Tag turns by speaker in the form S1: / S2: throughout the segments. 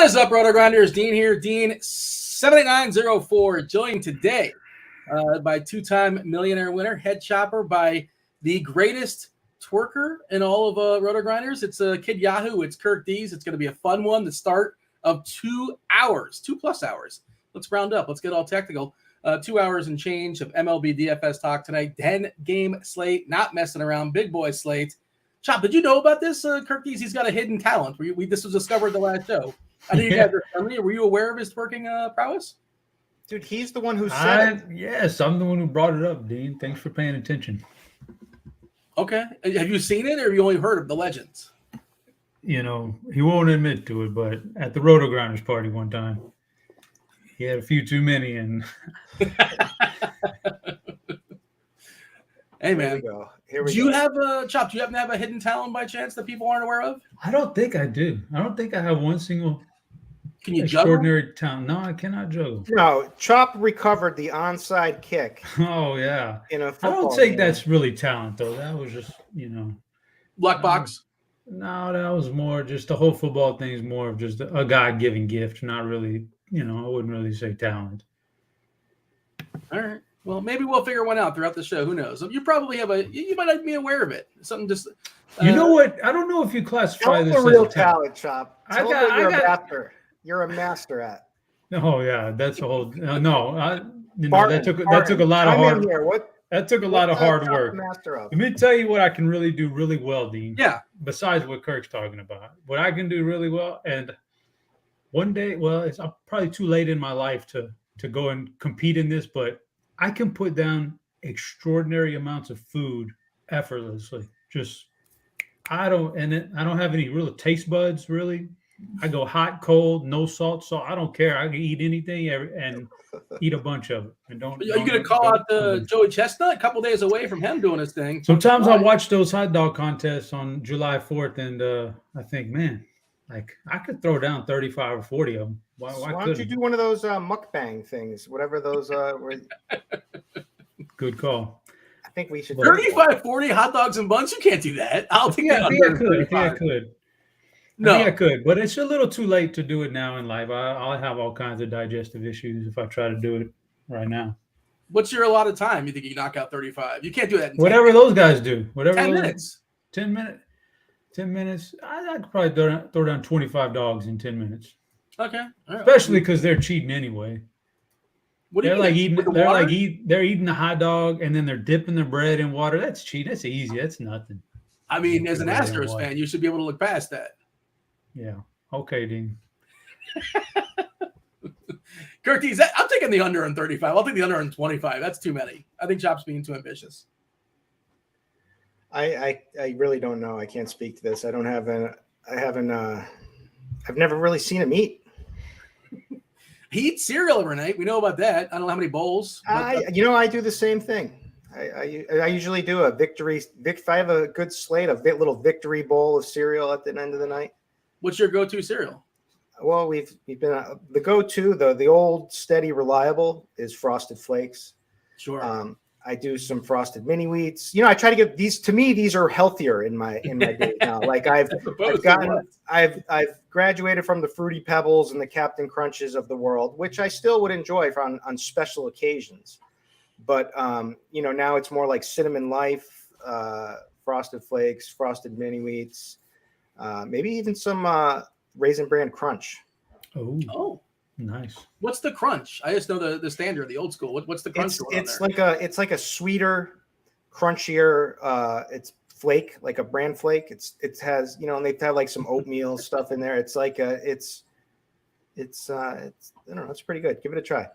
S1: What is up, RotoGrinders? Dean here, Dean78904, joined today by two-time millionaire winner, head chopper by the greatest twerker in all of RotoGrinders. It's Kid Yahoo. It's Kirk Dees. It's going to be a fun one. The start of 2 hours, 2+ hours. Let's round up. Let's get all technical. 2 hours and change of MLB DFS talk tonight. 10-game slate, not messing around. Big boy slate. Chop, did you know about this, Kirk Dees? He's got a hidden talent. This was discovered the last show. I know you guys are familiar. Were you aware of his twerking prowess?
S2: Dude, he's the one who said it.
S3: Yes, I'm the one who brought it up, Dean. Thanks for paying attention.
S1: Okay. Have you seen it, or have you only heard of the legends?
S3: You know, he won't admit to it, but at the RotoGrinders party one time, he had a few too many. And
S1: hey, man.
S2: Here we
S1: do
S2: go.
S1: you have Chop? Do you happen to have a hidden talent by chance that people aren't aware of?
S3: I don't think I do. I don't think I have one single
S1: Can you juggle?
S3: extraordinary talent. No, I cannot juggle.
S2: No, Chop recovered the onside kick
S3: Oh, yeah.
S2: in a
S3: I
S2: football
S3: don't think
S2: game.
S3: that's really talent, though. That was just,
S1: Luck box?
S3: No, that was more just the whole football thing is more of just a God-given gift, not really, I wouldn't really say talent.
S1: All right. Well, maybe we'll figure one out throughout the show. Who knows? You probably have you might not be aware of it. Something just.
S3: You know what? I don't know if you classify
S2: Tell
S3: this
S2: the
S3: as
S2: real
S3: a talent.
S2: talent, Chop. Tell him what you're a master at.
S3: Oh yeah, that's a whole that
S2: Barton,
S3: took a lot of
S2: I'm
S3: hard.
S2: in here.
S3: That took a lot of hard
S2: Chop
S3: work.
S2: the master of?
S3: Let me tell you what I can really do really well, Dean.
S1: Yeah.
S3: Besides what Kirk's talking about, what I can do really well, and one day, I'm probably too late in my life to go and compete in this, but I can put down extraordinary amounts of food effortlessly. I don't have any real taste buds really. I go hot, cold, no salt. So I don't care. I can eat anything and eat a bunch of it. And
S1: Are you going to call out Joey Chestnut? A couple days away from him doing his thing.
S3: Sometimes I watch those hot dog contests on July 4th, and I think, man, like I could throw down 35 or 40 of them. Why
S2: don't you do one of those mukbang things, whatever those were?
S3: Good call.
S2: I think we should
S1: 35, 40 hot dogs and buns? You can't do that. I think I
S3: could.
S1: No,
S3: I could, but it's a little too late to do it now in life. I'll have all kinds of digestive issues if I try to do it right now.
S1: What's your allotted time? You think you can knock out 35? You can't do that in
S3: whatever
S1: 10
S3: those guys do.
S1: 10 minutes.
S3: 10 minutes. 10 minutes. I could probably throw down 25 dogs in 10 minutes.
S1: Okay. All right.
S3: Especially because they're cheating anyway.
S1: What do
S3: They're
S1: you
S3: like
S1: eat?
S3: eating.
S1: With the
S3: They're
S1: water?
S3: like they're eating a hot dog and then they're dipping their bread in water. That's cheating. That's easy. That's nothing.
S1: I mean, as an
S3: Bread in
S1: Astros
S3: water.
S1: fan, you should be able to look past that.
S3: Yeah. Okay, Dean.
S1: Curtis, I'm taking the under on 35. I'll take the under on 25. That's too many. I think Chop's being too ambitious.
S2: I really don't know. I can't speak to this. I've never really seen him eat.
S1: He eats cereal every night. We know about that. I don't know how many bowls.
S2: I do the same thing. I usually do a victory. If I have a good slate, a little victory bowl of cereal at the end of the night.
S1: What's your go-to cereal?
S2: Well, we've been the go-to, the old steady reliable is Frosted Flakes.
S1: Sure.
S2: I do some Frosted Mini Wheats. I try to get these. To me, these are healthier in my day now. Like I've graduated from the Fruity Pebbles and the Captain Crunches of the world, which I still would enjoy on special occasions. But now it's more like Cinnamon Life, Frosted Flakes, Frosted Mini Wheats, maybe even some Raisin Bran Crunch.
S1: Oh,
S3: nice.
S1: What's the crunch? I just know the standard, the old school. What's the crunch?
S2: It's like a sweeter, crunchier. It's flake, like a bran flake. It has and they've had like some oatmeal stuff in there. It's like it's I don't know. It's pretty good. Give it a try.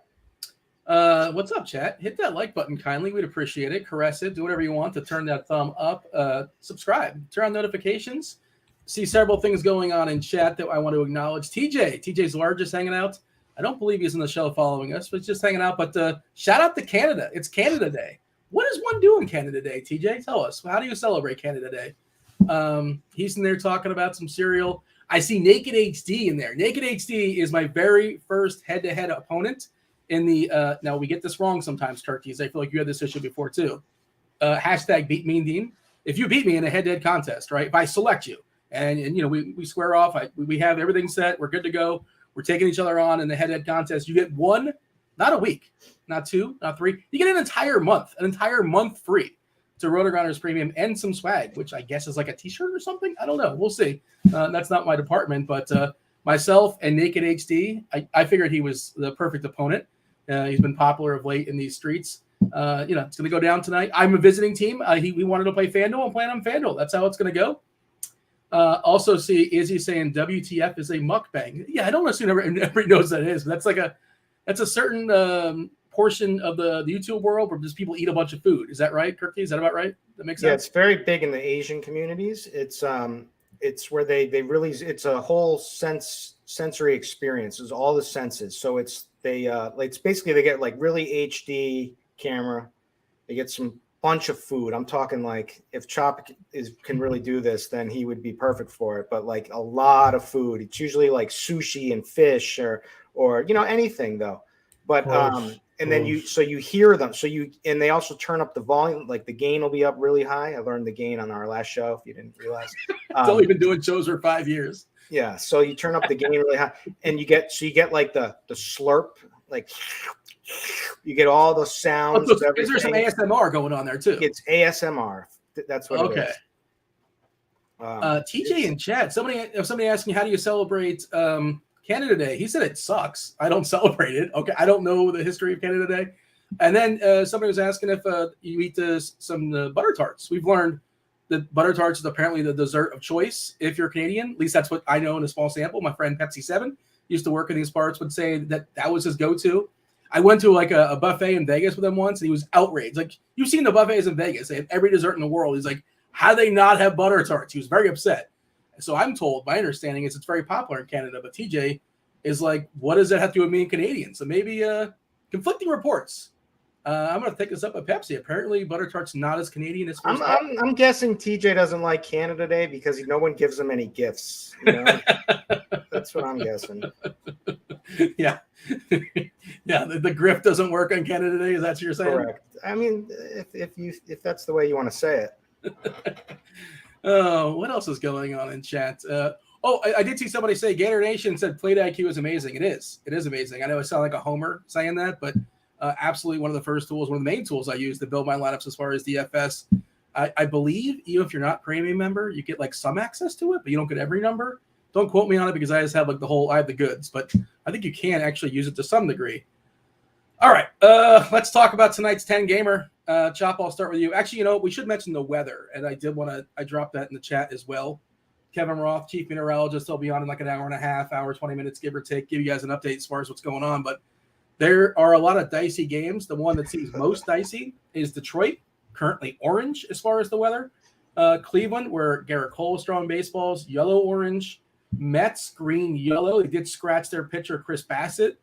S1: What's up, chat? Hit that like button kindly. We'd appreciate it. Caress it. Do whatever you want to turn that thumb up. Subscribe. Turn on notifications. See several things going on in chat that I want to acknowledge. TJ's largest hanging out. I don't believe he's in the show following us, but just hanging out. But shout out to Canada. It's Canada Day. What does one do in Canada Day, TJ? Tell us. How do you celebrate Canada Day? He's in there talking about some cereal. I see Naked HD in there. Naked HD is my very first head-to-head opponent in the now we get this wrong sometimes, Turkeys. I feel like you had this issue before too. Hashtag beat Mean Dean. If you beat me in a head-to-head contest, right? If I select you and we square off, we have everything set, we're good to go. We're taking each other on in the head-to-head contest. You get one, not a week, not two, not three. You get an entire month free to RotoGrinders Premium and some swag, which I guess is like a T-shirt or something. I don't know. We'll see. That's not my department, but myself and Naked HD, I figured he was the perfect opponent. He's been popular of late in these streets. It's going to go down tonight. I'm a visiting team. We wanted to play FanDuel. I'm playing on FanDuel. That's how it's going to go. Also see Izzy saying WTF is a mukbang. Yeah, I don't assume everybody knows what that is. But that's a certain portion of the YouTube world where just people eat a bunch of food. Is that right, Kirky? Is that about right? That makes sense?
S2: Yeah, it's very big in the Asian communities. It's where they really, it's a whole sensory experience. It's all the senses. So it's basically they get like really HD camera. They get some bunch of food. I'm talking like if Chop can really do this, then he would be perfect for it. But like a lot of food. It's usually like sushi and fish or anything though. But and then you hear them. And they also turn up the volume, like the gain will be up really high. I learned the gain on our last show, if you didn't realize.
S1: It's only been doing shows for 5 years.
S2: Yeah. So you turn up the gain really high and you get like the slurp, like you get all the sounds.
S1: Is there some ASMR going on there too?
S2: It's ASMR. That's what it is.
S1: TJ in chat, somebody asking how do you celebrate Canada Day? He said it sucks. I don't celebrate it. Okay, I don't know the history of Canada Day. And then somebody was asking if you eat some butter tarts. We've learned that butter tarts is apparently the dessert of choice if you're Canadian. At least that's what I know in a small sample. My friend Pepsi7 used to work in these parts, would say that was his go-to. I went to like a buffet in Vegas with him once, and he was outraged. Like, you've seen the buffets in Vegas. They have every dessert in the world. He's like, how do they not have butter tarts? He was very upset. So I'm told, my understanding is it's very popular in Canada, but TJ is like, what does that have to do with me and Canadian? So maybe conflicting reports. I'm going to take this up with Pepsi. Apparently, butter tart's not as Canadian as first.
S2: I'm guessing TJ doesn't like Canada Day because no one gives him any gifts. That's what I'm guessing.
S1: Yeah. Yeah, the grift doesn't work on Canada Day. Is that what you're saying?
S2: Correct. I mean, if that's the way you want to say it.
S1: Oh, what else is going on in chat? I did see somebody say Gator Nation said Plate IQ is amazing. It is amazing. I know I sound like a homer saying that, but absolutely one of the first tools, one of the main tools I use to build my lineups as far as DFS. I believe even if you're not premium member, you get like some access to it, but you don't get every number. Don't quote me on it because I just have like I have the goods, but I think you can actually use it to some degree. All right, let's talk about tonight's 10 gamer. Chop, I'll start with you. Actually, we should mention the weather, and I dropped that in the chat as well. Kevin Roth, chief meteorologist, he'll be on in like an hour and a half, 20 minutes, give or take, give you guys an update as far as what's going on. But there are a lot of dicey games. The one that seems most dicey is Detroit, currently orange as far as the weather. Cleveland, where Garrett Cole is throwing baseballs, yellow-orange. Mets, green, yellow. They did scratch their pitcher, Chris Bassett.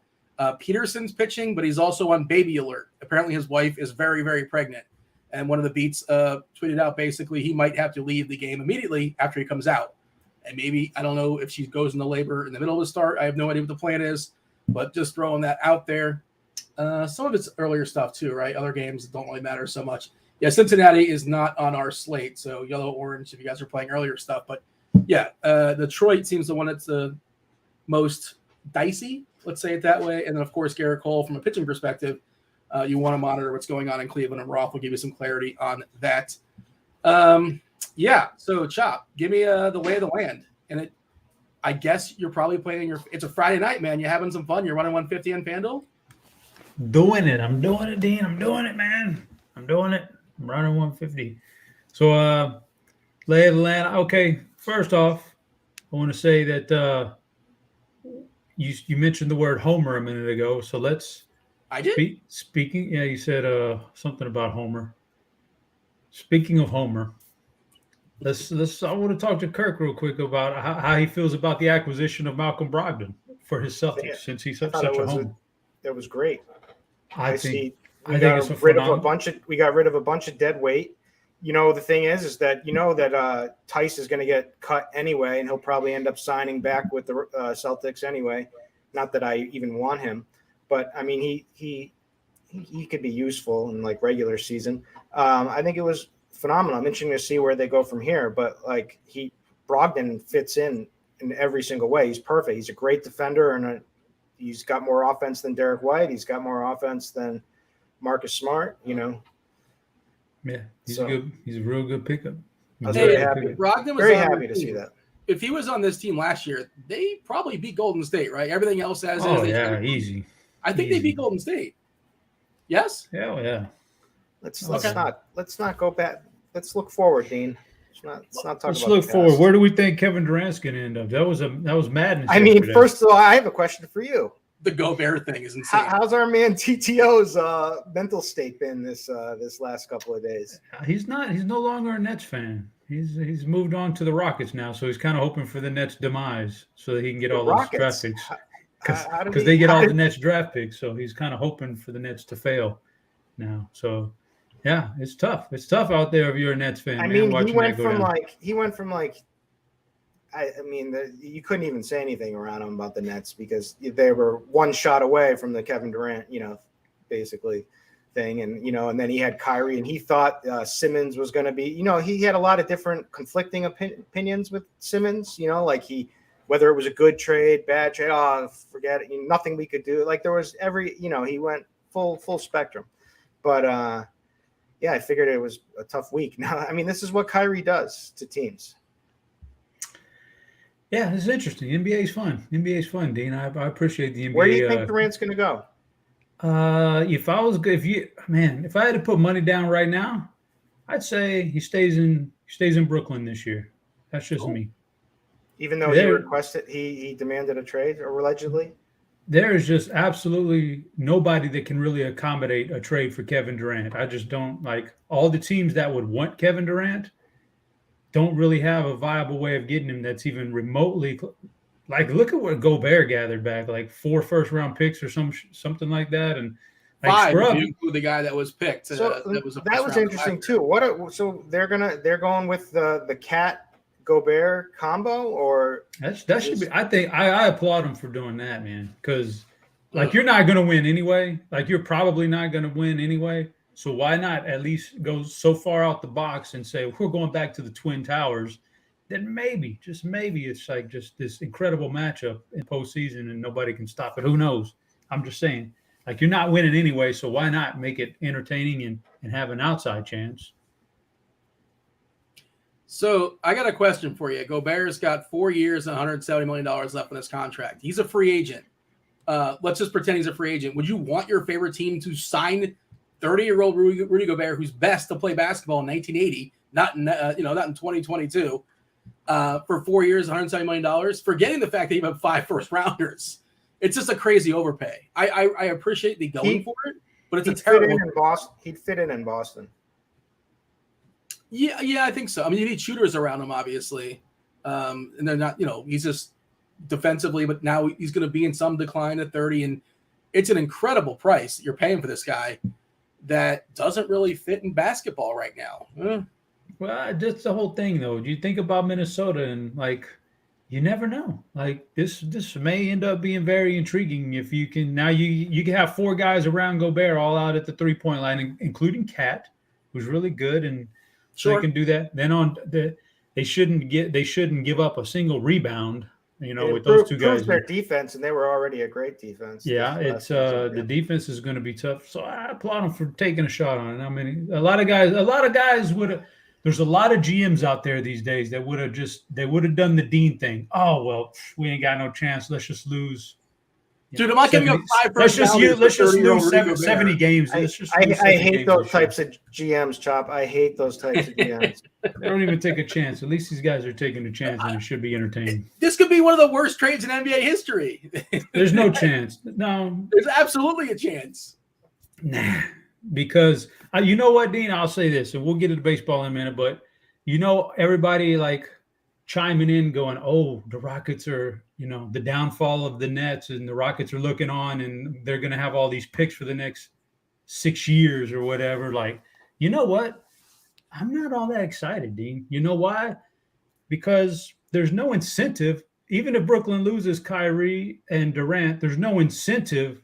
S1: Peterson's pitching, but he's also on baby alert. Apparently his wife is very, very pregnant. And one of the beats tweeted out basically he might have to leave the game immediately after he comes out. And maybe, I don't know if she goes into labor in the middle of the start. I have no idea what the plan is, but just throwing that out there. Some of it's earlier stuff too, right? Other games don't really matter so much. Yeah, Cincinnati is not on our slate, so yellow, orange if you guys are playing earlier stuff. But yeah, Detroit seems the one that's the most dicey, let's say it that way. And then, of course, Garrett Cole, from a pitching perspective, you want to monitor what's going on in Cleveland, and Roth will give you some clarity on that. So Chop, give me the lay of the land. And I guess you're probably playing it's a Friday night, man. You're having some fun. You're running 150 on FanDuel?
S3: Doing it. I'm doing it, Dean. I'm doing it, man. I'm doing it. I'm running 150. So, lay of the land. Okay. First off, I want to say that you mentioned the word Homer a minute ago. So let's.
S1: I did.
S3: Speaking. Yeah, you said something about Homer. Speaking of Homer, let's. I want to talk to Kirk real quick about how he feels about the acquisition of Malcolm Brogdon for his Celtics, since he's such a homer.
S2: That was great.
S3: I think
S2: we got rid of a bunch of dead weight. The thing is that Tice is going to get cut anyway, and he'll probably end up signing back with the Celtics anyway. Not that I even want him, but I mean he could be useful in like regular season. I think it was phenomenal. I'm interested to see where they go from here, but like Brogdon fits in every single way. He's perfect. He's a great defender and he's got more offense than Derek White. He's got more offense than Marcus Smart.
S3: Yeah, he's a real good pickup.
S2: I was very happy.
S1: Brogdon was
S2: very happy to see that.
S1: If he was on this team last year, they probably beat Golden State, right? Everything else as
S3: Oh
S1: is.
S3: easy.
S1: I think they beat Golden State. Yes.
S3: Hell yeah.
S2: Let's not go back. Let's look forward, Dean. Let's not talk
S3: Let's
S2: about
S3: look
S2: the
S3: forward.
S2: past.
S3: Where do we think Kevin Durant's going to end up? That was madness.
S2: I mean,
S3: yesterday.
S2: first of all, I have a question for you.
S1: The Gobert thing is insane.
S2: How's our man TTO's mental state been this last couple of days?
S3: He's no longer a Nets fan. He's moved on to the Rockets now, so he's kind of hoping for the Nets' demise so that he can get all those draft picks. Because they get all the Nets draft picks, so he's kind of hoping for the Nets to fail now. So, yeah, it's tough. It's tough out there if you're a Nets fan.
S2: I mean, he went from you couldn't even say anything around him about the Nets because they were one shot away from the Kevin Durant, basically thing. And, and then he had Kyrie and he thought Simmons was going to be, he had a lot of different conflicting opinions with Simmons, whether it was a good trade, bad trade, forget it, nothing we could do. Like there was he went full spectrum. But I figured it was a tough week. Now, I mean, this is what Kyrie does to teams.
S3: Yeah, this is interesting. NBA's fun. Dean. I appreciate the NBA.
S2: Where do you think Durant's going to go?
S3: If I had to put money down right now, I'd say he stays in Brooklyn this year. That's just me.
S2: Even though he requested, he demanded a trade or allegedly.
S3: There is just absolutely nobody that can really accommodate a trade for Kevin Durant. I just don't like all the teams that would want Kevin Durant don't really have a viable way of getting him that's even remotely like look at what Gobert gathered back, like 4 first-round picks or something like that. And like
S1: 5 if you include the guy that was picked.
S2: So that was interesting too. So they're going with the Cat Gobert combo, or
S3: that should be. I think I applaud him for doing that, man. Because you're not going to win anyway. Like you're probably not going to win anyway. So why not at least go so far out the box and say we're going back to the Twin Towers? Then maybe, just maybe, it's like just this incredible matchup in postseason and nobody can stop it. Who knows? I'm just saying, like you're not winning anyway, so why not make it entertaining and have an outside chance?
S1: So I got a question for you. Gobert's got 4 years and $170 million left on his contract. He's a free agent. Let's just pretend he's a free agent. Would you want your favorite team to sign 30-year-old Rudy Gobert, who's best to play basketball in 1980, not in 2022, for 4 years, $170 million, forgetting the fact that you have 5 first-rounders? It's just a crazy overpay. I appreciate the going for it, but it's a terrible.
S2: He'd fit in Boston.
S1: Yeah, I think so. I mean, you need shooters around him, obviously, and they're not. He's just defensively, but now he's going to be in some decline at 30, and it's an incredible price you're paying for this guy that doesn't really fit in basketball right now.
S3: Well, that's the whole thing, though. You think about Minnesota, and you never know. Like this may end up being very intriguing if you can. Now you can have 4 guys around Gobert all out at the 3-point line, including Cat, who's really good, and so they can do that. Then they shouldn't give up a single rebound. With those 2 guys.
S2: Their defense, and they were already a great defense.
S3: Yeah, it's the defense is going to be tough. So I applaud them for taking a shot on it. I mean, a lot of guys would have. There's a lot of GMs out there these days that would have done the Dean thing. Oh well, we ain't got no chance. Let's just lose.
S1: Dude, I'm not giving up 5
S3: Let's just lose 70 games.
S2: I hate those types of GMs, Chop. I hate those types of GMs.
S3: They don't even take a chance. At least these guys are taking a chance, and it should be entertaining.
S1: This could be one of the worst trades in NBA history.
S3: There's no chance. No.
S1: There's absolutely a chance.
S3: Nah. Because you know what, Dean? I'll say this, and we'll get into baseball in a minute, but everybody chiming in going, oh, the Rockets are, the downfall of the Nets, and the Rockets are looking on, and they're going to have all these picks for the next 6 years or whatever. You know what? I'm not all that excited, Dean. You know why? Because there's no incentive. Even if Brooklyn loses Kyrie and Durant, there's no incentive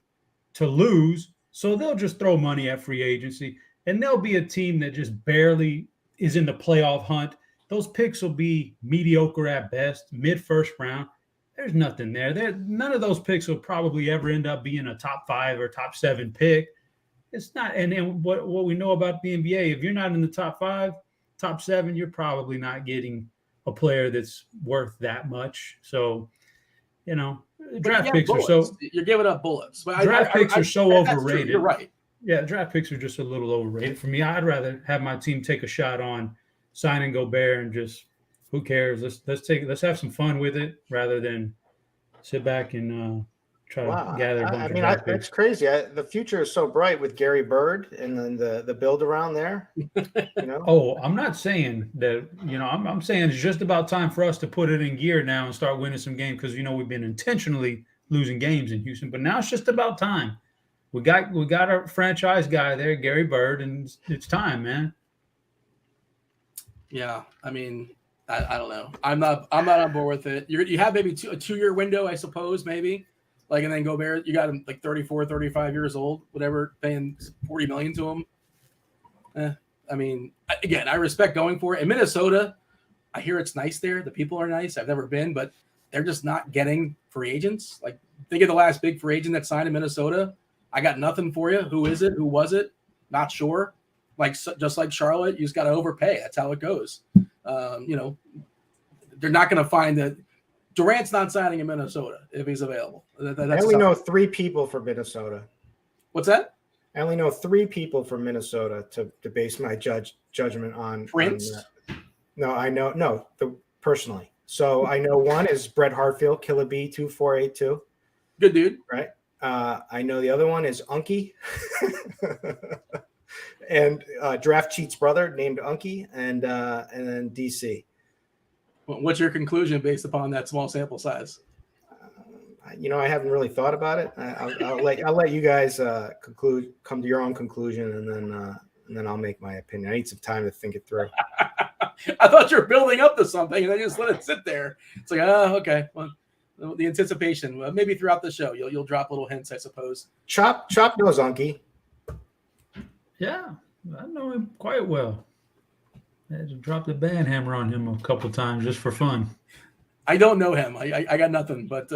S3: to lose. So they'll just throw money at free agency, and they'll be a team that just barely is in the playoff hunt. Those picks will be mediocre at best, mid-first round. there's nothing there. None of those picks will probably ever end up being a top 5 or top 7 pick. It's not. And what we know about the NBA, if you're not in the top 5, top 7, you're probably not getting a player that's worth that much. So, draft picks are so
S1: you're giving up bullets. But
S3: draft picks are so overrated.
S1: You're right.
S3: Yeah, draft picks are just a little overrated for me. I'd rather have my team take a shot on signing Gobert and just who cares? Let's have some fun with it rather than sit back and try to gather a bunch of draft picks.
S2: It's crazy. The future is so bright with Gary Bird and then the build around there.
S3: Oh, I'm not saying that. I'm saying it's just about time for us to put it in gear now and start winning some games because we've been intentionally losing games in Houston, but now it's just about time. We got our franchise guy there, Gary Bird, and it's time, man.
S1: Yeah, I mean, I don't know. I'm not on board with it. You have maybe a 2-year window, I suppose, maybe. Like, and then Gobert, you got him like 34, 35 years old, whatever, paying $40 million to him. I mean, again, I respect going for it. In Minnesota, I hear it's nice there. The people are nice. I've never been, but they're just not getting free agents. Like, think of the last big free agent that signed in Minnesota. I got nothing for you. Who is it? Who was it? Not sure. Just like Charlotte, you just got to overpay. That's how it goes. They're not going to find that Durant's not signing in Minnesota if he's available.
S2: I only know 3 people from Minnesota.
S1: What's that?
S2: I only know 3 people from Minnesota to base my judgment on.
S1: Prince?
S2: Personally. So I know one is Brett Hartfield, Killer B 2482.
S1: Good dude.
S2: Right. I know the other one is Unky. And Draft Cheat's brother named Unky, and then DC.
S1: What's your conclusion based upon that small sample size?
S2: I haven't really thought about it. I'll let you guys come to your own conclusion, and then I'll make my opinion. I need some time to think it through.
S1: I thought you were building up to something, and then you just let it sit there. It's like, okay. Well, the anticipation. Maybe throughout the show, you'll drop little hints, I suppose.
S2: Chop knows Unky.
S3: Yeah, I know him quite well. I had to drop the band hammer on him a couple times just for fun.
S1: I don't know him. I got nothing, but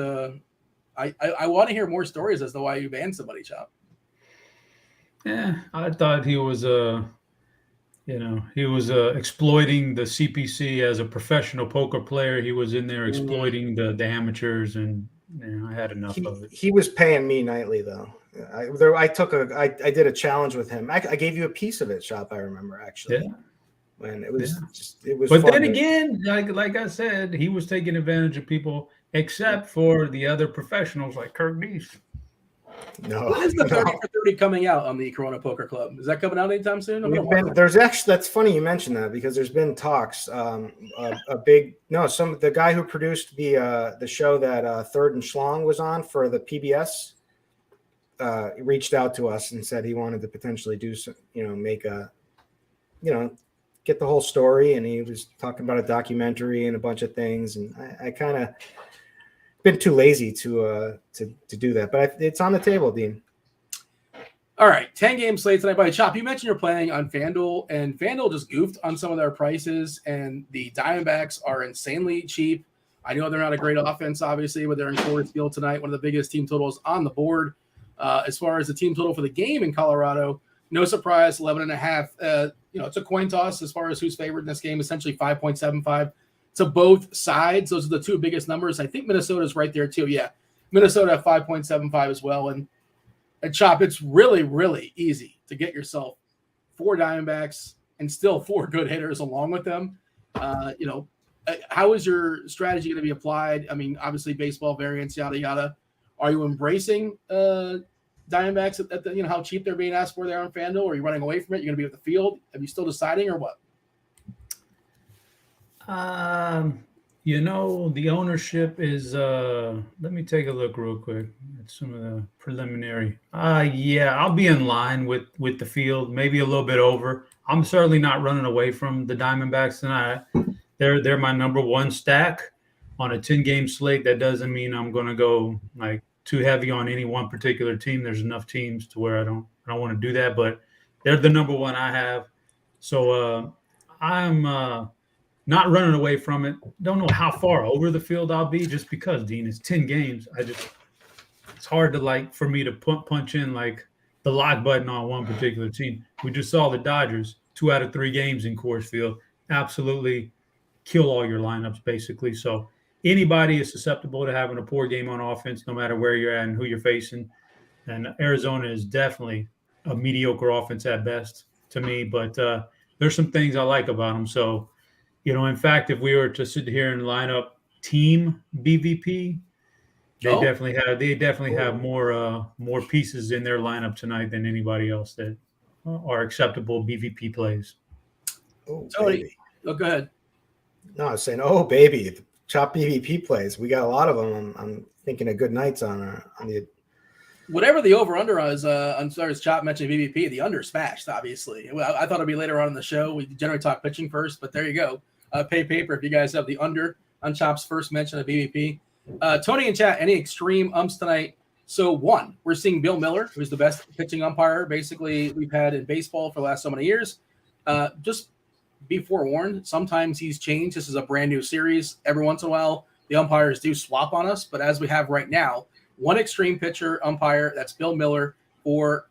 S1: I want to hear more stories as to why you banned somebody, Chop.
S3: Yeah, I thought he was exploiting the CPC as a professional poker player. He was in there exploiting the amateurs, and I had enough of it.
S2: He was paying me nightly though. I did a challenge with him. I gave you a piece of it, Shop. I remember actually. Yeah. When it was
S3: But then again, like I said, he was taking advantage of people, except for the other professionals like Kirk Deese.
S2: No.
S1: When is the 30 for 30 coming out on the Corona Poker Club? Is that coming out anytime soon?
S2: There's actually, that's funny you mentioned that because there's been talks. The guy who produced the show that Third and Schlong was on for the PBS reached out to us and said he wanted to potentially do some, make a, get the whole story, and he was talking about a documentary and a bunch of things, and I kind of been too lazy to do that, but it's on the table, Dean.
S1: All right, 10-game slate tonight. By Chop, you mentioned you're playing on FanDuel, and FanDuel just goofed on some of their prices, and the Diamondbacks are insanely cheap. I know they're not a great offense, obviously, but they're in Coors Field tonight, one of the biggest team totals on the board. As far as the team total for the game in Colorado, no surprise, 11.5. It's a coin toss as far as who's favored in this game, essentially 5.75 to both sides. Those are the 2 biggest numbers. I think Minnesota's right there too. Yeah, Minnesota at 5.75 as well. And Chop, it's really, really easy to get yourself 4 Diamondbacks and still 4 good hitters along with them. How is your strategy going to be applied? I mean, obviously baseball variants, yada, yada. Are you embracing Diamondbacks at how cheap they're being asked for there on FanDuel? Or are you running away from it? You're going to be with the field? Are you still deciding or what?
S3: The ownership is let me take a look real quick at some of the preliminary. I'll be in line with the field, maybe a little bit over. I'm certainly not running away from the Diamondbacks tonight. They're my number 1 stack on a 10-game slate. That doesn't mean I'm going to go like too heavy on any one particular team. There's enough teams to where I don't want to do that, but they're the number 1 I have. So I'm not running away from it. Don't know how far over the field I'll be just because, Dean, it's 10 games. It's hard to for me to punch in like the lock button on one particular team. We just saw the Dodgers 2 out of 3 games in Coors Field absolutely kill all your lineups basically. So anybody is susceptible to having a poor game on offense, no matter where you're at and who you're facing. And Arizona is definitely a mediocre offense at best to me, but there's some things I like about them. So, in fact, if we were to sit here and line up team BVP, they definitely have more pieces in their lineup tonight than anybody else that are acceptable BVP plays.
S2: Oh,
S1: Tony,
S2: baby.
S1: go ahead.
S2: No, I was saying, oh, baby, chop BVP plays. We got a lot of them. I'm thinking of good nights on the.
S1: Whatever the over-under is, I'm sorry, as Chop mentioned BVP, the under smashed, obviously. Well, I thought it'd be later on in the show. We generally talk pitching first, but there you go. Pay paper if you guys have the under on Chop's first mention of BVP. Tony and chat, any extreme umps tonight? So one, we're seeing Bill Miller, who's the best pitching umpire basically we've had in baseball for the last so many years. Just be forewarned, sometimes he's changed. This is a brand new series. Every once in a while, the umpires do swap on us, but as we have right now, one extreme pitcher umpire, that's Bill Miller for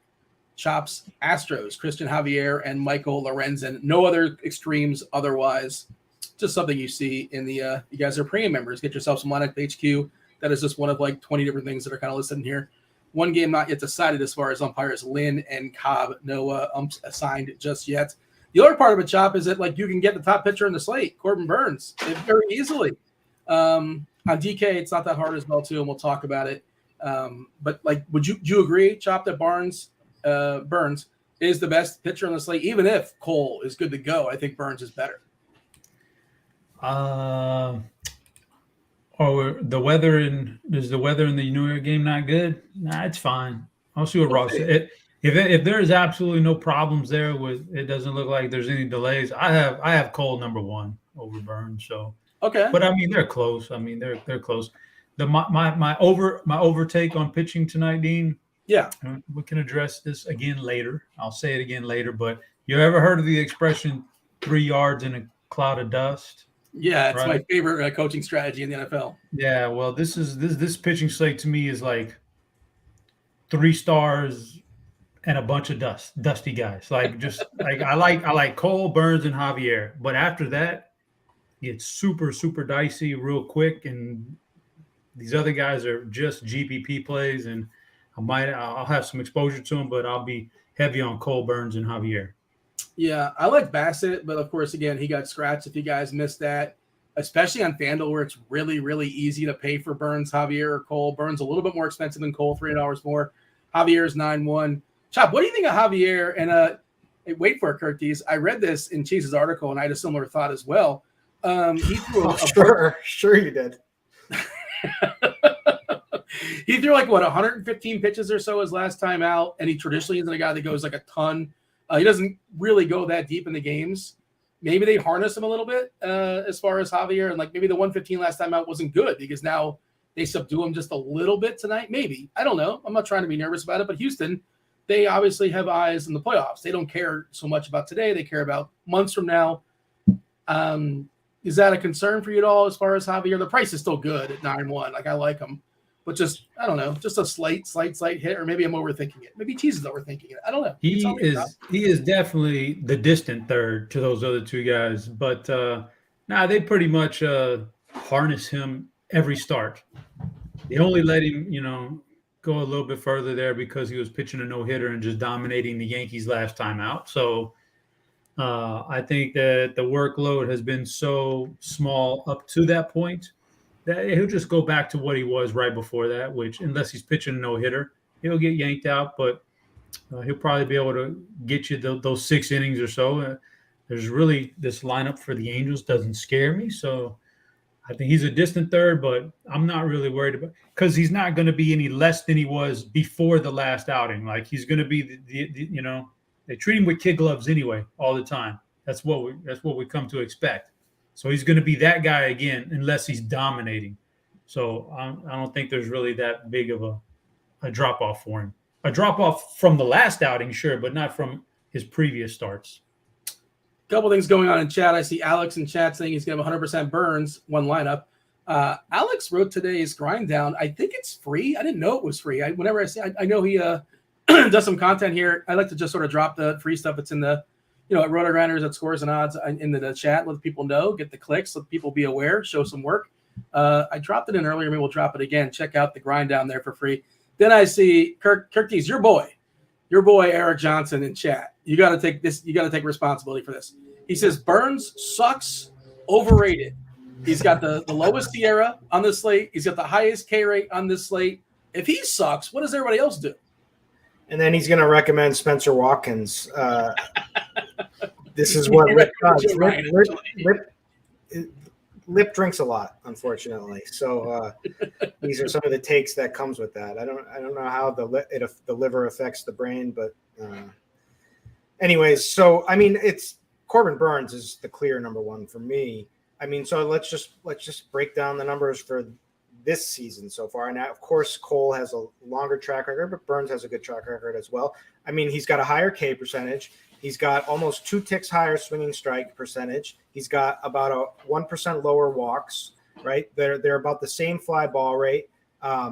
S1: Chop's Astros, Christian Javier and Michael Lorenzen. No other extremes otherwise. Just something you see in the you guys are premium members. Get yourself some lineup HQ. That is just one of 20 different things that are kind of listed in here. One game not yet decided as far as umpires, Lynn and Cobb. No umps assigned just yet. The other part of it, Chop, is that you can get the top pitcher in the slate, Corbin Burns, very easily. On DK, it's not that hard as well too, and we'll talk about it. But do you agree, Chop, that Burns is the best pitcher on the slate? Even if Cole is good to go, I think Burns is better.
S3: Is the weather in the New York game not good? Nah, it's fine. I'll see what Ross said. If there's absolutely no problems there with it, doesn't look like there's any delays. I have Cole number 1 over Burns. So
S1: okay,
S3: but I mean they're close. They're close. My overtake on pitching tonight, Dean.
S1: Yeah,
S3: we can address this again later. I'll say it again later. But you ever heard of the expression 3 yards in a cloud of dust?
S1: Yeah, it's my favorite coaching strategy in the NFL.
S3: Yeah, well, this pitching slate to me is like 3 stars and a bunch of dusty guys. I like Cole, Burns, and Javier. But after that, it's super, super dicey real quick, and these other guys are just GPP plays, and I'll have some exposure to them, but I'll be heavy on Cole, Burns, and Javier.
S1: Yeah, I like Bassett, but of course, again, he got scratched. If you guys missed that, especially on FanDuel, where it's really, really easy to pay for Burns, Javier, or Cole. Burns a little bit more expensive than Cole, $3 more. Javier's 9-1. Chop, what do you think of Javier? And wait for it, Curtis. I read this in Cheese's article, and I had a similar thought as well. He threw
S2: sure you did.
S1: He threw 115 pitches or so his last time out, and he traditionally isn't a guy that goes a ton. He doesn't really go that deep in the games. Maybe they harness him a little bit as far as Javier, and maybe the 115 last time out wasn't good because now they subdue him just a little bit tonight. Maybe. I don't know. I'm not trying to be nervous about it, but Houston, they obviously have eyes in the playoffs. They don't care so much about today. They care about months from now. Is that a concern for you at all as far as Javier? The price is still good at 9-1. I like him. But just, I don't know, just a slight hit, or maybe I'm overthinking it. Maybe Cheese is overthinking it. I don't know.
S3: He is definitely the distant third to those other 2 guys. But they pretty much harness him every start. They only let him, go a little bit further there because he was pitching a no-hitter and just dominating the Yankees last time out. So I think that the workload has been so small up to that point that he'll just go back to what he was right before that, which unless he's pitching a no-hitter, he'll get yanked out, but he'll probably be able to get you those 6 innings or so. There's really this lineup for the Angels doesn't scare me, so I think he's a distant third, but I'm not really worried about because he's not going to be any less than he was before the last outing. He's going to be they treat him with kid gloves anyway all the time. That's what we come to expect. So he's going to be that guy again unless he's dominating. So I don't think there's really that big of a drop-off for him. A drop-off from the last outing, sure, but not from his previous starts.
S1: couple things going on in chat. I see Alex in chat saying he's going to have 100% Burns, one lineup. Alex wrote today's grind down. I think it's free. I didn't know it was free. Whenever I see, I know he does some content here. I like to just sort of drop the free stuff that's in the, at RotoGrinders, at Scores and Odds in the chat. Let people know, get the clicks, let people be aware, show some work. I dropped it in earlier. Maybe we'll drop it again. Check out the grind down there for free. Then I see Kirky's your boy Eric Johnson in chat. You got to take this. You got to take responsibility for this. He says Burns sucks, overrated. He's got the lowest Sierra on the slate. He's got the highest K rate on this slate. If he sucks, what does everybody else do?
S2: And then he's going to recommend Spencer Watkins. This is what Lip does. Lip drinks a lot, unfortunately. So these are some of the takes that comes with that. I don't know how the liver affects the brain, but anyways. So I mean, it's Corbin Burns is the clear number one for me. I mean, so let's just break down the numbers for this season so far. And of course, Cole has a longer track record, but Burns has a good track record as well. I mean, he's got a higher K percentage. He's got almost 2 ticks higher swinging strike percentage. He's got about a 1% lower walks, right? They're about the same fly ball rate.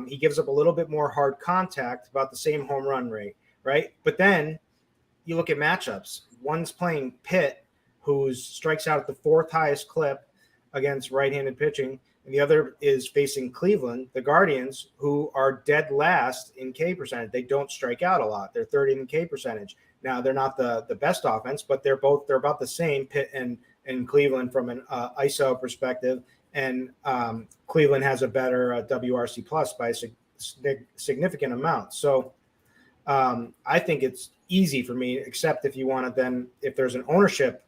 S2: He gives up a little bit more hard contact, about the same home run rate, right? But then you look at matchups. One's playing Pitt, who strikes out at the 4th highest clip against right-handed pitching, and the other is facing Cleveland, the Guardians, who are dead last in K percentage. They don't strike out a lot. They're 30 in K percentage. Now, they're not the best offense, but they're about the same, Pitt and Cleveland, from an ISO perspective. And Cleveland has a better WRC plus by a significant amount. So I think it's easy for me, except if you want to then, if there's an ownership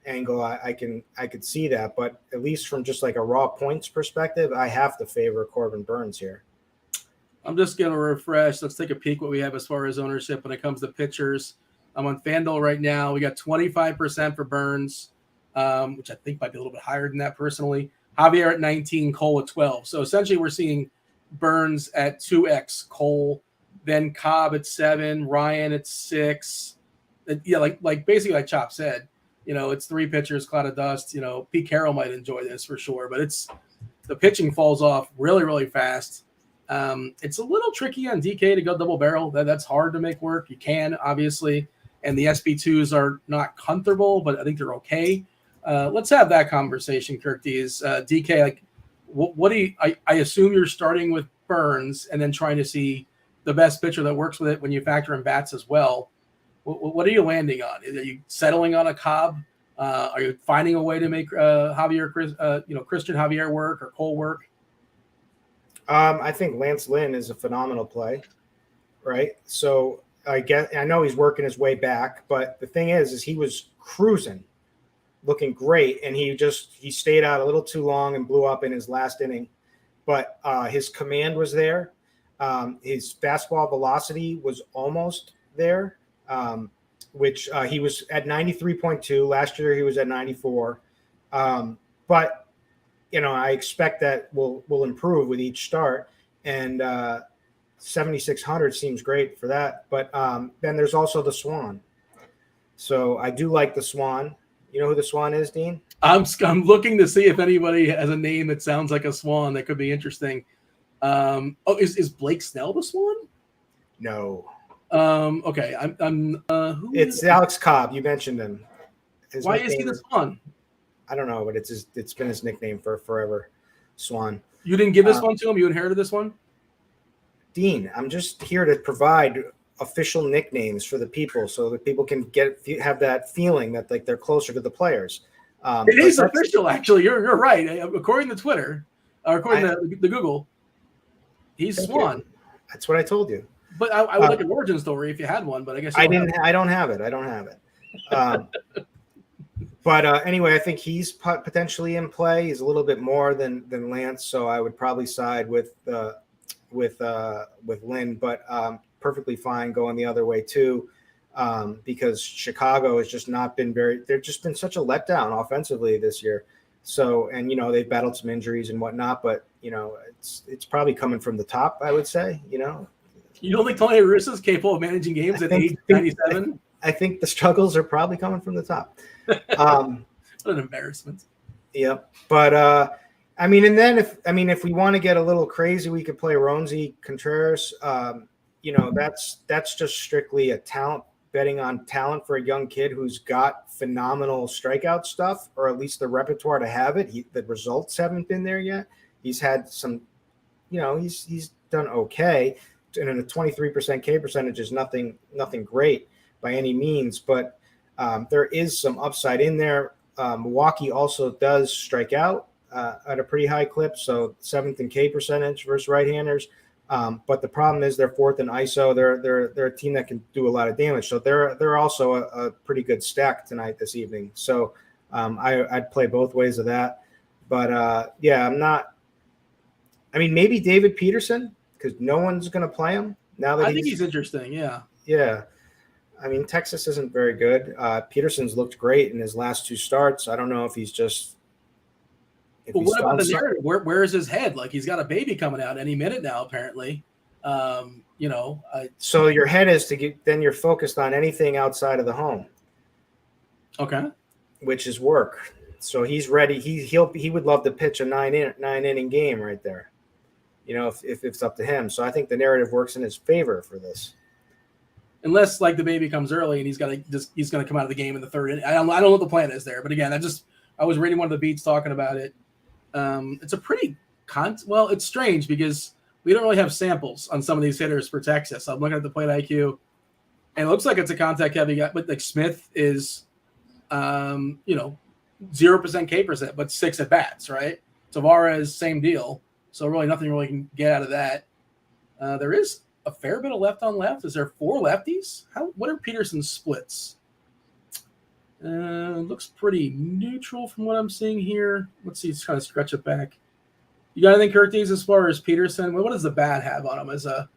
S2: angle, I could see that. But at least from just like a raw points perspective, I have to favor Corbin Burns here.
S1: I'm just going to refresh. Let's take a peek what we have as far as ownership when it comes to pitchers. I'm on FanDuel right now. We got 25% for Burns, which I think might be a little bit higher than that personally. Javier at 19, Cole at 12. So essentially we're seeing Burns at 2x Cole, then Cobb at 7, Ryan at 6. Yeah, like basically like Chop said, it's 3 pitchers, cloud of dust. Pete Carroll might enjoy this for sure, but the pitching falls off really, really fast. It's a little tricky on DK to go double barrel. That's hard to make work. You can, obviously, and the SB2s are not comfortable, but I think they're okay. Let's have that conversation, Kirk D. Is DK, like, what do you, I assume you're starting with Burns and then trying to see the best pitcher that works with it when you factor in bats as well. What are you landing on? Are you settling on a Cobb? Are you finding a way to make Christian Javier work or Cole work?
S2: I think Lance Lynn is a phenomenal play, right? So I know he's working his way back, but the thing is he was cruising, looking great, and he stayed out a little too long and blew up in his last inning. But his command was there. His fastball velocity was almost there, which he was at 93.2. Last year he was at 94. But I expect that will improve with each start, and 7,600 seems great for that. But then there's also the Swan. So I do like the Swan. You know who the Swan is, Dean?
S1: I'm looking to see if anybody has a name that sounds like a Swan that could be interesting. Is Blake Snell the Swan?
S2: No.
S1: Okay.
S2: It's Alex Cobb. You mentioned him.
S1: Why is he the Swan?
S2: I don't know, but it's been his nickname for forever, Swan.
S1: You didn't give this one to him? You inherited this one?
S2: Dean, I'm just here to provide official nicknames for the people so that people can have that feeling that like they're closer to the players.
S1: It is official, actually. You're right. According to Twitter, or according to the Google, he's Swan.
S2: That's what I told you.
S1: But I would like an origin story if you had one. But I guess
S2: I don't have it. But anyway, I think he's potentially in play. He's a little bit more than Lance, so I would probably side with Lynn, but perfectly fine going the other way too, because Chicago has just not been they've just been such a letdown offensively this year. So, and they've battled some injuries and whatnot, but it's probably coming from the top, I would say.
S1: You don't think Tony La Russa is capable of managing games at age 97?
S2: I think the struggles are probably coming from the top.
S1: What an embarrassment.
S2: Yep. But I mean, and then if we want to get a little crazy, we could play Ronzi Contreras. That's just strictly a talent, betting on talent for a young kid who's got phenomenal strikeout stuff, or at least the repertoire to have it. The results haven't been there yet. He's had some, he's done okay. And a 23% K percentage is nothing great by any means, but there is some upside in there. Milwaukee also does strike out at a pretty high clip, so 7th in K percentage versus right-handers. But the problem is they're 4th in ISO. They're a team that can do a lot of damage, so they're also a pretty good stack this evening. So I'd play both ways of that. But yeah, I'm not. I mean, maybe David Peterson, because no one's going to play him now that
S1: I think he's interesting. Yeah.
S2: Yeah. I mean, Texas isn't very good. Peterson's looked great in his last 2 starts. I don't know if he's just.
S1: Well, what about the narrative? Where is his head? Like, he's got a baby coming out any minute now, apparently.
S2: So your head is then you're focused on anything outside of the home.
S1: Okay.
S2: Which is work. So he's ready. He would love to pitch a 9-inning game right there. If it's up to him. So I think the narrative works in his favor for this.
S1: Unless like the baby comes early and he's going to come out of the game in the 3rd inning. I don't know what the plan is there, but again, I was reading one of the beats talking about it. It's a pretty it's strange because we don't really have samples on some of these hitters for Texas. I'm looking at the plate IQ, and it looks like it's a contact heavy guy. But like Smith is, 0% K percent, but 6 at bats, right? Tavares, same deal. So really nothing really can get out of that. There is a fair bit of left on left. Is there 4 lefties? What are Peterson's splits? Looks pretty neutral from what I'm seeing here. Let's see. Let's try to stretch it back. You got anything, Curtis, as far as Peterson? What does the bat have on him? As a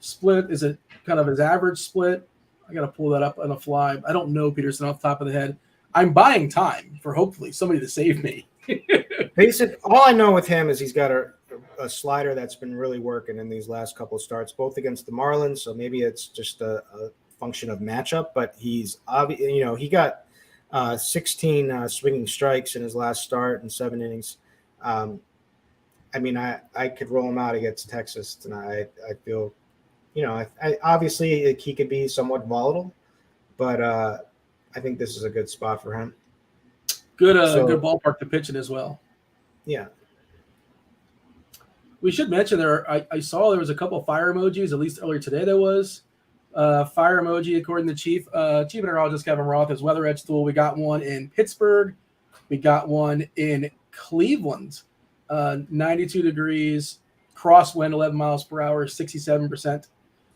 S1: split? Is it kind of his average split? I got to pull that up on the fly. I don't know Peterson off the top of the head. I'm buying time for hopefully somebody to save me.
S2: All I know with him is he's got a slider that's been really working in these last couple of starts, both against the Marlins. So maybe it's just a function of matchup, but he's he got 16 swinging strikes in his last start in 7 innings. I mean, I could roll him out against Texas tonight. I feel, obviously he could be somewhat volatile, but I think this is a good spot for him.
S1: Good ballpark to pitch in as well.
S2: Yeah.
S1: We should mention I saw there was a couple of fire emojis, at least earlier today there was. Fire emoji, according to Chief Meteorologist Kevin Roth, is weather edge tool. We got one in Pittsburgh. We got one in Cleveland. 92 degrees, crosswind, 11 miles per hour, 67%.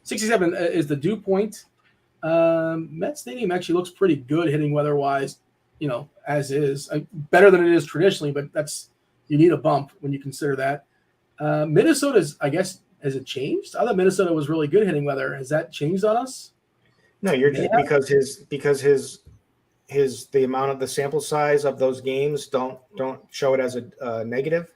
S1: 67 is the dew point. Met Stadium actually looks pretty good hitting weather-wise, as is. Better than it is traditionally, but you need a bump when you consider that. Minnesota's, I guess, has it changed? I thought Minnesota was really good hitting weather. Has that changed on us?
S2: No, you're just because the amount of the sample size of those games don't show it as a negative.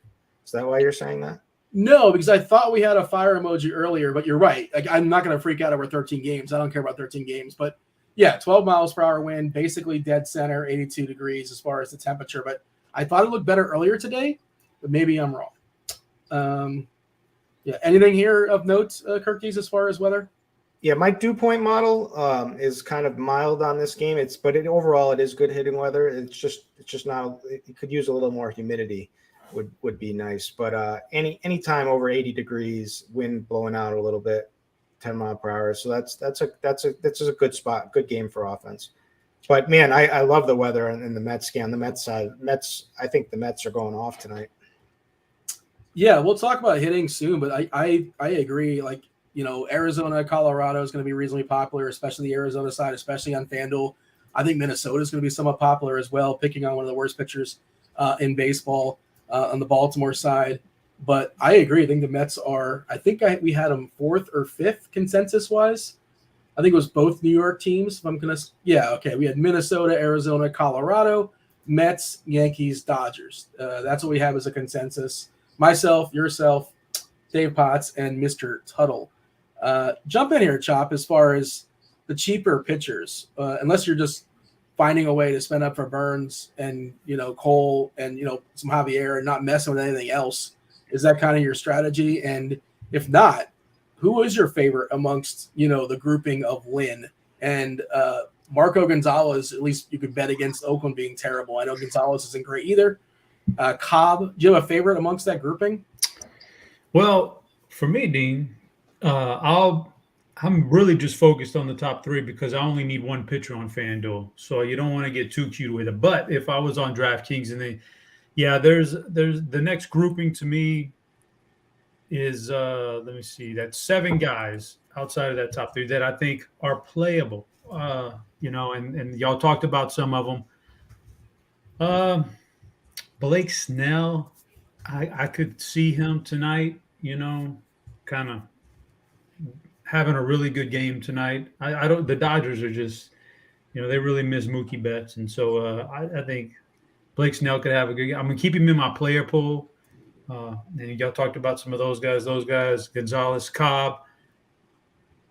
S2: Is that why you're saying that?
S1: No, because I thought we had a fire emoji earlier, but you're right. Like, I'm not going to freak out over 13 games. I don't care about 13 games, but yeah, 12 miles per hour wind, basically dead center, 82 degrees as far as the temperature. But I thought it looked better earlier today, but maybe I'm wrong. Yeah. Anything here of note, Kirkies, as far as weather?
S2: Yeah, my dew point model is kind of mild on this game. Overall it is good hitting weather. It's just not. It could use a little more humidity. Would be nice, but any time over 80 degrees, wind blowing out a little bit, 10 mile per hour. So that's a good spot, good game for offense. But man, I love the weather in the Mets game. The Mets side, I think the Mets are going off tonight.
S1: Yeah, we'll talk about hitting soon, but I agree. Like, Arizona, Colorado is going to be reasonably popular, especially the Arizona side, especially on FanDuel. I think Minnesota is going to be somewhat popular as well, picking on one of the worst pitchers in baseball. On the Baltimore side, but I agree. I think the Mets are. I think we had them 4th or 5th consensus wise. I think it was both New York teams. If I'm gonna, yeah, okay. We had Minnesota, Arizona, Colorado, Mets, Yankees, Dodgers. That's what we have as a consensus. Myself, yourself, Dave Potts, and Mr. Tuttle. Jump in here, Chop. As far as the cheaper pitchers, unless you're just finding a way to spend up for Burns and, Cole and, some Javier and not messing with anything else. Is that kind of your strategy? And if not, who is your favorite amongst, the grouping of Lynn and Marco Gonzalez? At least you could bet against Oakland being terrible. I know Gonzalez isn't great either. Cobb, do you have a favorite amongst that grouping?
S3: Well, for me, Dean, I'm really just focused on the top three because I only need one pitcher on FanDuel, so you don't want to get too cute with it. But if I was on DraftKings and there's the next grouping to me is let me see, that's 7 guys outside of that top three that I think are playable. And y'all talked about some of them. Blake Snell, I could see him tonight. Kind of having a really good game tonight. I don't. The Dodgers are just, they really miss Mookie Betts, and so I think Blake Snell could have a good game. I'm gonna keep him in my player pool. And y'all talked about some of those guys. Gonzalez, Cobb,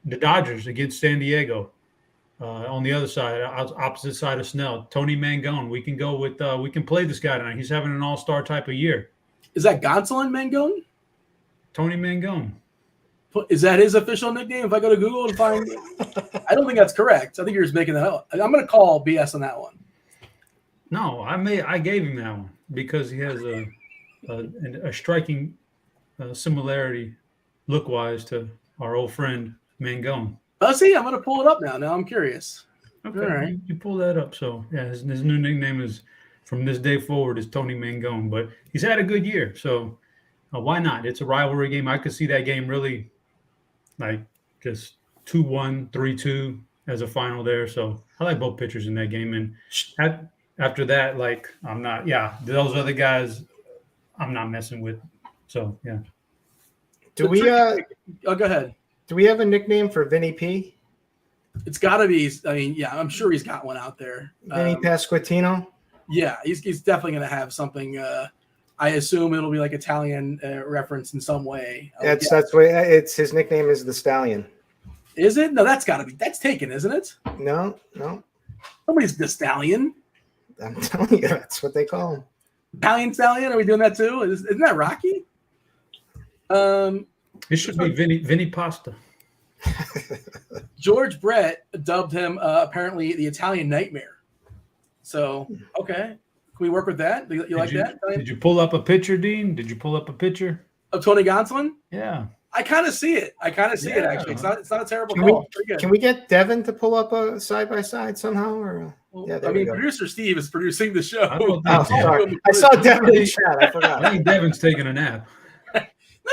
S3: the Dodgers against San Diego. On the other side, opposite side of Snell, Tony Mangone. We can go with. We can play this guy tonight. He's having an all-star type of year.
S1: Is that Gonsolin Mangone?
S3: Tony Mangone.
S1: Is that his official nickname? If I go to Google and find I don't think that's correct. I think you're just making that up. I'm going to call BS on that one.
S3: No, I gave him that one because he has a striking similarity look-wise to our old friend Mangone.
S1: Oh, see, I'm going to pull it up now. Now I'm curious.
S3: Okay,
S1: all right.
S3: You pull that up. So, yeah, his new nickname is, from this day forward, is Tony Mangone. But he's had a good year, so why not? It's a rivalry game. I could see that game really like just 2-1, 3-2 as a final there. So I like both pitchers in that game. And after that, I'm not, those other guys I'm not messing with. So, yeah.
S2: Do we
S1: go ahead.
S2: Do we have a nickname for Vinny P?
S1: It's got to be. I mean, yeah, I'm sure he's got one out there.
S2: Vinny Pasquantino?
S1: Yeah, he's definitely going to have something. I assume it'll be like Italian reference in some way.
S2: That's what it's. His nickname is the Stallion.
S1: Is it? No, that's got to be. That's taken, isn't it?
S2: No.
S1: Somebody's the Stallion.
S2: I'm telling you, that's what they call him.
S1: Italian Stallion? Are we doing that too? Isn't that Rocky?
S3: It should be Vinny Pasta.
S1: George Brett dubbed him apparently the Italian Nightmare. So, okay. Can we work with that? You like that?
S3: Did you pull up a picture, Dean? Did you pull up a picture
S1: of Tony Gonsolin?
S3: Yeah.
S1: I kind of see it. it actually. It's not a terrible
S2: call. Can we get Devin to pull up a side by side somehow? Or
S1: producer Steve is producing the show.
S2: Sorry. I saw Devin in chat. I forgot.
S3: I think Devin's taking a nap.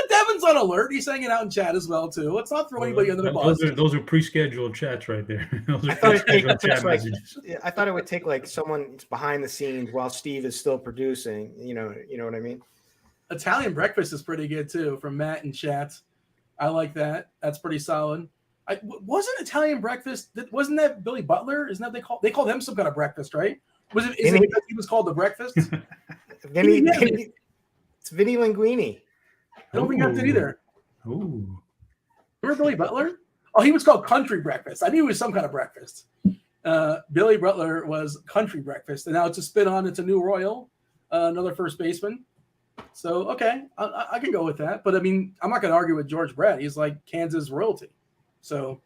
S1: Devin's on alert. He's hanging out in chat as well too. Let's not throw anybody under the bus.
S3: Those are pre-scheduled chats right there.
S2: I thought it would take like someone behind the scenes while Steve is still producing. You know what I mean?
S1: Italian breakfast is pretty good too, from Matt in chat. I like that. That's pretty solid. Wasn't Italian breakfast? Wasn't that Billy Butler? Isn't that they called him some kind of breakfast, right? Is it because he was called the breakfast?
S2: It's Vinny Linguini.
S1: I don't think that's it either.
S3: Ooh.
S1: Remember Billy Butler? Oh, he was called Country Breakfast. I knew he was some kind of breakfast. Billy Butler was Country Breakfast, and now it's a spin on. It's a new Royal, another first baseman. So, okay, I can go with that. But, I mean, I'm not going to argue with George Brett. He's like Kansas royalty. So,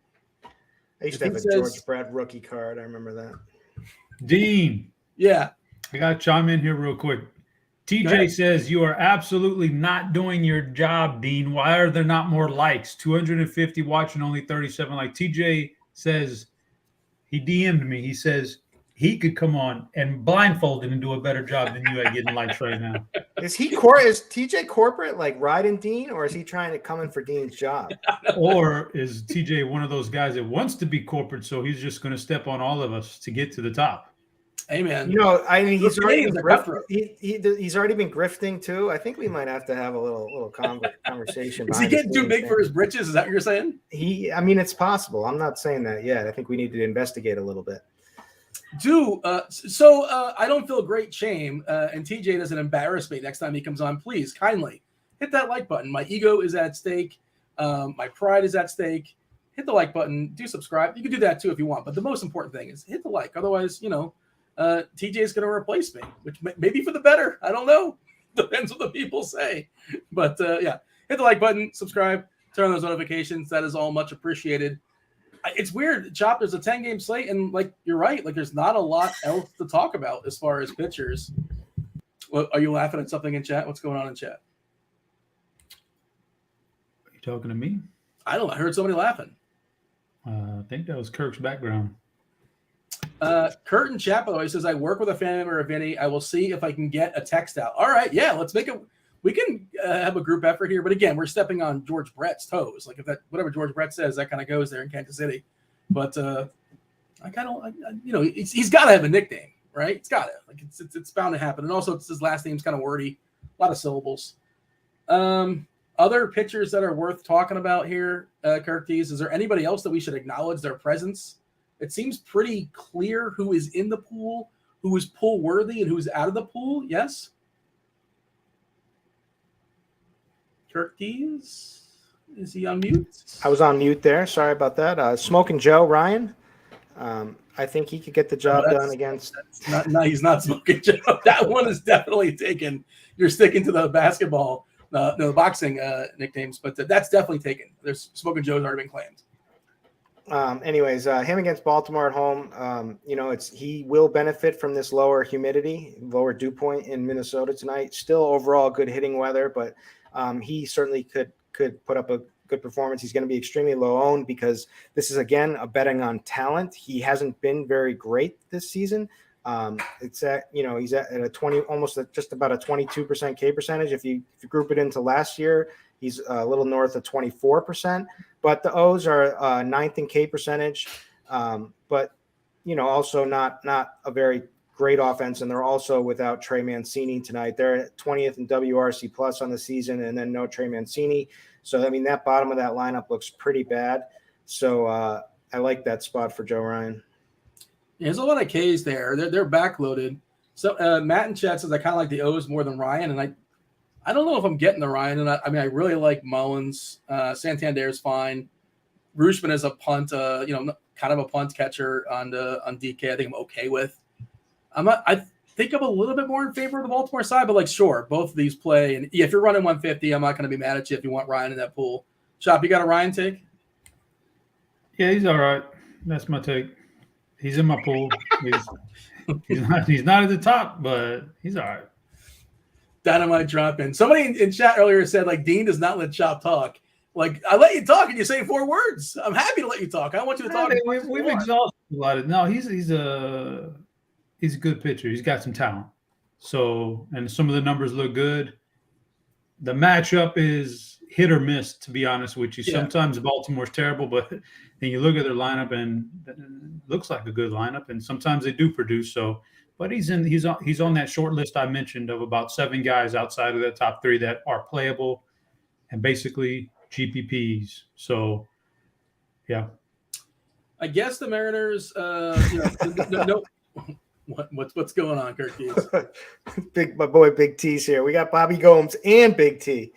S2: I used to have a George Brett rookie card. I remember that.
S3: Dean.
S1: Yeah.
S3: I got to chime in here real quick. TJ says, you are absolutely not doing your job, Dean. Why are there not more likes? 250 watching, only 37 likes. TJ says, he DM'd me. He says he could come on and blindfolded and do a better job than you at getting likes right now.
S2: Is TJ corporate, like riding Dean, or is he trying to come in for Dean's job?
S3: Or is TJ one of those guys that wants to be corporate, so he's just going to step on all of us to get to the top?
S1: Hey, man.
S2: I mean, he's already been grifting too. I think we might have to have a little conversation.
S1: Is he getting too big for his britches? Is that what you're saying?
S2: I mean, it's possible. I'm not saying that yet. I think we need to investigate a little bit.
S1: I don't feel great shame, and TJ doesn't embarrass me next time he comes on. Please, kindly hit that like button. My ego is at stake. My pride is at stake. hit the like button, do subscribe. You can do that too if you want, but the most important thing is hit the like. Otherwise, TJ is going to replace me, which may be for the better. I don't know. Depends what the people say. But yeah, hit the like button, subscribe, turn on those notifications. That is all much appreciated. It's weird, Chop. There's a 10-game slate, and you're right. There's not a lot else to talk about as far as pitchers. Well, are you laughing at something in chat? What's going on in chat?
S3: Are you talking to me?
S1: I don't know. I heard somebody laughing.
S3: I think that was Kirk's background.
S1: Kurt in chat, by the way, says, I work with a family member of Vinny. I will see if I can get a text out. All right. Yeah, let's make it. We can have a group effort here. But again, we're stepping on George Brett's toes. If that, whatever George Brett says, that kind of goes there in Kansas City. But I kind of, he's got to have a nickname, right? It's got to. It's bound to happen. And also, his last name's kind of wordy, a lot of syllables. Other pitchers that are worth talking about here, Kirk Tees, is there anybody else that we should acknowledge their presence? It seems pretty clear who is in the pool, who is pool worthy, and who's out of the pool. Yes? Kirk Tees? Is he on mute?
S2: I was on mute there. Sorry about that. Smoking Joe Ryan. I think he could get the job done against.
S1: No, he's not Smoking Joe. That one is definitely taken. You're sticking to the basketball. No, boxing nicknames, but that's definitely taken. There's Smoking Joe's already been claimed.
S2: Anyways, him against Baltimore at home, he will benefit from this lower humidity, lower dew point in Minnesota tonight. Still overall good hitting weather, but he certainly could put up a good performance. He's going to be extremely low owned because this is, again, a betting on talent. He hasn't been very great this season. It's at, he's at a 20, almost just about a 22% K percentage. If you group it into last year, he's a little north of 24%, but the O's are ninth in K percentage. But, also not a very great offense. And they're also without Trey Mancini tonight. They're at 20th in WRC plus on the season, and then no Trey Mancini. So, that bottom of that lineup looks pretty bad. So I like that spot for Joe Ryan.
S1: Yeah, there's a lot of Ks there. They're backloaded. So Matt in chat says I kind of like the O's more than Ryan, and I don't know if I'm getting the Ryan. And I really like Mullins. Santander's fine. Rooshman is a punt, kind of a punt catcher on DK. I think I'm okay with. I think I'm a little bit more in favor of the Baltimore side, but sure, both of these play. And if you're running 150, I'm not going to be mad at you if you want Ryan in that pool. Shop, you got a Ryan take?
S3: Yeah, he's all right. That's my take. He's in my pool. He's not at the top, but he's all right.
S1: Dynamite drop in. Somebody in chat earlier said Dean does not let Chop talk. I let you talk and you say 4 words. I'm happy to let you talk. I want you to talk.
S3: We've exhausted a lot of. No, he's a good pitcher. He's got some talent. So, and some of the numbers look good. The matchup is hit or miss, to be honest with you. Yeah. Sometimes Baltimore's terrible, but then you look at their lineup and it looks like a good lineup, and sometimes they do produce. So, but he's on that short list I mentioned of about 7 guys outside of the top 3 that are playable and basically GPPs. So, yeah.
S1: I guess the Mariners, no. What's going on, Kirk Tees?
S2: My boy Big T's here. We got Bobby Gomes and Big T.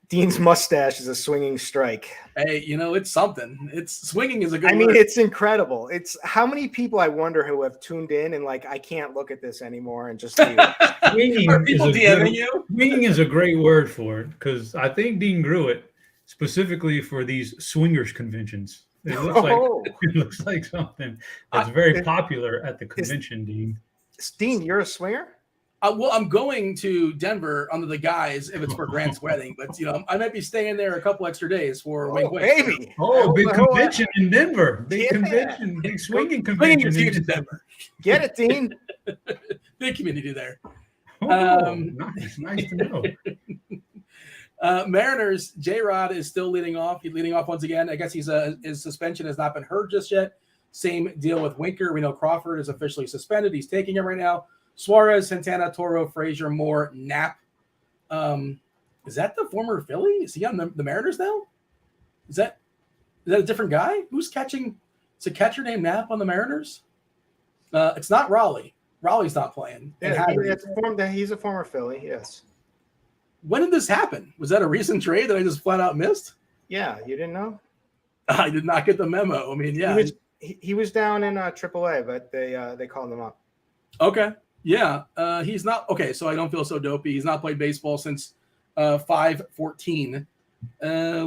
S2: Dean's mustache is a swinging strike.
S1: Hey, it's something. It's swinging is a good
S2: word. It's incredible. It's how many people I wonder who have tuned in and I can't look at this anymore and just
S3: swinging. Are people DMing you? Swinging is a great word for it because I think Dean grew it specifically for these swingers conventions. It looks like something that's very popular at the convention, Dean.
S2: Dean, you're a swinger?
S1: Well, I'm going to Denver under the guise if it's for Grant's wedding, but I might be staying there a couple extra days for
S2: baby.
S3: Big convention in Denver. Big convention, big swinging convention
S1: in Denver.
S2: Get it, Dean.
S1: Big community there.
S3: Nice to know.
S1: Mariners, J-Rod is still leading off. He's leading off once again. I guess his suspension has not been heard just yet. Same deal with Winker. We know Crawford is officially suspended. He's taking it right now. Suarez, Santana, Toro, Frazier, Moore, Knapp. Is that the former Philly? Is he on the Mariners now? Is that a different guy? Who's catching? It's a catcher named Knapp on the Mariners? It's not Raleigh. Raleigh's not playing.
S2: Yeah, he's a former Philly, yes.
S1: When did this happen? Was that a recent trade that I just flat out missed?
S2: Yeah, you didn't know?
S1: I did not get the memo. I mean, yeah.
S2: He was down in AAA, but they called him up.
S1: Okay. Yeah. He's not okay. So I don't feel so dopey. He's not played baseball since 5/14,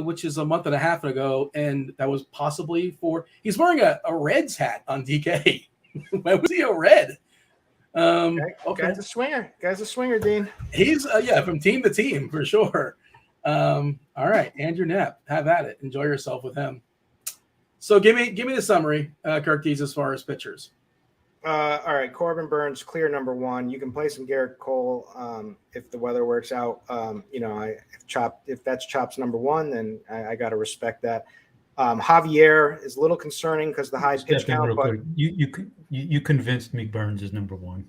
S1: which is a month and a half ago, and that was possibly for. He's wearing a Reds hat on DK. Why was he a Red? Okay.
S2: Guy's a swinger, Dean.
S1: He's from team to team for sure. All right, Andrew Knapp, have at it. Enjoy yourself with him. So give me the summary, Curtis, as far as pitchers.
S2: All right, Corbin Burns, clear number one. You can play some Garrett Cole if the weather works out. If that's Chop's number one, then I got to respect that. Javier is a little concerning because the high pitch count. But
S3: you convinced me Burns is number one.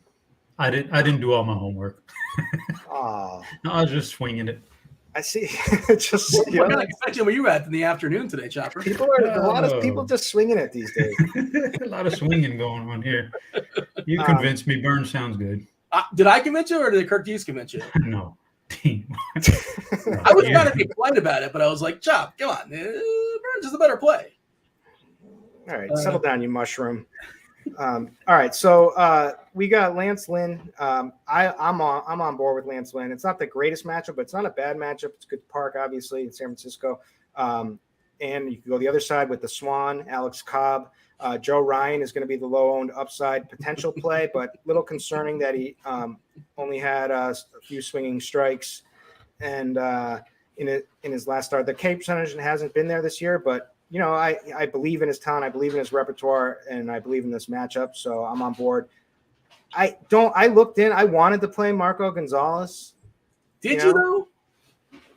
S3: I didn't do all my homework.
S2: Oh,
S3: no, I was just swinging it.
S2: I see.
S1: What kind of section were you at in the afternoon today, Chopper?
S2: A lot of people just swinging it these days.
S3: A lot of swinging going on here. You convinced me. Burns sounds good.
S1: Did I convince you, or did Curtis convince you?
S3: No.
S1: I was trying to be polite about it, but I was like, Chop, come on. Burns is a better play.
S2: All right, settle down, you mushroom. All right, so we got Lance Lynn. I'm on board with Lance Lynn. It's not the greatest matchup, but it's not a bad matchup. It's a good park, obviously, in San Francisco. And you can go the other side with the Swan, Alex Cobb. Joe Ryan is going to be the low-owned upside potential play, but a little concerning that he only had a few swinging strikes. And in his last start, the K percentage hasn't been there this year, but I believe in his talent, I believe in his repertoire, and I believe in this matchup, so I'm on board. I wanted to play Marco Gonzalez.
S1: Did you though?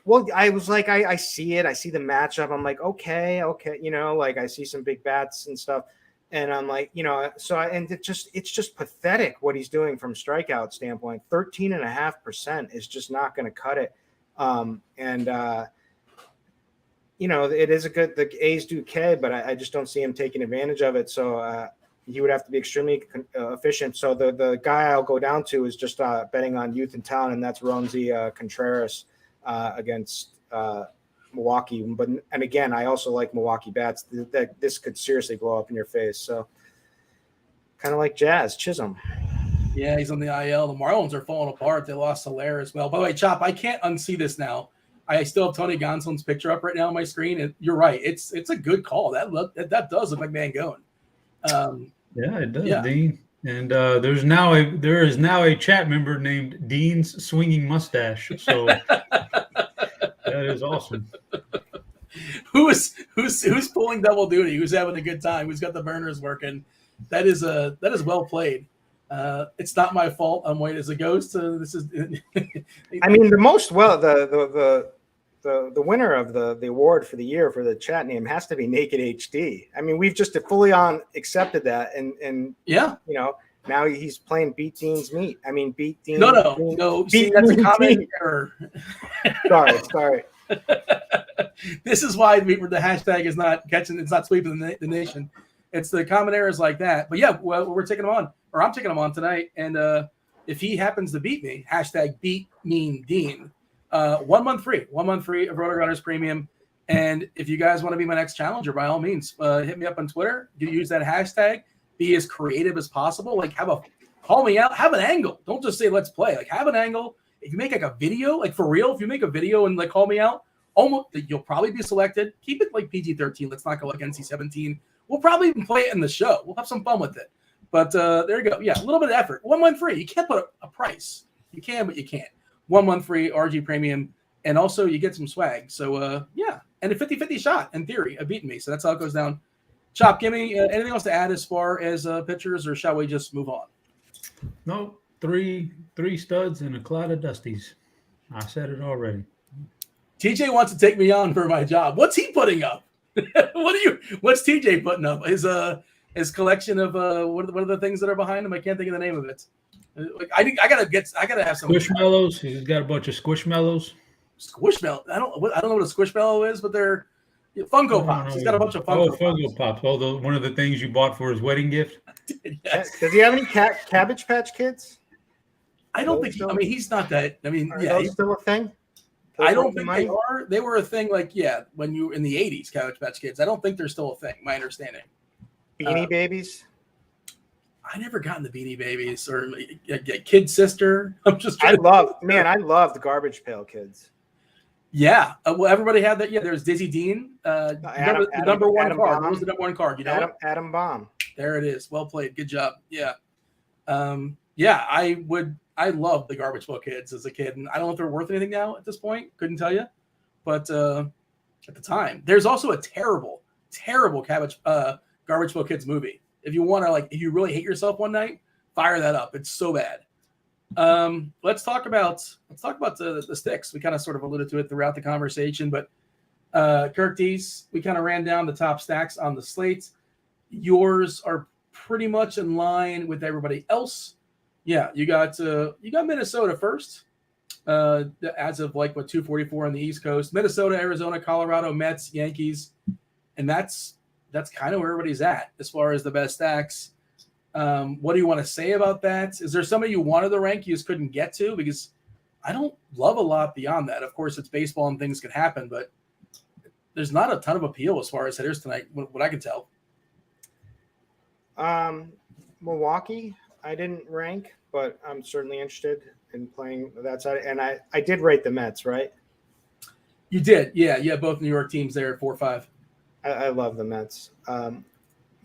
S2: Well, I was like, I see it. I see the matchup. I'm like, okay. I see some big bats and stuff. And I'm like, it's just pathetic what he's doing from strikeout standpoint. 13.5% is just not going to cut it. It is the A's do K, but I just don't see him taking advantage of it. So he would have to be extremely efficient. So the guy I'll go down to is just betting on youth and talent, and that's Ronzi Contreras against Milwaukee. And again, I also like Milwaukee bats. This could seriously blow up in your face. So kind of like Jazz Chisholm.
S1: Yeah, he's on the IL. The Marlins are falling apart. They lost Soler as well. By the way, Chop, I can't unsee this now. I still have Tony Gonsolin's picture up right now on my screen, and you're right. It's a good call. That does look like Mangone.
S3: Yeah, it does, yeah. Dean. And there is now a chat member named Dean's Swinging Mustache. So that is awesome.
S1: Who's pulling double duty? Who's having a good time? Who's got the burners working? That is well played. It's not my fault. I'm white as a ghost. This is.
S2: I mean, the winner of the award for the year for the chat name has to be Naked HD. I mean, we've just fully on accepted that, and
S1: yeah,
S2: now he's playing Beat Dean's meat. I mean, Beat Dean.
S1: No. See, that's a common error.
S2: Sorry.
S1: This is why the hashtag is not catching. It's not sweeping the nation. It's the common errors like that. But yeah, we're taking him on, or I'm taking him on tonight. And if he happens to beat me, hashtag beat mean Dean. 1 month free of RotoGrinders Premium. And if you guys want to be my next challenger, by all means, hit me up on Twitter. You use that hashtag. Be as creative as possible. Like call me out. Have an angle. Don't just say let's play. Like have an angle. If you make like a video, like for real, if you make a video and like call me out, you'll probably be selected. Keep it like PG-13. Let's not go like NC-17. We'll probably even play it in the show. We'll have some fun with it. But there you go. Yeah, a little bit of effort. 1 month free. You can't put a price. You can, but you can't. 1 month free, RG Premium, and also you get some swag. So, yeah, and a 50-50 shot, in theory, of beating me. So that's how it goes down. Chop, give me anything else to add as far as pitchers, or shall we just move on?
S3: No, three studs and a cloud of dusties. I said it already.
S1: TJ wants to take me on for my job. What's he putting up? What's TJ putting up? His collection of what are the things that are behind him? I can't think of the name of it. Like I gotta have some
S3: Squishmallows. He's got a bunch of Squishmallows.
S1: Squishmallow. I don't know what a Squishmallow is, but they're Funko Pops. He's got a bunch of
S3: Funko Pops. One of the things you bought for his wedding gift.
S2: Yes. Does he have any Cabbage Patch Kids?
S1: I don't think. I mean, he's not that. I mean,
S2: Are those still a thing?
S1: I don't think they are. They were a thing when you in the 80s, Couch Patch Kids. I don't think they're still a thing, my understanding.
S2: Beanie Babies?
S1: I never gotten the Beanie Babies or Kid Sister. I'm just
S2: I love the Garbage Pail Kids.
S1: Yeah. Well, everybody had that. Yeah, there's Dizzy Dean. The number one card. What was the number one card? You know,
S2: Adam Bomb.
S1: There it is. Well played. Good job. Yeah. I loved the Garbage Pail Kids as a kid, and I don't know if they're worth anything now at this point. Couldn't tell you, but at the time, there's also a terrible Garbage Pail Kids movie. If you want to, if you really hate yourself one night, fire that up. It's so bad. Let's talk about the sticks. We kind of sort of alluded to it throughout the conversation, but Kirk Dees, we kind of ran down the top stacks on the slates. Yours are pretty much in line with everybody else. Yeah, you got Minnesota first, as of 244 on the East Coast. Minnesota, Arizona, Colorado, Mets, Yankees, and that's kind of where everybody's at as far as the best stacks. What do you want to say about that? Is there somebody you wanted to rank you just couldn't get to? Because I don't love a lot beyond that. Of course, it's baseball and things can happen, but there's not a ton of appeal as far as hitters tonight, what I can tell.
S2: Milwaukee, I didn't rank, but I'm certainly interested in playing that side. And I did rate the Mets, right?
S1: You did. Yeah, both New York teams there at 4-5.
S2: I love the Mets. But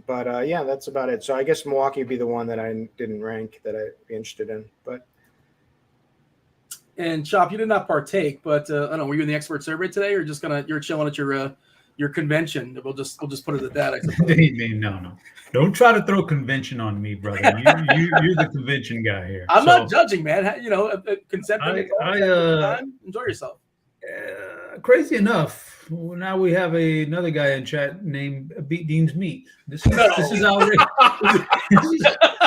S2: that's about it. So I guess Milwaukee would be the one that I didn't rank that I'd be interested in.
S1: And Chop, you did not partake, but I don't know. Were you in the expert survey today, or you're chilling at your convention? We'll just put it at that. I suppose.
S3: No. Don't try to throw convention on me, brother. You're the convention guy here.
S1: I'm not judging, man. Consent. Enjoy yourself.
S3: Crazy enough, now we have another guy in chat named Beat Dean's Meat. This is outrageous.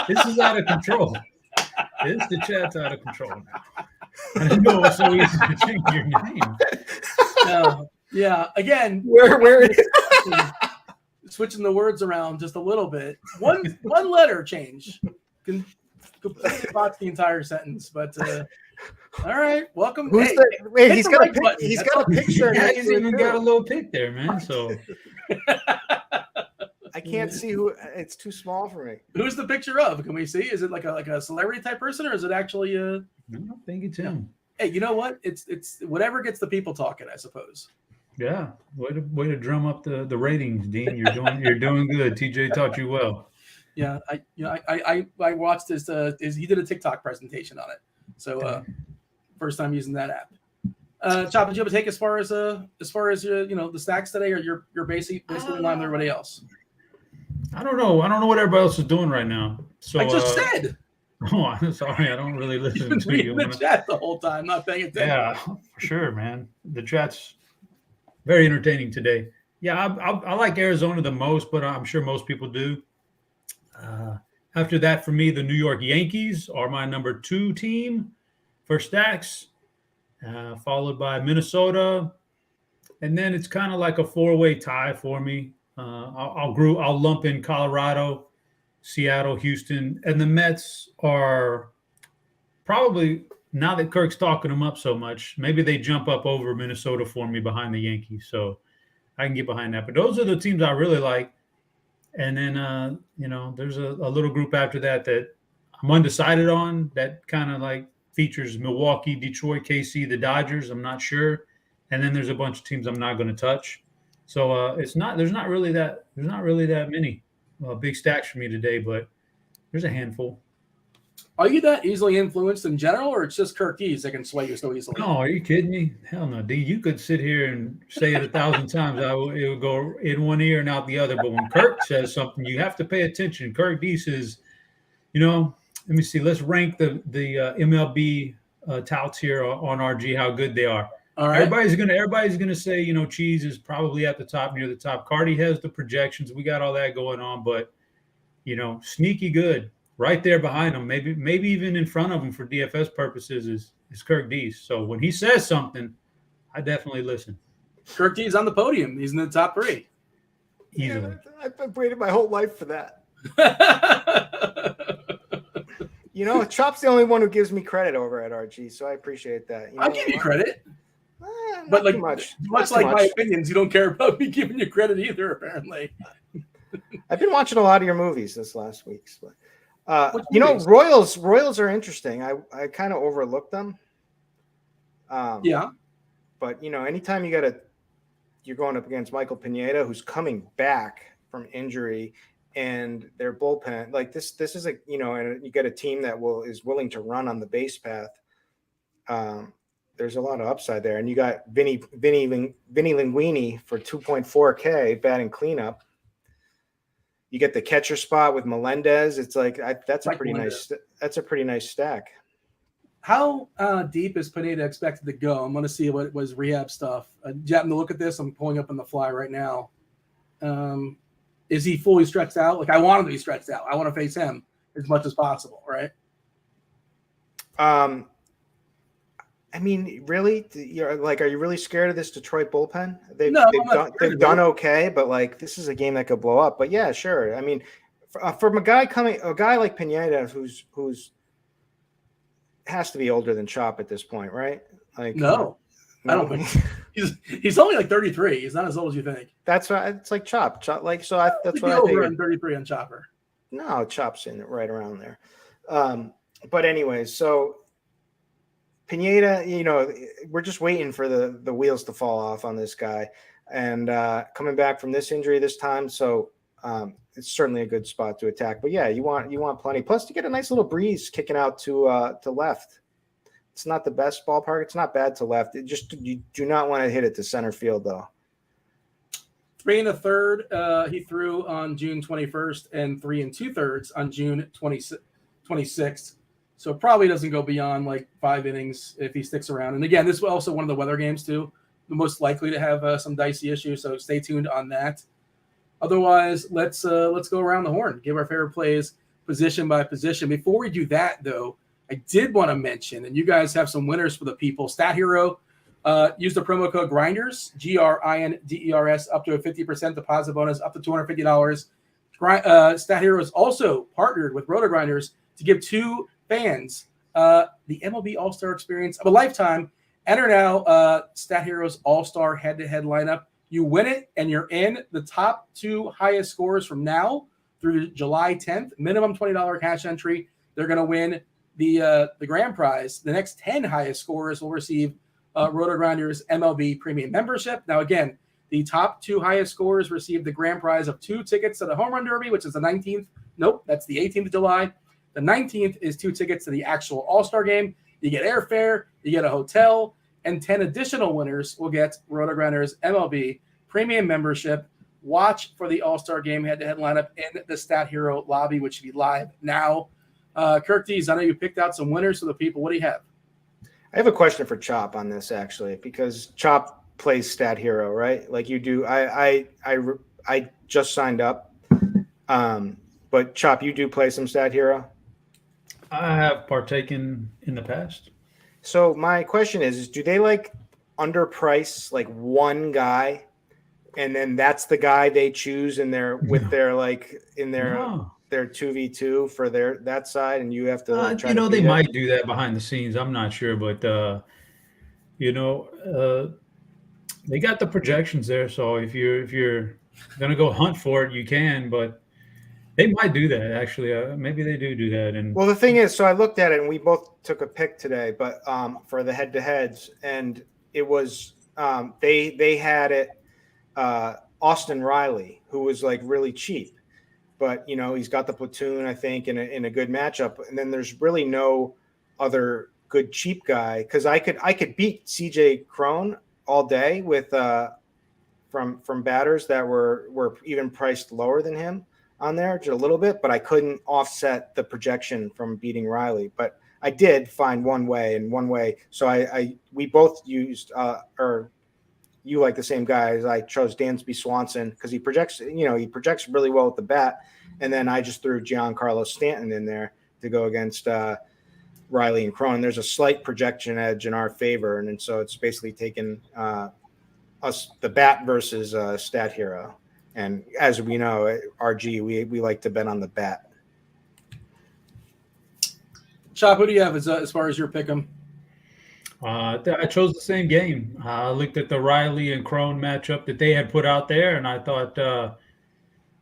S3: This is out of control. The chat's out of control now. I didn't know it was so easy to change your name.
S1: No. Yeah. Again,
S2: where is
S1: switching the words around just a little bit. One letter change can completely botch the entire sentence. But all right, welcome.
S2: Who's wait, he's got a picture.
S3: Yeah, he's even got a little pic there, man. So
S2: I can't see who. It's too small for me.
S1: Who's the picture of? Can we see? Is it like a celebrity type person, or is it actually
S3: I don't think it's him.
S1: Hey, you know what? It's whatever gets the people talking, I suppose.
S3: Yeah, way to drum up the ratings, Dean. You're doing good. TJ taught you well.
S1: Yeah, I watched his he did a TikTok presentation on it. So first time using that app. Chop, did you have a take as far as the stacks today, or you're basically in line with everybody else?
S3: I don't know what everybody else is doing right now. So
S1: I just said.
S3: Oh, I'm sorry. I don't really listen
S1: You've
S3: to
S1: been
S3: you.
S1: reading the chat the whole time, not paying attention.
S3: Yeah, for sure, man. The chat's very entertaining today. Yeah, I like Arizona the most, but I'm sure most people do. After that, for me, the New York Yankees are my number 2 team for stacks, followed by Minnesota. And then it's kind of like a 4-way tie for me. I'll lump in Colorado, Seattle, Houston, and the Mets are probably, now that Kirk's talking them up so much, maybe they jump up over Minnesota for me behind the Yankees. So I can get behind that. But those are the teams I really like. And then, there's a little group after that I'm undecided on that kind of features Milwaukee, Detroit, KC, the Dodgers. I'm not sure. And then there's a bunch of teams I'm not going to touch. So there's not really that many big stacks for me today, but there's a handful.
S1: Are you that easily influenced in general, or it's just Kirk Dees that can sway you so easily?
S3: No, are you kidding me? Hell no, D. You could sit here and say it 1,000 times. It would go in one ear and out the other. But when Kirk says something, you have to pay attention. Kirk Dees says, let me see. Let's rank the MLB touts here on RG, how good they are.
S1: All right.
S3: Everybody's gonna say, Cheese is probably at the top, near the top. Carty has the projections. We got all that going on, but sneaky good. Right there behind him, maybe even in front of him for DFS purposes is Kirk Dees. So when he says something, I definitely listen.
S1: Kirk Dees on the podium. He's in the top 3.
S3: Easily.
S2: Yeah, I've waited my whole life for that. Chop's the only one who gives me credit over at RG, so I appreciate that.
S1: I'll give you credit. But like
S2: too much.
S1: much like my opinions, you don't care about me giving you credit either, apparently.
S2: I've been watching a lot of your movies this last week. But,
S1: movies?
S2: Royals are interesting. I kind of overlooked them.
S1: Yeah.
S2: But, anytime you're going up against Michael Pineda, who's coming back from injury, and their bullpen, like this is and you get a team that is willing to run on the base path. There's a lot of upside there, and you got Vinny Linguini for 2.4K batting cleanup. You get the catcher spot with Melendez. It's like that's a pretty nice stack. How
S1: deep is Pineda expected to go? I'm going to see what was rehab stuff. You happen to look at this? I'm pulling up on the fly right now. Is he fully stretched out? Like, I want him to be stretched out. I want to face him as much as possible, right?
S2: I mean, really? Are you really scared of this Detroit bullpen? They've done okay, but like this is a game that could blow up. But yeah, sure. I mean, from a guy like Pineda, who's has to be older than Chop at this point, right? Like,
S1: no. I don't think he's only like 33. He's not as old as you think.
S2: That's right. It's like Chop. Like so. That's what I
S1: over on 33 on Chopper.
S2: No, Chop's in it right around there. But anyways, so Pineda, we're just waiting for the wheels to fall off on this guy, and coming back from this injury this time, so it's certainly a good spot to attack. But yeah, you want plenty. Plus, you get a nice little breeze kicking out to left. It's not the best ballpark. It's not bad to left. You do not want to hit it to center field though.
S1: 3 1/3 he threw on June 21st, and 3 2/3 on June 26th. So probably doesn't go beyond like 5 innings if he sticks around. And again, this was also one of the weather games too, the most likely to have some dicey issues. So stay tuned on that. Otherwise, let's go around the horn, give our favorite plays position by position. Before we do that, though, I did want to mention, and you guys have some winners for the people. StatHero use the promo code GRINDERS, GRINDERS, up to a 50% deposit bonus, up to $250. StatHero is also partnered with RotoGrinders to give 2 fans the MLB All-Star experience of a lifetime. Enter now StatHero's All-Star head-to-head lineup. You win it, and you're in. The top 2 highest scores from now through July 10th, minimum $20 cash entry. They're going to win the grand prize. The next 10 highest scorers will receive RotoGrinders MLB premium membership. Now, again, the top 2 highest scorers receive the grand prize of 2 tickets to the Home Run Derby, which is the 19th. Nope, that's the 18th of July. The 19th is 2 tickets to the actual All-Star game. You get airfare, you get a hotel, and 10 additional winners will get RotoGrinders MLB premium membership. Watch for the All-Star game head-to-head lineup in the StatHero lobby, which should be live now. Kirk Dees, I know you picked out some winners for the people. What do you have?
S2: I have a question for Chop on this, actually, because Chop plays StatHero, right? Like you do. I just signed up, but Chop, you do play some StatHero?
S3: I have partaken in the past.
S2: So my question is do they like underprice like one guy, and then that's the guy they choose in their their 2v2 for that side, and you have to try to
S3: they might do that behind the scenes. I'm not sure, but they got the projections there. So if you're gonna go hunt for it, you can, but they might do that, actually. Maybe they do that. And
S2: well, the thing is, so I looked at it, and we both took a pick today, but for the head-to-heads, and it was they had it Austin Riley, who was like really cheap, but he's got the platoon, I think, in a good matchup, and then there's really no other good cheap guy because I could beat CJ Cron all day with from batters that were even priced lower than him on there just a little bit, but I couldn't offset the projection from beating Riley. But I did find one way. So we both used or you like the same guys. I chose Dansby Swanson because he projects really well with the bat. And then I just threw Giancarlo Stanton in there to go against Riley and Cron. There's a slight projection edge in our favor. And so it's basically taken us the bat versus StatHero. And as we know, at RG, we like to bet on the bat.
S1: Chop, who do you have as far as your pick 'em?
S3: I chose the same game. I looked at the Riley and Crone matchup that they had put out there, and I thought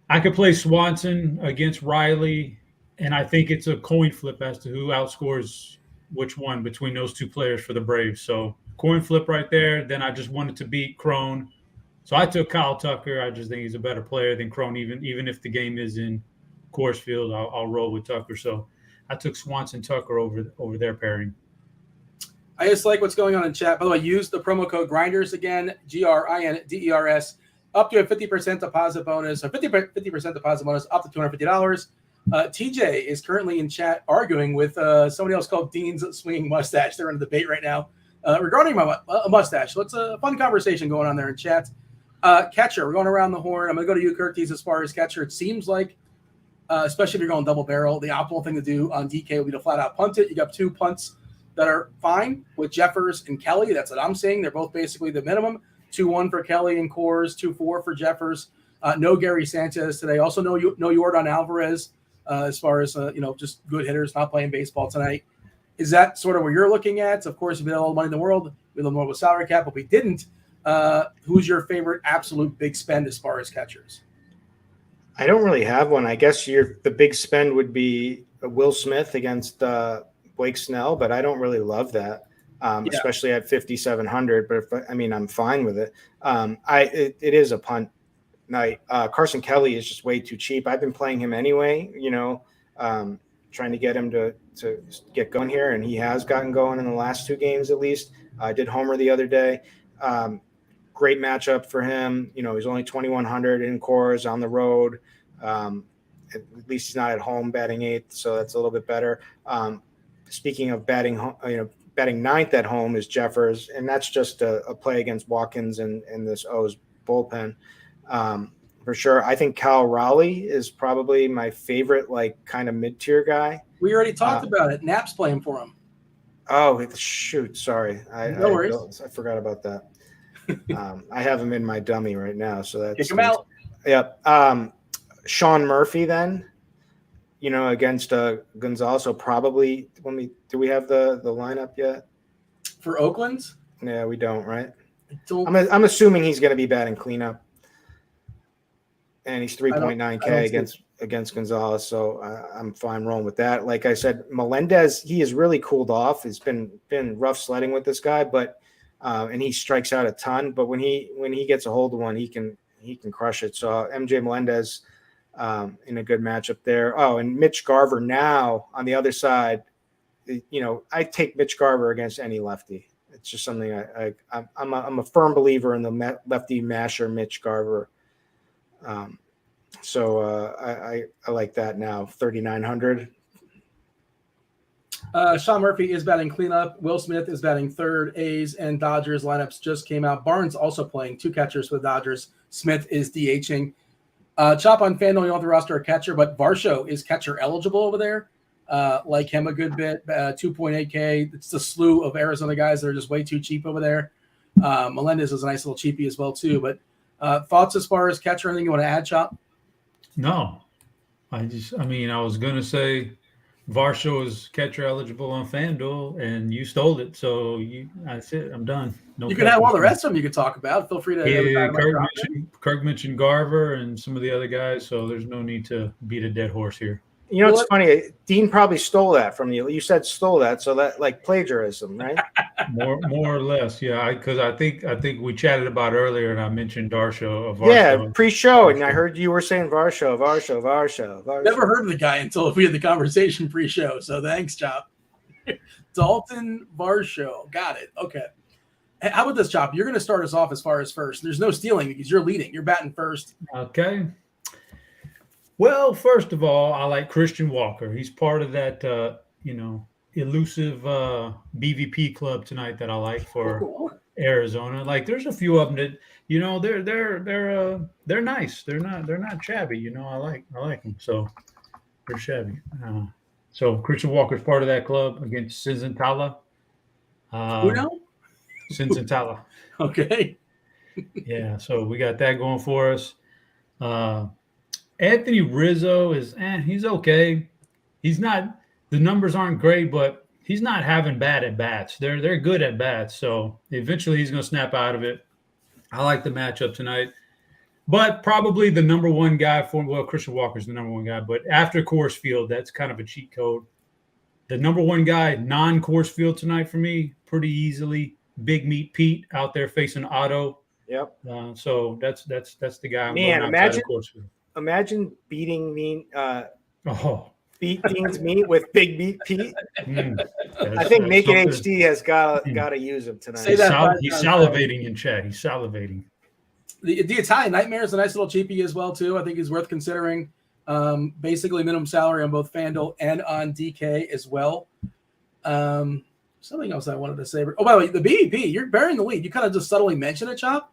S3: I could play Swanson against Riley, and I think it's a coin flip as to who outscores which one between those two players for the Braves. So coin flip right there. Then I just wanted to beat Crone. So I took Kyle Tucker. I just think he's a better player than Crone. Even if the game is in Coors Field, I'll roll with Tucker. So I took Swanson Tucker over their pairing.
S1: I just like what's going on in chat. By the way, use the promo code GRINDERS again, GRINDERS, up to a 50% deposit bonus, a 50% deposit bonus up to $250. TJ is currently in chat arguing with somebody else called Dean's Swinging Mustache. They're in a debate right now regarding my mustache. So it's a fun conversation going on there in chat. Catcher, we're going around the horn. I'm going to go to you, Curtis, as far as catcher. It seems like, especially if you're going double barrel, the optimal thing to do on DK would be to flat out punt it. You got 2 punts that are fine with Jeffers and Kelly. That's what I'm saying. They're both basically the minimum. 2-1 for Kelly and Coors, 2-4 for Jeffers. No Gary Sanchez today. Also no Yordan Alvarez as far as, just good hitters not playing baseball tonight. Is that sort of where you're looking at? Of course, if we had all the money in the world, we had more with salary cap, but we didn't. Who's your favorite absolute big spend as far as catchers?
S2: I don't really have one. I guess the big spend would be Will Smith against Blake Snell, but I don't really love that, especially at 5,700. But I'm fine with it. It is a punt night. Carson Kelly is just way too cheap. I've been playing him anyway, trying to get him to get going here, and he has gotten going in the last 2 games at least. I did homer the other day. Great matchup for him. He's only 2,100 in Coors on the road. At least he's not at home batting 8th, so that's a little bit better. Speaking of batting 9th at home is Jeffers, and that's just a play against Watkins and this O's bullpen. For sure. I think Cal Raleigh is probably my favorite, kind of mid-tier guy.
S1: We already talked about it. Knapp's playing for him.
S2: Oh, shoot. Sorry.
S1: No worries.
S2: I forgot about that. I have him in my dummy right now, so that's
S1: kick him out.
S2: Yep. Sean Murphy then, against Gonzalez. So probably do we have the lineup yet
S1: for Oakland?
S2: Yeah, we don't, right? I'm assuming he's going to be batting cleanup, and he's 3.9K against Gonzalez. So I'm fine rolling with that. Like I said, Melendez, he has really cooled off. It's been rough sledding with this guy, but and he strikes out a ton. But when he gets a hold of one, he can crush it. So MJ Melendez. In a good matchup there. Oh, and Mitch Garver now on the other side. I take Mitch Garver against any lefty. It's just something I'm a firm believer in the lefty masher Mitch Garver. So I like that now. 3,900.
S1: Sean Murphy is batting cleanup. Will Smith is batting third. A's and Dodgers lineups just came out. Barnes also playing 2 catchers for the Dodgers. Smith is DHing. Chop on FanDuel, you don't have to roster a catcher, but Varsho is catcher eligible over there. Like him a good bit, 2.8K. It's the slew of Arizona guys that are just way too cheap over there. Melendez is a nice little cheapie as well, too. But thoughts as far as catcher, anything you want to add, Chop?
S3: No. I was going to say Varsho is catcher eligible on FanDuel, and you stole it. So that's it. I'm done. No,
S1: you can have all the rest of them you can talk about. Feel free to.
S3: Yeah, Kirk mentioned Garver and some of the other guys, so there's no need to beat a dead horse here.
S2: It's funny. Dean probably stole that from you. You said stole that, so that plagiarism, right?
S3: more or less, yeah. Because I think we chatted about earlier, and I mentioned Varsho.
S2: Yeah, pre-show, and I heard you were saying Varsho.
S1: Never heard of the guy until we had the conversation pre-show. So thanks, Chop. Dalton Varsho, got it. Okay. How about this, Chop? You're going to start us off as far as first. There's no stealing because you're leading. You're batting first.
S3: Okay. Well, first of all, I like Christian Walker. He's part of that, elusive BVP club tonight that I like for Arizona. There's a few of them that, they're nice. They're not shabby. I like them. So they're shabby. So Christian Walker's part of that club against Sinzantala.
S1: Who now?
S3: Sinzantala.
S1: Okay.
S3: Yeah, so we got that going for us. Anthony Rizzo is he's okay. He's not, the numbers aren't great, but he's not having bad at bats. They're good at bats, so eventually he's going to snap out of it. I like the matchup tonight, but probably the number one guy Christian Walker's the number one guy, but after Coors Field, that's kind of a cheat code. The number one guy, non-Coors Field tonight for me, pretty easily. Big Meat Pete out there facing Otto.
S2: Yep.
S3: So that's the guy.
S2: Man, imagine beating me. Beat Dean's Meat with Big Meat Pete. I think Naked HD has got to use him tonight.
S3: He's salivating in chat. He's salivating.
S1: The Italian Nightmare is a nice little cheapie as well too. I think he's worth considering. Basically minimum salary on both FanDuel and on DK as well. Something else I wanted to say. Oh, by the way, the BVP, you're bearing the lead. You kind of just subtly mentioned it, Chop.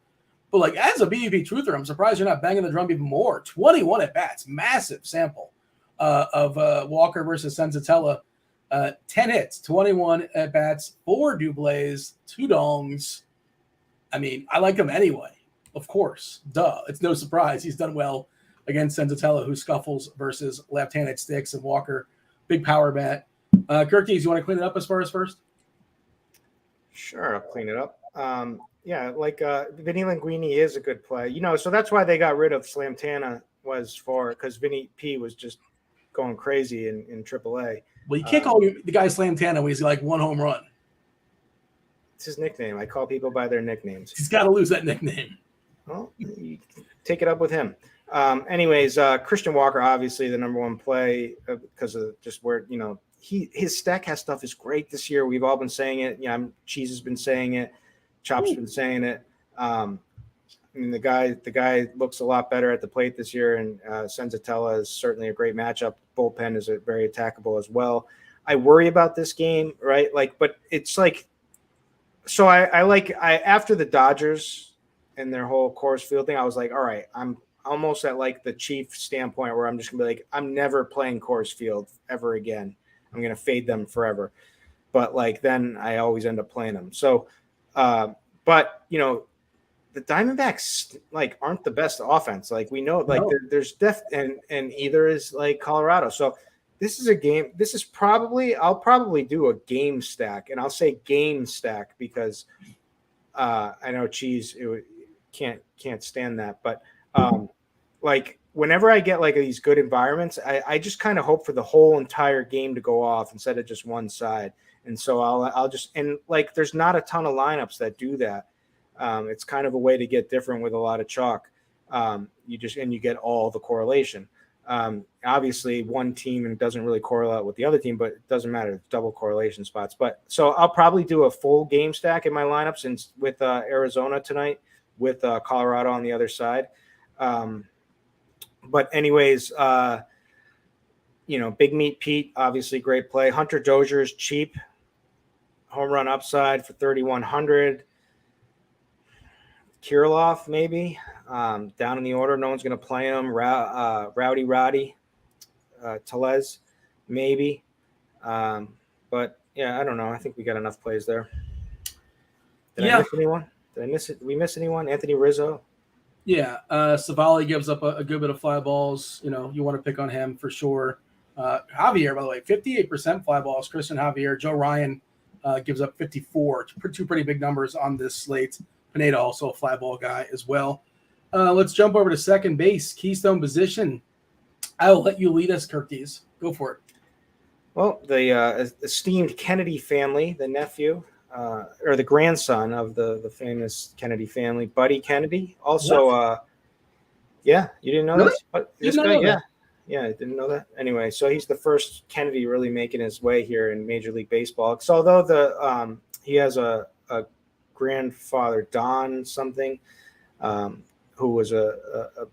S1: But like as a BVP truther, I'm surprised you're not banging the drum even more. 21 at bats, massive sample of Walker versus Senzatella. 10 hits, 21 at bats, 4 doubles, 2 dongs. I mean, I like him anyway. Of course, duh. It's no surprise he's done well against Senzatella, who scuffles versus left-handed sticks, and Walker, big power bat. Curtis, you want to clean it up as far as first?
S2: Sure, I'll clean it up. Yeah, like Vinny Linguini is a good play. So that's why they got rid of Slamtana because Vinny P was just going crazy in AAA.
S1: Well, you can't call the guy Slamtana when he's like 1 home run.
S2: It's his nickname. I call people by their nicknames.
S1: He's got to lose that nickname.
S2: Well, you take it up with him. Anyways, Christian Walker, obviously the number one play because of just where, his stack stuff is great this year. We've all been saying it. Cheese has been saying it. Chop's been saying it. The guy looks a lot better at the plate this year, and Senzatella is certainly a great matchup. Bullpen is very attackable as well. I worry about this game, right? But it's like, so I after the Dodgers and their whole Coors Field thing, I was like, all right, I'm almost at like the Chief standpoint where I'm just gonna be like, I'm never playing Coors Field ever again. I'm gonna fade them forever. But then I always end up playing them. So, but the Diamondbacks aren't the best offense. We know there's depth and either is Colorado. So this is a game. This is I'll probably do a game stack, and I'll say game stack because I know Cheese can't stand that, but whenever I get these good environments, I just kind of hope for the whole entire game to go off instead of just one side. And so I'll just there's not a ton of lineups that do that. It's kind of a way to get different with a lot of chalk. You get all the correlation. Obviously, one team doesn't really correlate with the other team, but it doesn't matter. It's double correlation spots. But so I'll probably do a full game stack in my lineup since with Arizona tonight, with Colorado on the other side. But anyways, Big Meat Pete, obviously great play. Hunter Dozier is cheap. Home run upside for 3,100. Kirilloff, maybe down in the order. No one's going to play him. Rowdy Roddy, Telez, maybe. But yeah, I don't know. I think we got enough plays there. Did I miss anyone? Did we miss anyone? Anthony Rizzo.
S1: Yeah, Savali gives up a good bit of fly balls. You want to pick on him for sure. Javier, by the way, 58% fly balls. Christian Javier. Joe Ryan gives up 54. Two pretty big numbers on this slate. Pineda also a fly ball guy as well. Let's jump over to second base, keystone position. I will let you lead us, Curtis. Go for it.
S2: Well, the esteemed Kennedy family, the nephew or the grandson of the famous Kennedy family, Buddy Kennedy. Also, you didn't know
S1: really?
S2: This guy, yeah, I didn't know that. Anyway, so he's the first Kennedy really making his way here in Major League Baseball. So although he has a grandfather, Don something, who was a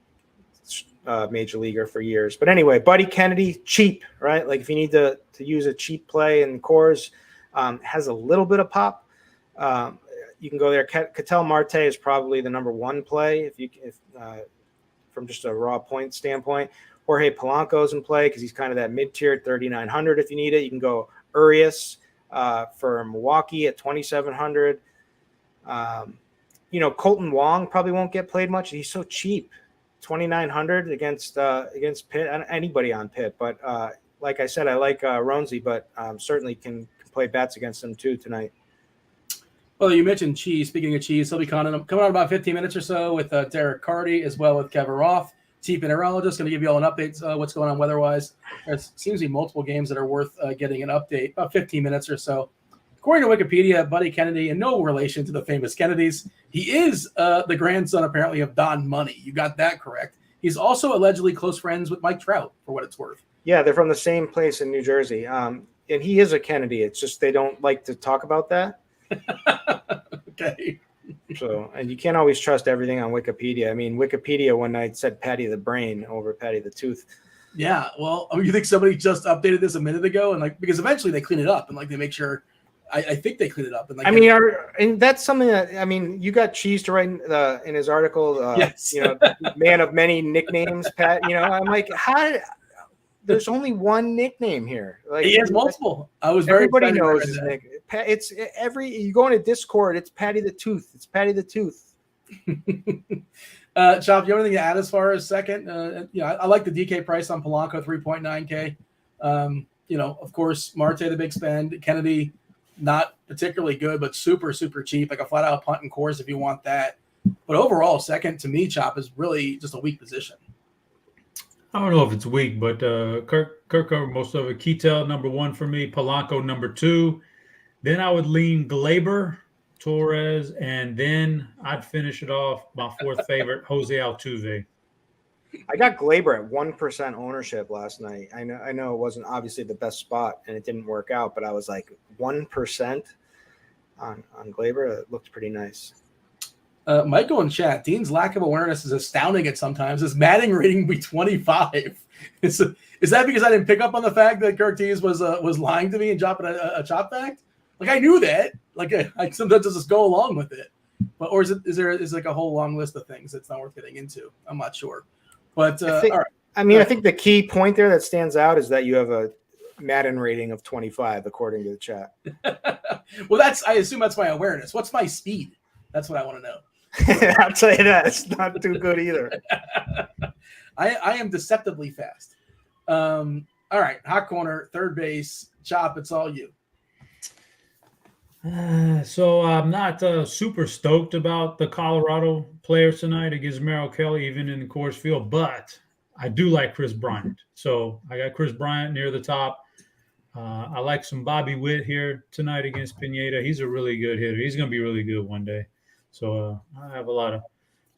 S2: major leaguer for years. But anyway, Buddy Kennedy, cheap, right? If you need to use a cheap play in Coors, has a little bit of pop. You can go there. Ketel Marte is probably the number one play if from just a raw point standpoint. Jorge Polanco's in play because he's kind of that mid-tier, 3,900 if you need it. You can go Urias for Milwaukee at 2,700. Colton Wong probably won't get played much. He's so cheap, 2,900 against Pitt. Anybody on Pitt, but like I said, I like Ronzi, but certainly can play bets against them too tonight.
S1: Well, you mentioned Cheese. Speaking of Cheese, he'll be coming on about 15 minutes or so with Derek Carty, as well with Kevin Roth, Chief Mineralogist. Going to give you all an update what's going on weather-wise. There seems to be multiple games that are worth getting an update, about 15 minutes or so. According to Wikipedia, Buddy Kennedy, in no relation to the famous Kennedys, he is the grandson, apparently, of Don Money. You got that correct. He's also allegedly close friends with Mike Trout, for what it's worth.
S2: Yeah, they're from the same place in New Jersey. And he is a Kennedy. It's just they don't like to talk about that.
S1: Okay.
S2: So, and you can't always trust everything on Wikipedia. I mean, Wikipedia one night said Patty the Brain over Patty the Tooth.
S1: Yeah, well, you think somebody just updated this a minute ago, and because eventually they clean it up and they make sure. I think they clean it up, and
S2: and that's something that you got Cheese to write in his article.
S1: Yes.
S2: Man of many nicknames, Pat. I'm like, how? There's only one nickname here.
S1: He has multiple. I was
S2: everybody knows his nickname. It's you go into Discord. It's Patty the Tooth. It's Patty the Tooth.
S1: Chop, you have anything to add as far as second? I like the DK price on Polanco, 3.9K. Of course, Marte the big spend. Kennedy, not particularly good, but super, super cheap, like a flat out punt and course if you want that. But overall, second to me, Chop, is really just a weak position.
S3: I don't know if it's weak, but Kirk covered most of it. Ketel, number 1 for me. Polanco, number 2. Then I would lean Glaber, Torres, and then I'd finish it off, my 4th favorite, Jose Altuve.
S2: I got Glaber at 1% ownership last night. I know it wasn't obviously the best spot, and it didn't work out, but I was like 1% on Glaber. It looked pretty nice.
S1: Michael in chat, Dean's lack of awareness is astounding at sometimes. His Madden rating be 25. Is that because I didn't pick up on the fact that Curtis was lying to me and dropping a chop fact? I knew that. I sometimes just go along with it. But or is there a whole long list of things that's not worth getting into? I'm not sure. But all right.
S2: I think the key point there that stands out is that you have a Madden rating of 25, according to the chat.
S1: Well, I assume that's my awareness. What's my speed? That's what I want to know.
S2: I'll tell you that. It's not too good either.
S1: I am deceptively fast. All right. Hot corner, third base. Chop, it's all you.
S3: So I'm not super stoked about the Colorado players tonight against Merrill Kelly, even in the Coors Field, but I do like Chris Bryant. So I got Chris Bryant near the top. I like some Bobby Witt here tonight against Pineda. He's a really good hitter. He's going to be really good one day. So I have a lot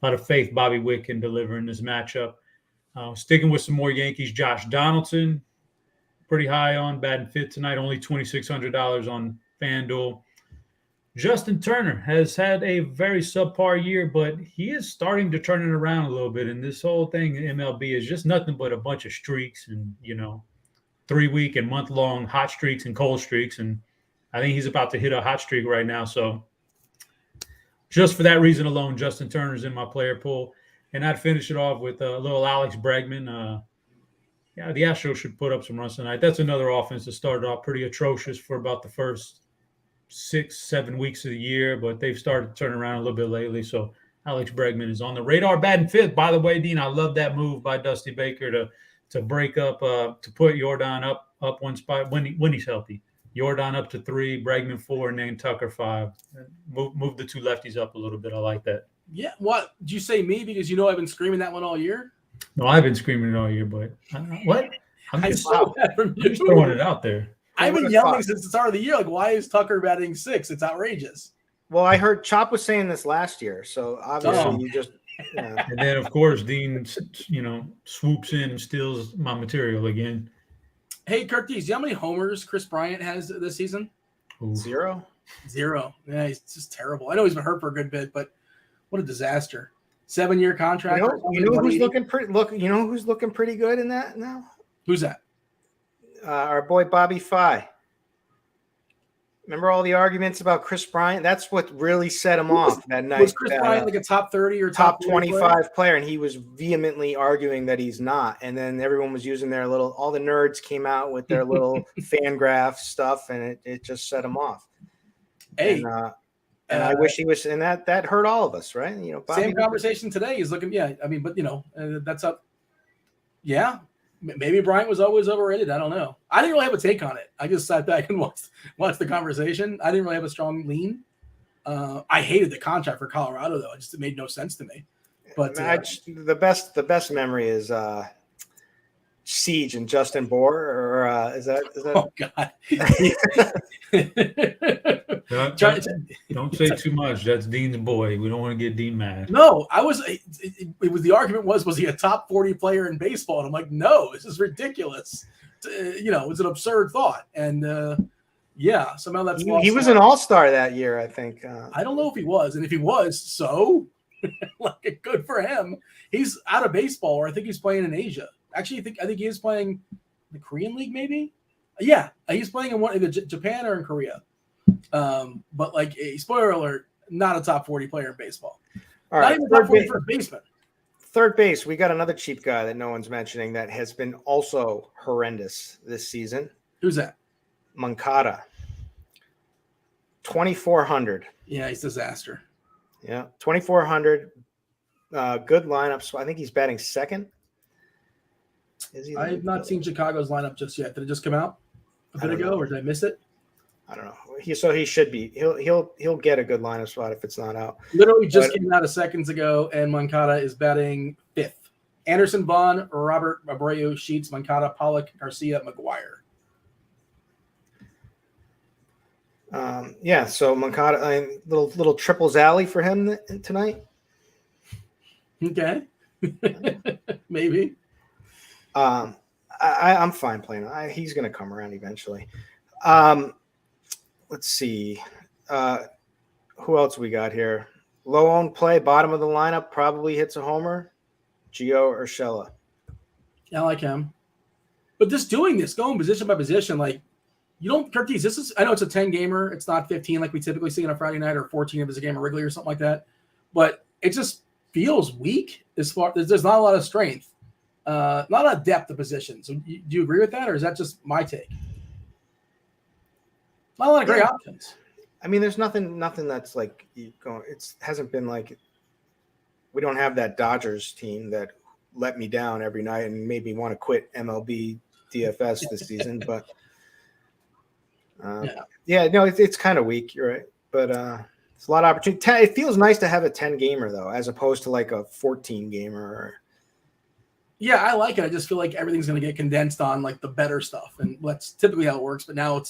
S3: of faith Bobby Witt can deliver in this matchup. Sticking with some more Yankees, Josh Donaldson, pretty high on batting fifth tonight, only $2,600 on FanDuel. Justin Turner has had a very subpar year, but he is starting to turn it around a little bit. And this whole thing in MLB is just nothing but a bunch of streaks and, 3-week and month-long hot streaks and cold streaks. And I think he's about to hit a hot streak right now. So just for that reason alone, Justin Turner's in my player pool. And I'd finish it off with a little Alex Bregman. The Astros should put up some runs tonight. That's another offense that started off pretty atrocious for about the first 6-7 weeks of the year, but they've started to turn around a little bit lately. So Alex Bregman is on the radar. Batting fifth, by the way, Dean, I love that move by Dusty Baker to break up, to put Jordan up one spot when he's healthy. Jordan up to 3, Bregman 4, and then Tucker 5. Move the two lefties up a little bit. I like that.
S1: Yeah. What did you say? Me because I've been screaming that one all year.
S3: No, I've been screaming it all year, but what?
S1: I saw that from you.
S3: I'm just throwing it out there.
S1: I've been yelling since the start of the year. Why is Tucker batting 6? It's outrageous.
S2: Well, I heard Chop was saying this last year, so obviously you just. Yeah.
S3: And then, of course, Dean, swoops in and steals my material again.
S1: Hey, Curtis, do you know how many homers Chris Bryant has this season?
S3: Ooh.
S2: 0.
S1: Yeah, he's just terrible. I know he's been hurt for a good bit, but what a disaster. 7-year contract.
S2: You know who's looking pretty? Who's looking pretty good in that now?
S1: Who's that?
S2: Our boy Bobby Fye. Remember all the arguments about Chris Bryant? That's what really set him off that night.
S1: Was Chris Bryant like a top 30 or
S2: top 25 player? And he was vehemently arguing that he's not. And then everyone was using all the nerds came out with their little fan graph stuff, and it just set him off.
S1: Hey.
S2: And I wish he was, and that hurt all of us, right?
S1: Bobby same conversation today. He's looking, but that's up. Yeah. maybe Bryant was always overrated. I don't know. I didn't really have a take on it. I just sat back and watched the conversation. I didn't really have a strong lean. I hated the contract for Colorado, though. It made no sense to me. But
S2: the best memory is Siege and Justin Bohr, or is that?
S1: Oh God!
S3: Don't say too much. That's Dean's boy. We don't want to get Dean mad.
S1: No, it was the argument was he a top 40 player in baseball? And I'm like, no, this is ridiculous. It was an absurd thought. And somehow that's
S2: he was an all-star that year, I think.
S1: I don't know if he was, and if he was, so like good for him. He's out of baseball, or I think he's playing in Asia. Actually, I think he is playing the Korean League, maybe. Yeah, he's playing in either Japan or in Korea. But like, spoiler alert, not a top 40 player in baseball.
S2: All right,
S1: not even top 40 first baseman.
S2: Third base, we got another cheap guy that no one's mentioning that has been also horrendous this season.
S1: Who's that?
S2: Moncada. 2,400.
S1: Yeah, he's a disaster.
S2: Yeah, 2,400. Good lineup. So I think he's batting second.
S1: I have not seen Chicago's lineup just yet. Did it just come out a bit ago, or did I miss it?
S2: I don't know. He should be. He'll get a good lineup spot if it's not out.
S1: Literally just came out seconds ago, and Moncada is batting fifth. Anderson, Vaughn, Robert, Abreu, Sheets, Moncada, Pollock, Garcia, McGuire.
S2: So Moncada, little triples alley for him tonight.
S1: Okay, maybe.
S2: I'm fine playing. He's going to come around eventually. Let's see. Who else we got here? Low owned play, bottom of the lineup, probably hits a homer. Gio Urshela.
S1: I like him. But just doing this, going position by position, like, you don't, Curtis, I know it's a 10 gamer. It's not 15 like we typically see on a Friday night, or 14 if it's a game of Wrigley or something like that. But it just feels weak as far as there's not a lot of strength. Not a lot of depth of position. So do you agree with that, or is that just my take? Not a lot of great options.
S2: I mean, there's nothing that's like going. It hasn't been like we don't have that Dodgers team that let me down every night and made me want to quit MLB DFS this season. But it's kind of weak. You're right, but it's a lot of opportunity. It feels nice to have a 10 gamer though, as opposed to like a 14 gamer.
S1: Yeah, I like it. I just feel like everything's going to get condensed on like the better stuff, and that's typically how it works. But now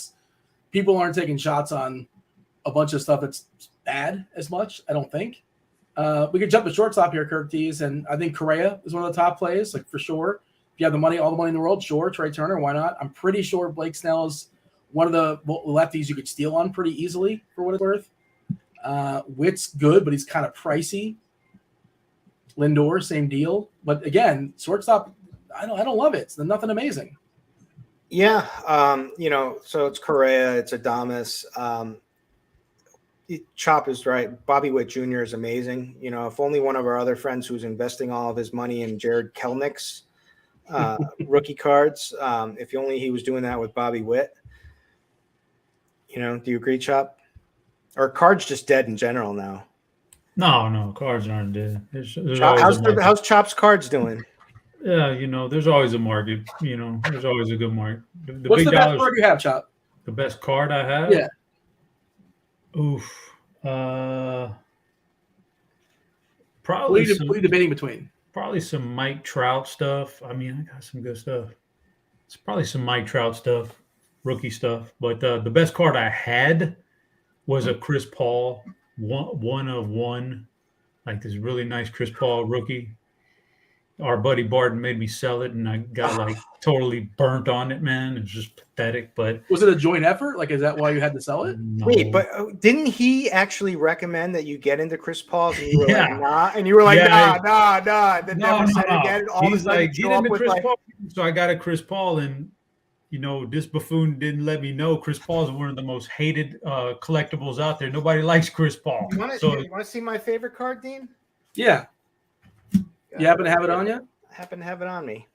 S1: people aren't taking shots on a bunch of stuff that's bad as much. I don't think. We could jump to shortstop here, Curtis, and I think Correa is one of the top plays, like for sure. If you have the money, all the money in the world, sure. Trey Turner, why not? I'm pretty sure Blake Snell is one of the lefties you could steal on pretty easily for what it's worth. Witt's good, but he's kind of pricey. Lindor, same deal. But again, shortstop, I don't love it. It's nothing amazing.
S2: Yeah. So it's Correa, it's Adames. Chop is right. Bobby Witt Jr. is amazing. If only one of our other friends who's investing all of his money in Jared Kelnick's rookie cards, if only he was doing that with Bobby Witt. Do you agree, Chop? Or cards just dead in general now?
S3: No, cards aren't dead.
S2: How's Chop's cards doing?
S3: Yeah, there's always a market. There's always a good market.
S1: What's the best card you have, Chop?
S3: The best card I have?
S1: Yeah.
S3: Oof.
S1: Probably debating between.
S3: Probably some Mike Trout stuff. I mean, I got some good stuff. It's probably some Mike Trout stuff, rookie stuff. But the best card I had was a Chris Paul, one of one, like this really nice Chris Paul rookie. Our buddy Barton made me sell it, and I got like totally burnt on it, man. It's just pathetic. But
S1: was it a joint effort? Like, is that why you had to sell it?
S3: No.
S2: Wait, but didn't he actually recommend that you get into Chris Paul's? And you were like, nah, and you were like, nah. Then never said it again. All
S3: He's like, get into Chris Paul. So I got a Chris Paul, and this buffoon didn't let me know Chris Paul is one of the most hated collectibles out there. Nobody likes Chris Paul.
S2: You want to see my favorite card, Dean?
S1: Yeah. You happen to have it on you?
S2: I happen to have it on me.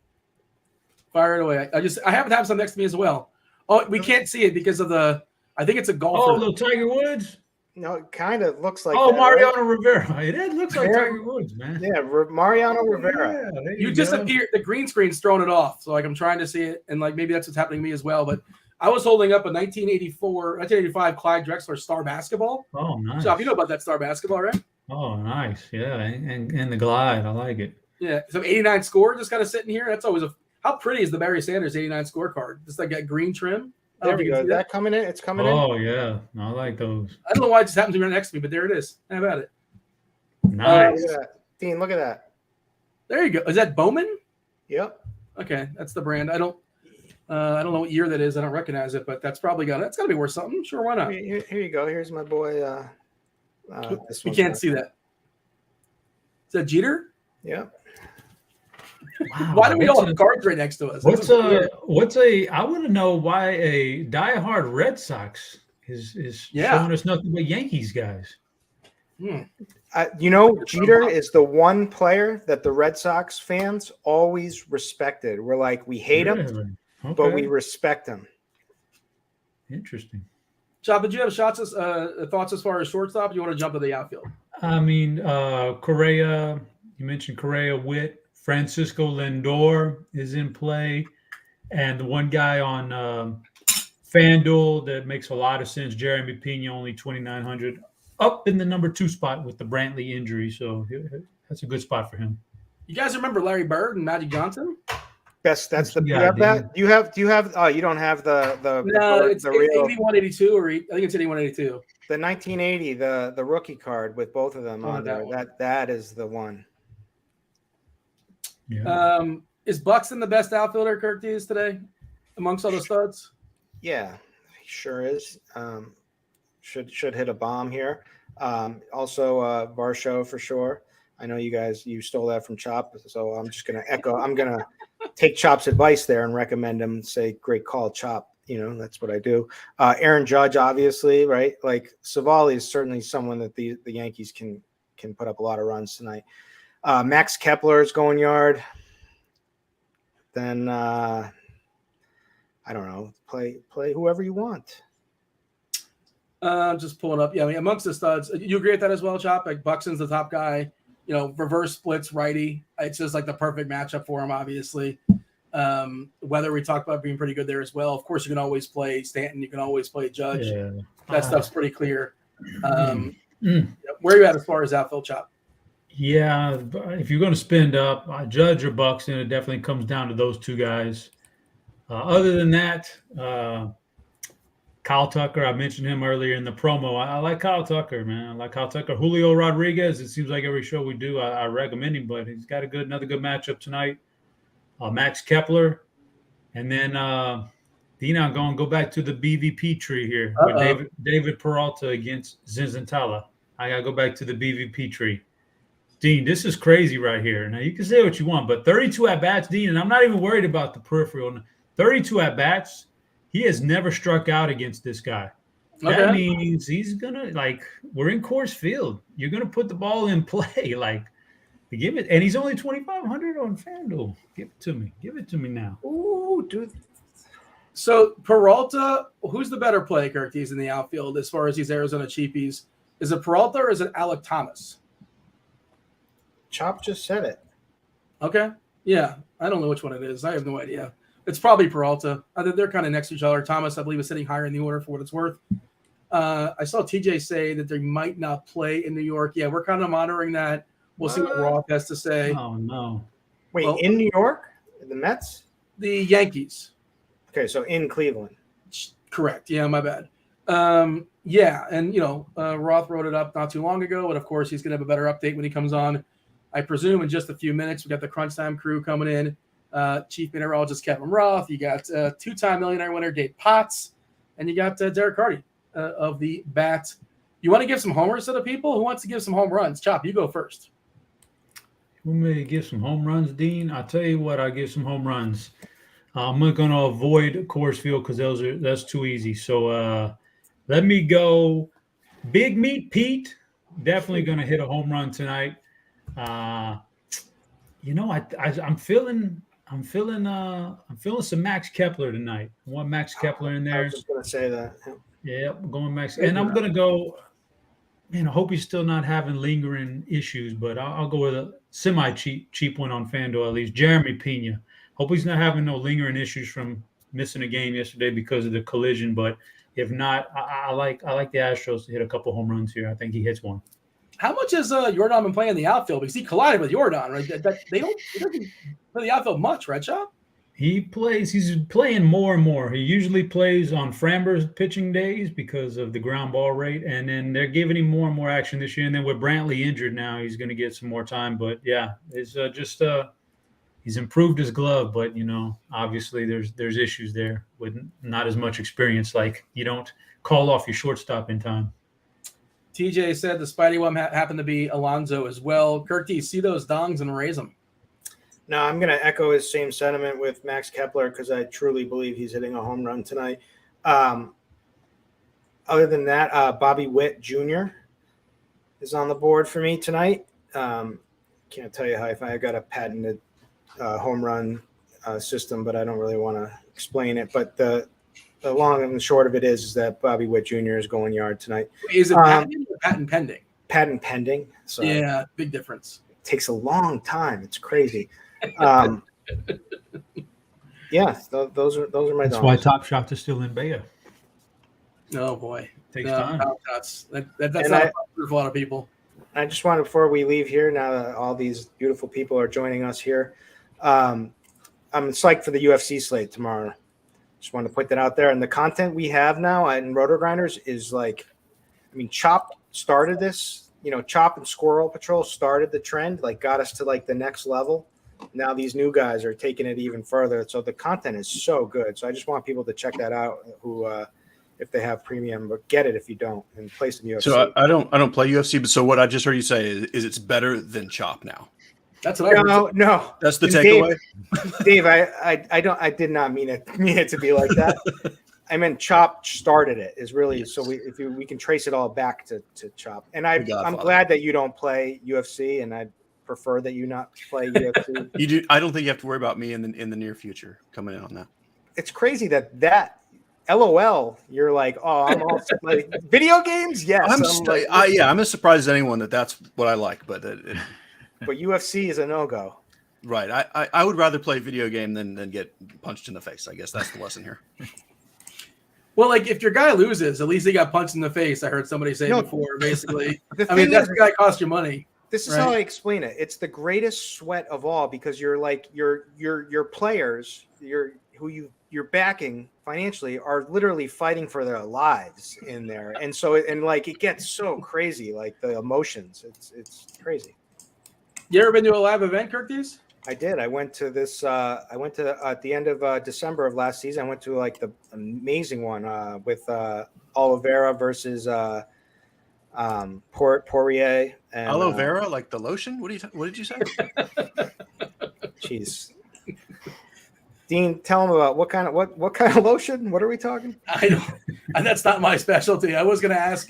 S1: Fire it away. I happen to have some next to me as well. Oh, we can't see it because of I think it's a golfer.
S3: Oh, little Tiger Woods?
S2: No, it kind of looks like
S3: Oh,
S2: that,
S3: Mariano
S2: right?
S3: Rivera. It looks like
S2: Yeah.
S3: Tiger Woods, man.
S2: Yeah, Mariano Rivera.
S3: Yeah, there
S1: You
S3: go.
S1: disappeared. The green screen's throwing it off. So like I'm trying to see it, and like maybe that's what's happening to me as well. But I was holding up a 1985 Clyde Drexler Star Basketball.
S3: Oh, nice.
S1: Shop, you know about that Star Basketball, right?
S3: Oh, nice. Yeah, and the glide. I like it.
S1: Yeah. So 89 score just kind of sitting here. That's always how pretty is the Barry Sanders 89 scorecard? Just like that green trim.
S2: There we go. Is that coming in? It's coming in.
S3: Oh, yeah. I like those.
S1: I don't know why it just happened to be right next to me, but there it is. How about it?
S3: Nice.
S2: Look at that. Dean, look at that.
S1: There you go. Is that Bowman?
S2: Yep.
S1: Okay, that's the brand. I don't know what year that is. I don't recognize it, but that's got to be worth something. Sure, why not?
S2: Here you go. Here's my boy.
S1: We can't see that. Is that Jeter?
S2: Yep.
S3: Wow,
S1: Why do we all have cards right next to us?
S3: I want to know why a diehard Red Sox is showing us nothing but Yankees guys.
S2: Jeter is the one player that the Red Sox fans always respected. We're like, we hate him, but we respect him.
S3: Interesting.
S1: Chop, did you have thoughts as far as shortstop? You want to jump to the outfield?
S3: I mean, Correa, you mentioned Correa, Witt, Francisco Lindor is in play. And the one guy on FanDuel that makes a lot of sense, Jeremy Pena, only 2,900, up in the number 2 spot with the Brantley injury. So that's a good spot for him.
S1: You guys remember Larry Bird and Magic Johnson?
S2: That's the you have that. Do you have oh, you don't have the
S1: no, it's
S2: the real
S1: 8182 or I think it's 8182.
S2: The 1980, the rookie card with both of them on there. That is the one.
S3: Yeah.
S2: Is
S1: Buxton the best outfielder Kirk is today amongst all the studs?
S2: Yeah, he sure is. Should hit a bomb here. Also Varsho for sure. I know you stole that from Chop, so I'm just going to echo. I'm going to take Chop's advice there and recommend him. Say, great call, Chop. That's what I do. Aaron Judge, obviously, right? Like Savali is certainly someone that the Yankees can put up a lot of runs tonight. Max Kepler is going yard. Then I don't know. Play whoever you want.
S1: Just pulling up. Yeah, I mean, amongst the studs, you agree with that as well, Chop? Like Buxton's the top guy. Reverse splits, righty. It's just like the perfect matchup for him, obviously. Weather we talked about being pretty good there as well. Of course, you can always play Stanton. You can always play Judge. Yeah. That stuff's pretty clear. Where are you at as far as outfield, Chop?
S3: Yeah, if you're going to spend up, Judge or Buxton, it definitely comes down to those two guys. Other than that, Kyle Tucker, I mentioned him earlier in the promo. I like Kyle Tucker, man. I like Kyle Tucker. Julio Rodriguez, it seems like every show we do, I recommend him, but he's got another good matchup tonight. Max Kepler. And then, Dean, I'm going to go back to the BVP tree here with David Peralta against Zinzantala. I got to go back to the BVP tree. Dean, this is crazy right here. Now, you can say what you want, but 32 at-bats, Dean, and I'm not even worried about the peripheral. 32 at-bats. He has never struck out against this guy. That means he's going to, we're in Coors Field. You're going to put the ball in play. Give it. And he's only 2,500 on FanDuel. Give it to me. Give it to me now.
S2: Ooh, dude.
S1: So, Peralta, who's the better play, Kirkies, in the outfield as far as these Arizona cheapies? Is it Peralta or is it Alec Thomas?
S2: Chop just said it.
S1: Okay. Yeah. I don't know which one it is. I have no idea. It's probably Peralta. They're kind of next to each other. Thomas, I believe, is sitting higher in the order for what it's worth. I saw TJ say that they might not play in New York. Yeah, we're kind of monitoring that. We'll see what Roth has to say.
S3: Oh, no.
S2: Wait, in New York? The Mets?
S1: The Yankees.
S2: Okay, so in Cleveland.
S1: Correct. Yeah, my bad. Yeah, and, Roth wrote it up not too long ago, but, of course, he's going to have a better update when he comes on. I presume in just a few minutes. We got the Crunch Time crew coming in. Chief Meteorologist Kevin Roth. You got two-time millionaire winner Dave Potts, and you got Derek Carty of the Bat. You want to give some homers to the people? Who wants to give some home runs? Chop, you go first.
S3: You want me to give some home runs, Dean? I'll tell you what, I'll give some home runs. I'm not going to avoid Coors Field because that's too easy. So let me go Big Meat Pete. Definitely going to hit a home run tonight. I'm feeling some Max Kepler tonight. I want Max Kepler in there.
S2: I was just going to say that.
S3: Yeah, I'm going Max. And I'm going to go man, I hope he's still not having lingering issues, but I'll go with a semi-cheap one on Fanduel at least. Jeremy Pena. Hope he's not having no lingering issues from missing a game yesterday because of the collision. But if not, I like the Astros to hit a couple home runs here. I think he hits one.
S1: How much has Jordan been playing in the outfield? Because he collided with Jordan, right? He doesn't play the outfield much, right, Shop?
S3: He's playing more and more. He usually plays on Framber's pitching days because of the ground ball rate, and then they're giving him more and more action this year. And then with Brantley injured now, he's going to get some more time. But yeah, it's he's improved his glove, but obviously there's issues there with not as much experience. Like you don't call off your shortstop in time.
S1: TJ said the Spidey one happened to be Alonso as well. Kirk, see those dongs and raise them.
S2: No, I'm going to echo his same sentiment with Max Kepler because I truly believe he's hitting a home run tonight. Other than that, Bobby Witt Jr. is on the board for me tonight. Can't tell you how I got a patented home run system, but I don't really want to explain it. But the long and the short of it is that Bobby Witt Jr. is going yard tonight.
S1: Is it patent or patent pending?
S2: Patent pending. So
S1: yeah, big difference.
S2: It takes a long time. It's crazy. Yeah, those are my.
S3: That's why Top Shot is still in beta.
S1: Oh boy,
S3: Takes time.
S1: That's not for a lot of people.
S2: I just wanted, before we leave here, now that all these beautiful people are joining us here, I'm psyched for the UFC slate tomorrow. Just wanted to put that out there. And the content we have now in RotoGrinders is Chop started this. Chop and Squirrel Patrol started the trend, got us to the next level. Now these new guys are taking it even further. So the content is so good. So I just want people to check that out who, if they have premium, but get it if you don't and play some UFC.
S4: So I don't play UFC, but so what I just heard you say is it's better than Chop now.
S1: That's what I heard.
S2: No.
S4: That's the takeaway.
S2: Dave, I did not mean it to be like that. I meant Chop started it is really yes. So we can trace it all back to Chop. And I'm glad that you don't play UFC, and I prefer that you not play UFC.
S4: You do. I don't think you have to worry about me in the near future coming in on that.
S2: It's crazy that LOL. You're like, oh, I'm all video games. Yes,
S4: I'm as surprised as anyone that's what I like, but
S2: but UFC is a no-go.
S4: Right. I would rather play video game than get punched in the face. I guess that's the lesson here.
S1: Well, if your guy loses, at least he got punched in the face. I heard somebody say before. Basically, that's the guy cost you money.
S2: This is how I explain it. It's the greatest sweat of all because you're your players, you're backing financially are literally fighting for their lives in there, and so it gets so crazy, the emotions. It's crazy.
S1: You ever been to a live event, Kirkies?
S2: I did. I went to this. I went to at the end of December of last season. I went to the amazing one with Oliveira versus. Poirier and
S4: aloe vera, like the lotion. What did you say?
S2: Jeez, Dean, tell him about what kind of lotion? What are we talking?
S1: I don't. That's not my specialty. I was going to ask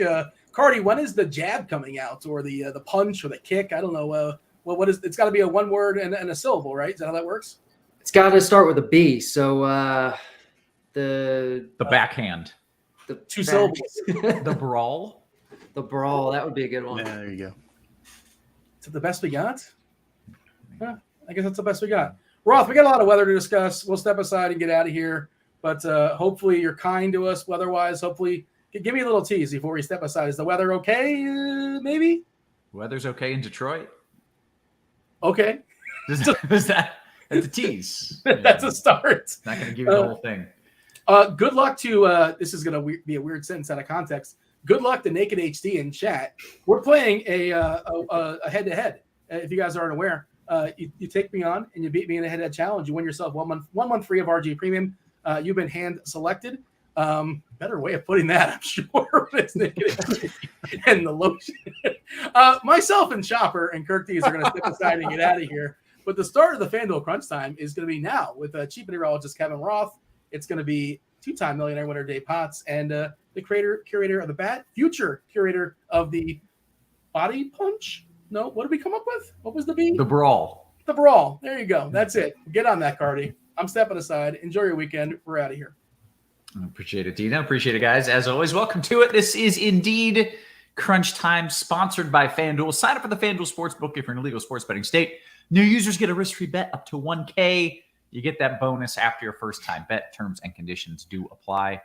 S1: Carty, when is the jab coming out, or the punch, or the kick? I don't know. What is? It's got to be a one word and a syllable, right? Is that how that works?
S5: It's got to start with a B. So the
S6: backhand,
S1: the two syllables,
S6: the brawl.
S5: The brawl, that would be a good one.
S4: Yeah, there you go.
S1: Is it the best we got? Yeah, I guess that's the best we got. Roth, we got a lot of weather to discuss. We'll step aside and get out of here. But hopefully you're kind to us weather-wise. Hopefully, give me a little tease before we step aside. Is the weather okay, maybe?
S6: Weather's okay in Detroit.
S1: Okay.
S6: That's a tease.
S1: That's a start.
S6: Not going to give you the whole thing.
S1: Good luck to this is going to be a weird sentence out of context. Good luck to Naked HD in chat. We're playing a head-to-head. If you guys aren't aware, you take me on and you beat me in a head-to-head challenge. You win yourself one month free of RG Premium. You've been hand selected. Better way of putting that, I'm sure. It's Naked HD and the lotion. Myself and Chopper and Kirk D's are going to step aside and get out of here. But the start of the FanDuel Crunch Time is going to be now with chief meteorologist Kevin Roth. It's going to be two-time millionaire winner Dave Potts and the curator of the bat, future curator of the body punch. No, what did we come up with? What was the B?
S6: The brawl.
S1: The brawl. There you go. That's it. Get on that, Carty. I'm stepping aside. Enjoy your weekend. We're out of here.
S6: I appreciate it, Dina. Appreciate it, guys. As always, welcome to it. This is indeed Crunch Time, sponsored by FanDuel. Sign up for the FanDuel Sportsbook if you're in a legal sports betting state. New users get a risk-free bet up to $1K. You get that bonus after your first-time bet. Terms and conditions do apply.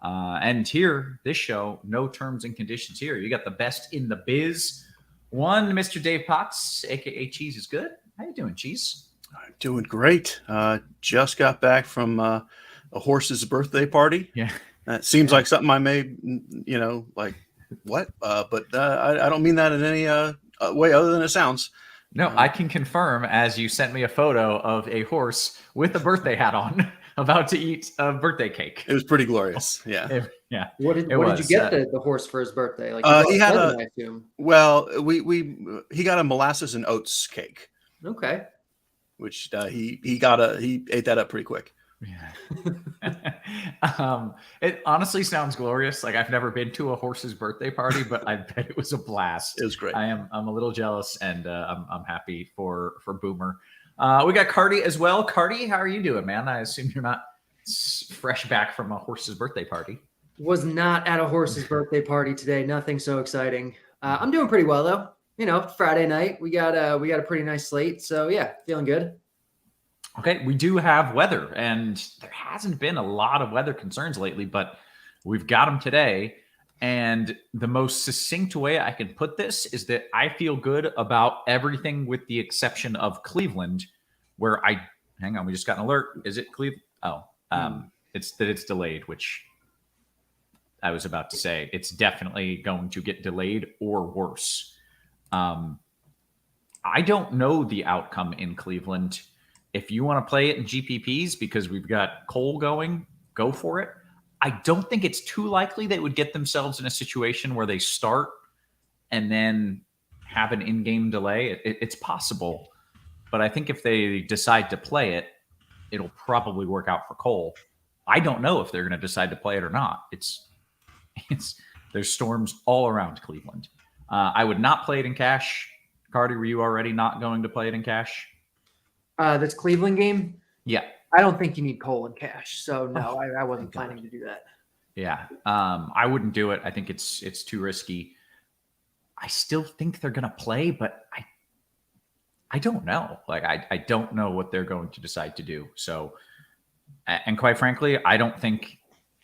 S6: And here, this show, no terms and conditions here. You got the best in the biz. One, Mr. Dave Potts, a.k.a. Cheeseisgood. How you doing, Cheese?
S4: I'm doing great. Just got back from a horse's birthday party.
S6: Yeah.
S4: That seems like something I may, like what? But I don't mean that in any way other than it sounds.
S6: No, I can confirm, as you sent me a photo of a horse with a birthday hat on, about to eat a birthday cake.
S4: It was pretty glorious. Yeah.
S6: Yeah.
S5: What did you get the horse for his birthday? Like
S4: he had
S5: I assume.
S4: Well, he got a molasses and oats cake.
S5: Okay.
S4: Which he ate that up pretty quick.
S6: Yeah. It honestly sounds glorious. Like, I've never been to a horse's birthday party, but I bet it was a blast.
S4: It was great.
S6: I'm a little jealous, and I'm happy for Boomer. We got Carty as well. Carty, how are you doing, man? I assume you're not fresh back from a horse's birthday party.
S5: Was not at a horse's birthday party today. Nothing so exciting. I'm doing pretty well though. Friday night we got a pretty nice slate. So yeah, feeling good.
S6: Okay, we do have weather, and there hasn't been a lot of weather concerns lately, but we've got them today. And the most succinct way I can put this is that I feel good about everything with the exception of Cleveland, where hang on, we just got an alert. Is it Cleveland? Oh, it's delayed, which I was about to say. It's definitely going to get delayed or worse. I don't know the outcome in Cleveland. If you want to play it in GPPs because we've got Cole going, go for it. I don't think it's too likely they would get themselves in a situation where they start and then have an in-game delay. It's possible, but I think if they decide to play it, it'll probably work out for Cole. I don't know if they're going to decide to play it or not. There's storms all around Cleveland. I would not play it in cash. Carty, were you already not going to play it in cash?
S5: This Cleveland game?
S6: Yeah.
S5: I don't think you need Cole in cash. So no, I wasn't planning to do that.
S6: Yeah. I wouldn't do it. I think it's too risky. I still think they're going to play, but I don't know. Like, I don't know what they're going to decide to do. So, and quite frankly, I don't think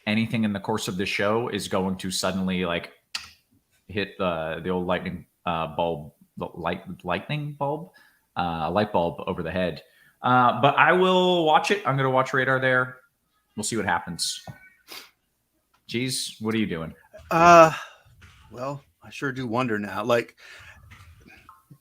S6: anything in the course of the show is going to suddenly like hit the old lightning bulb, light bulb over the head. But I will watch it. I'm going to watch Radar there. We'll see what happens. Jeez, what are you doing?
S4: Well, I sure do wonder now. Like,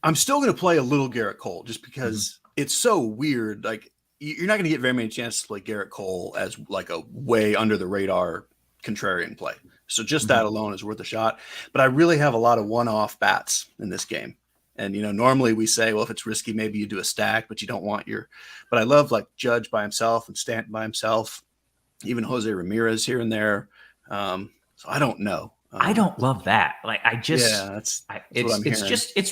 S4: I'm still going to play a little Garrett Cole just because it's so weird. Like, you're not going to get very many chances to play Garrett Cole as like a way under the radar contrarian play. So just that alone is worth a shot. But I really have a lot of one-off bats in this game. And, normally we say, well, if it's risky, maybe you do a stack, but you don't want but I love like Judge by himself and Stanton by himself, even Jose Ramirez here and there. So I don't know.
S6: I don't love that. Like, it's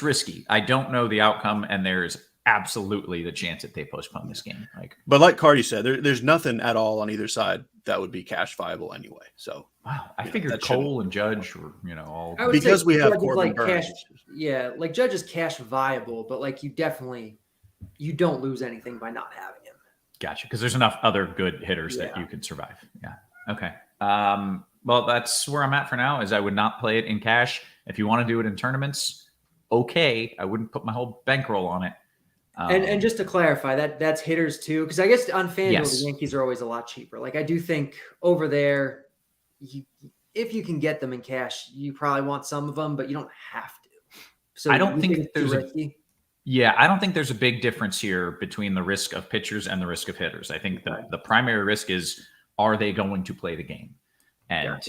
S6: risky. I don't know the outcome, and there's absolutely the chance that they postpone this game.
S4: But like Carty said, there's nothing at all on either side that would be cash viable anyway. So
S6: wow, I figured Cole and Judge were, all
S4: because we have
S5: Corbin
S4: like
S5: Burns. Like Judge is cash viable, but like you don't lose anything by not having him.
S6: Gotcha, because there's enough other good hitters that you could survive. Yeah. Okay. Well, that's where I'm at for now. Is I would not play it in cash. If you want to do it in tournaments, okay. I wouldn't put my whole bankroll on it.
S5: And just to clarify, that's hitters too, because I guess on FanDuel the Yankees are always a lot cheaper. Like, I do think over there, if you can get them in cash, you probably want some of them, but you don't have to. So
S6: I don't think
S5: it's
S6: there's
S5: risky.
S6: I don't think there's a big difference here between the risk of pitchers and the risk of hitters. I think the primary risk is, are they going to play the game? And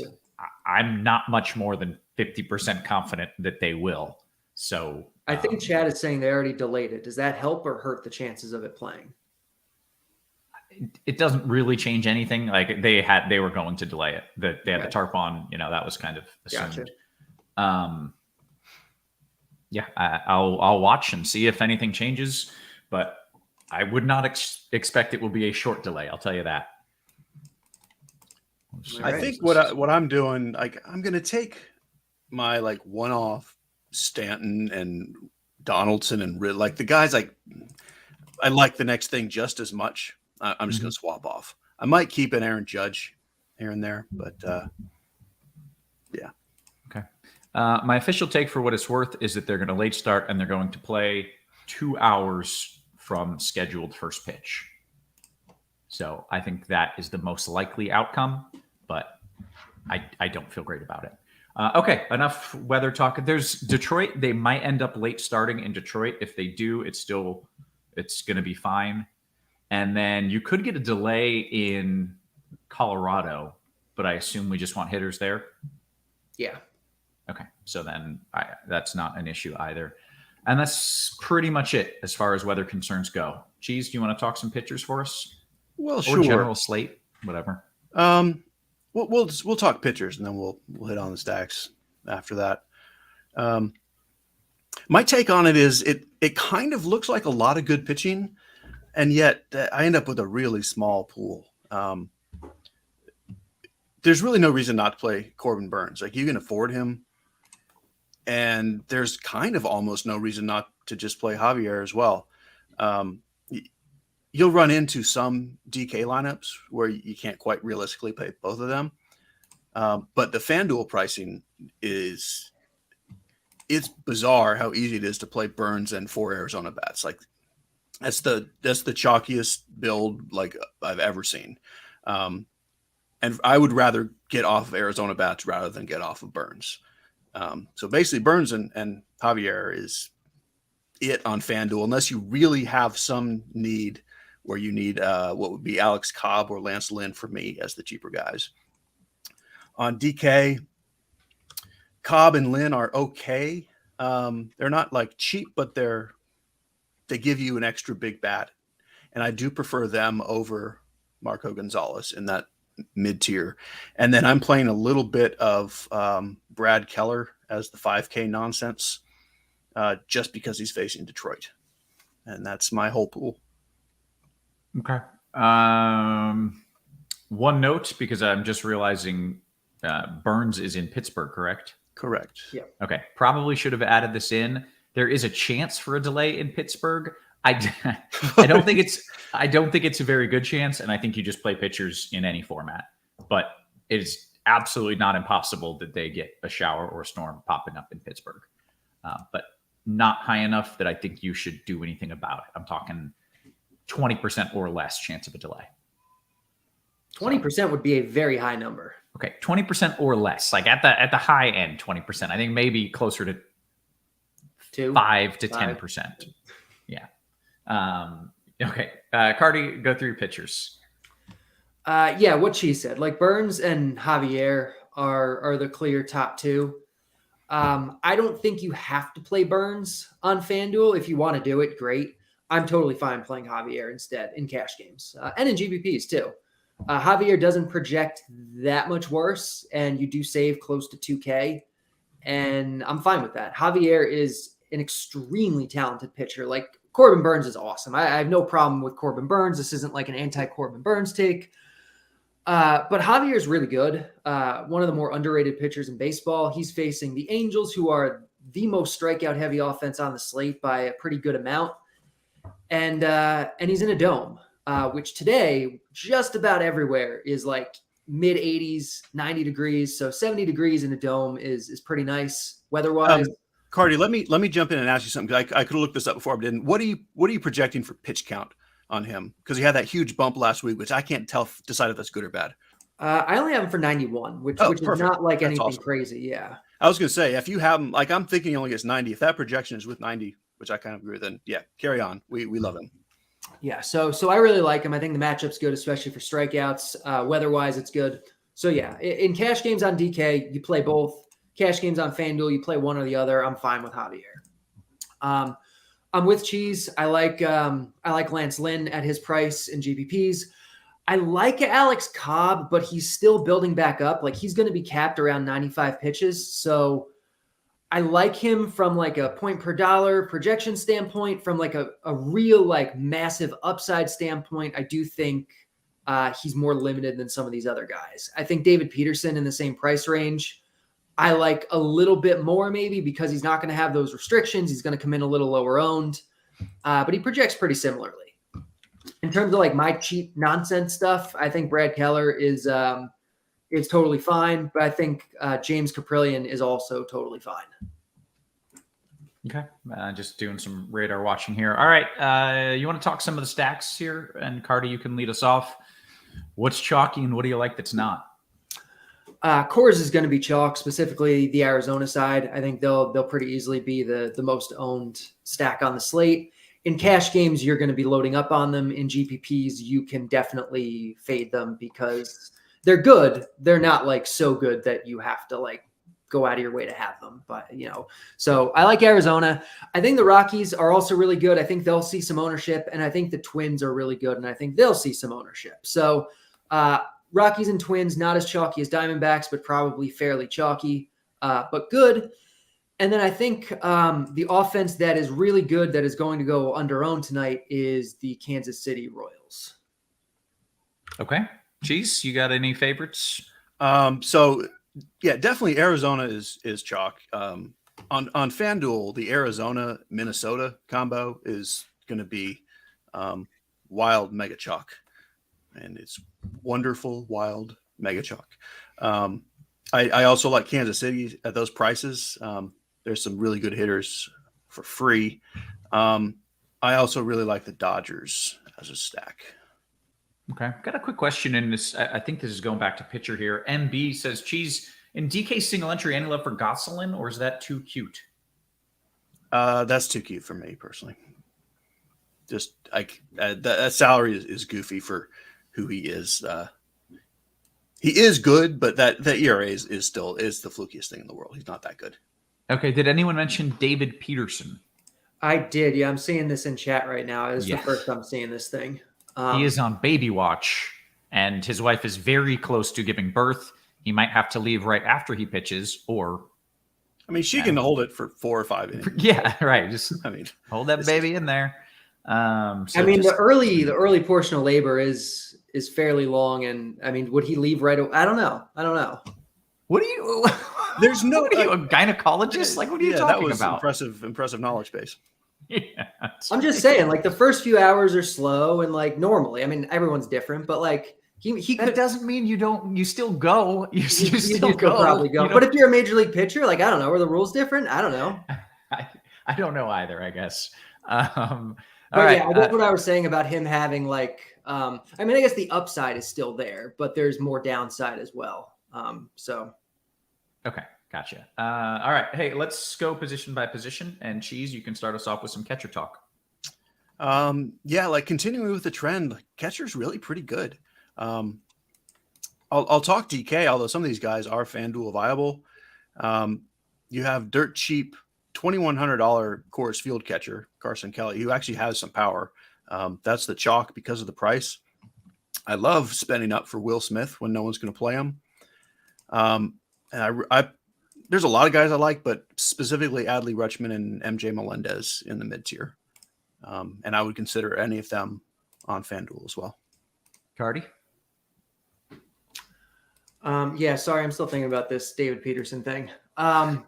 S6: I'm not much more than 50% confident that they will. So
S5: I think Chad is saying they already delayed it. Does that help or hurt the chances of it playing?
S6: It doesn't really change anything. Like, they were going to delay it. They had the tarp on. that was kind of assumed.
S5: Gotcha.
S6: I'll watch and see if anything changes, but I would not expect it will be a short delay. I'll tell you that.
S4: I think what I'm doing, like, I'm going to take my like one-off Stanton and Donaldson and like the guys I like the next thing just as much. I'm just going to swap off. I might keep an Aaron Judge here and there, but yeah.
S6: Okay. My official take for what it's worth is that they're going to late start and they're going to play 2 hours from scheduled first pitch. So I think that is the most likely outcome, but I don't feel great about it. Okay, enough weather talk. There's Detroit. They might end up late starting in Detroit. If they do, it's going to be fine. And then you could get a delay in Colorado, but I assume we just want hitters there.
S5: Yeah.
S6: Okay, so then that's not an issue either. And that's pretty much it as far as weather concerns go. Cheese, do you want to talk some pitchers for us?
S4: Well,
S6: or
S4: sure.
S6: General slate, whatever.
S4: We'll talk pitchers and then we'll hit on the stacks after that. My take on it is it kind of looks like a lot of good pitching, and yet I end up with a really small pool. There's really no reason not to play Corbin Burns. Like, you can afford him, and there's kind of almost no reason not to just play Javier as well. You'll run into some DK lineups where you can't quite realistically play both of them. But the Fanduel pricing it's bizarre how easy it is to play Burns and 4 Arizona bats. Like, that's the chalkiest build like I've ever seen. And I would rather get off of Arizona bats rather than get off of Burns. So basically Burns and Javier is it on Fanduel, unless you really have some need where you need what would be Alex Cobb or Lance Lynn for me as the cheaper guys. On DK, Cobb and Lynn are okay. They're not like cheap, but they give you an extra big bat. And I do prefer them over Marco Gonzalez in that mid-tier. And then I'm playing a little bit of Brad Keller as the 5K nonsense just because he's facing Detroit. And that's my whole pool.
S6: Okay. One note, because I'm just realizing Burns is in Pittsburgh, correct?
S4: Correct.
S5: Yeah.
S6: Okay. Probably should have added this in. There is a chance for a delay in Pittsburgh. I don't think it's a very good chance, and I think you just play pitchers in any format. But it is absolutely not impossible that they get a shower or a storm popping up in Pittsburgh. But not high enough that I think you should do anything about it. I'm talking 20% or less chance of a delay.
S5: 20% would be a very high number.
S6: Okay, 20% or less, like at the high end, 20%. I think maybe closer to 5 to 10%. Yeah. Okay. Carty, go through your pitchers.
S5: Yeah, what she said. Like, Burns and Javier are the clear top two. I don't think you have to play Burns on FanDuel. If you want to do it, great. I'm totally fine playing Javier instead in cash games and in GPPs too. Javier doesn't project that much worse, and you do save close to 2K, and I'm fine with that. Javier is an extremely talented pitcher. Like, Corbin Burns is awesome. I have no problem with Corbin Burns. This isn't like an anti-Corbin Burns take. But Javier is really good. One of the more underrated pitchers in baseball. He's facing the Angels, who are the most strikeout-heavy offense on the slate by a pretty good amount. And he's in a dome, which today, just about everywhere, is like mid-80s, 90 degrees. So 70 degrees in a dome is pretty nice weather-wise.
S4: Carty, let me jump in and ask you something. I could have looked this up before, but didn't. What are you projecting for pitch count on him? Because he had that huge bump last week, which I can't decide if that's good or bad.
S5: I only have him for 91, which is not like anything
S4: awesome.
S5: Crazy. Yeah.
S4: I was going to say, if you have him, like, I'm thinking he only gets 90. If that projection is with 90, which I kind of agree with, then yeah, carry on. We love him.
S5: Yeah. So I really like him. I think the matchup's good, especially for strikeouts. Weather-wise, it's good. So yeah, in cash games on DK, you play both. Cash games on FanDuel, you play one or the other. I'm fine with Javier. I'm with Cheese. I like Lance Lynn at his price in GPPs. I like Alex Cobb, but he's still building back up. Like, he's going to be capped around 95 pitches. So I like him from like a point per dollar projection standpoint, from like a real like massive upside standpoint. I do think he's more limited than some of these other guys. I think David Peterson in the same price range I like a little bit more maybe because he's not going to have those restrictions. He's going to come in a little lower owned, but he projects pretty similarly. In terms of like my cheap nonsense stuff, I think Brad Keller is totally fine, but I think James Caprillion is also totally fine.
S6: Okay, just doing some radar watching here. All right, you want to talk some of the stacks here? And Carty, you can lead us off. What's chalky and what do you like that's not?
S5: Coors is going to be chalk, specifically the Arizona side. I think they'll pretty easily be the most owned stack on the slate. In cash games, you're going to be loading up on them. In GPPs, you can definitely fade them because they're good. They're not like so good that you have to like go out of your way to have them. But, so I like Arizona. I think the Rockies are also really good. I think they'll see some ownership, and I think the Twins are really good, and I think they'll see some ownership. So Rockies and Twins, not as chalky as Diamondbacks, but probably fairly chalky, but good. And then I think the offense that is really good that is going to go under owned tonight is the Kansas City Royals.
S6: Okay. Cheese, you got any favorites?
S4: So yeah, definitely Arizona is chalk. On FanDuel, the Arizona Minnesota combo is going to be wild mega chalk, and it's wonderful wild mega chalk. I also like Kansas City at those prices. There's some really good hitters for free. I also really like the Dodgers as a stack.
S6: Okay. Got a quick question in this. I think this is going back to pitcher here. MB says, Cheese, in DK single entry, any love for Gosselin, or is that too cute?
S4: That's too cute for me personally. Just like that salary is goofy for who he is. He is good, but that ERA is the flukiest thing in the world. He's not that good.
S6: Okay. Did anyone mention David Peterson?
S5: I did. Yeah, I'm seeing this in chat right now. This is the first I'm seeing this thing.
S6: He is on baby watch, and his wife is very close to giving birth. He might have to leave right after he pitches, or
S4: I mean, she can hold it for 4 or 5 innings.
S6: Yeah, right. Just hold that baby in there.
S5: The early portion of labor is fairly long, and I mean, would he leave right away? I don't know.
S6: What do you?
S4: There's no.
S6: What are you, a gynecologist? Like, what are you talking about?
S4: Impressive knowledge base.
S6: Yeah,
S5: I'm just saying, like the first few hours are slow, and like normally, I mean, everyone's different, but like he
S6: that doesn't mean you still go. You
S5: still probably go. But if you're a major league pitcher, like I don't know, are the rules different? I don't know.
S6: I don't know either, I guess.
S5: But yeah, that's what I was saying about him having like, I mean, I guess the upside is still there, but there's more downside as well.
S6: Okay, gotcha. All right, hey, let's go position by position, and Cheese, you can start us off with some catcher talk.
S4: Yeah, like continuing with the trend, catcher's really pretty good. I'll talk DK, although some of these guys are FanDuel viable. You have dirt cheap $2,100 Coors Field catcher Carson Kelly, who actually has some power. That's the chalk because of the price. I love spending up for Will Smith when no one's going to play him. And I there's a lot of guys I like, but specifically Adley Rutschman and MJ Melendez in the mid tier. And I would consider any of them on FanDuel as well.
S6: Carty?
S5: Yeah, sorry, I'm still thinking about this David Peterson thing. Carson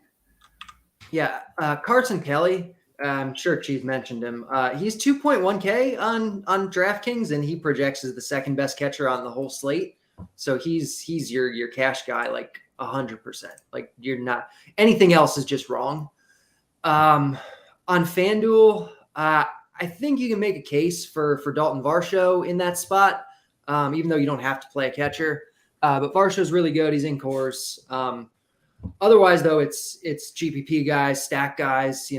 S5: Kelly, I'm sure Cheese mentioned him. He's 2.1K on DraftKings, and he projects as the second best catcher on the whole slate. So he's your cash guy, like 100%. Like you're not, anything else is just wrong. On FanDuel, I think you can make a case for Dalton Varsho in that spot, even though you don't have to play a catcher. But Varsho's really good. He's in course. Otherwise, though, it's GPP guys, stack guys,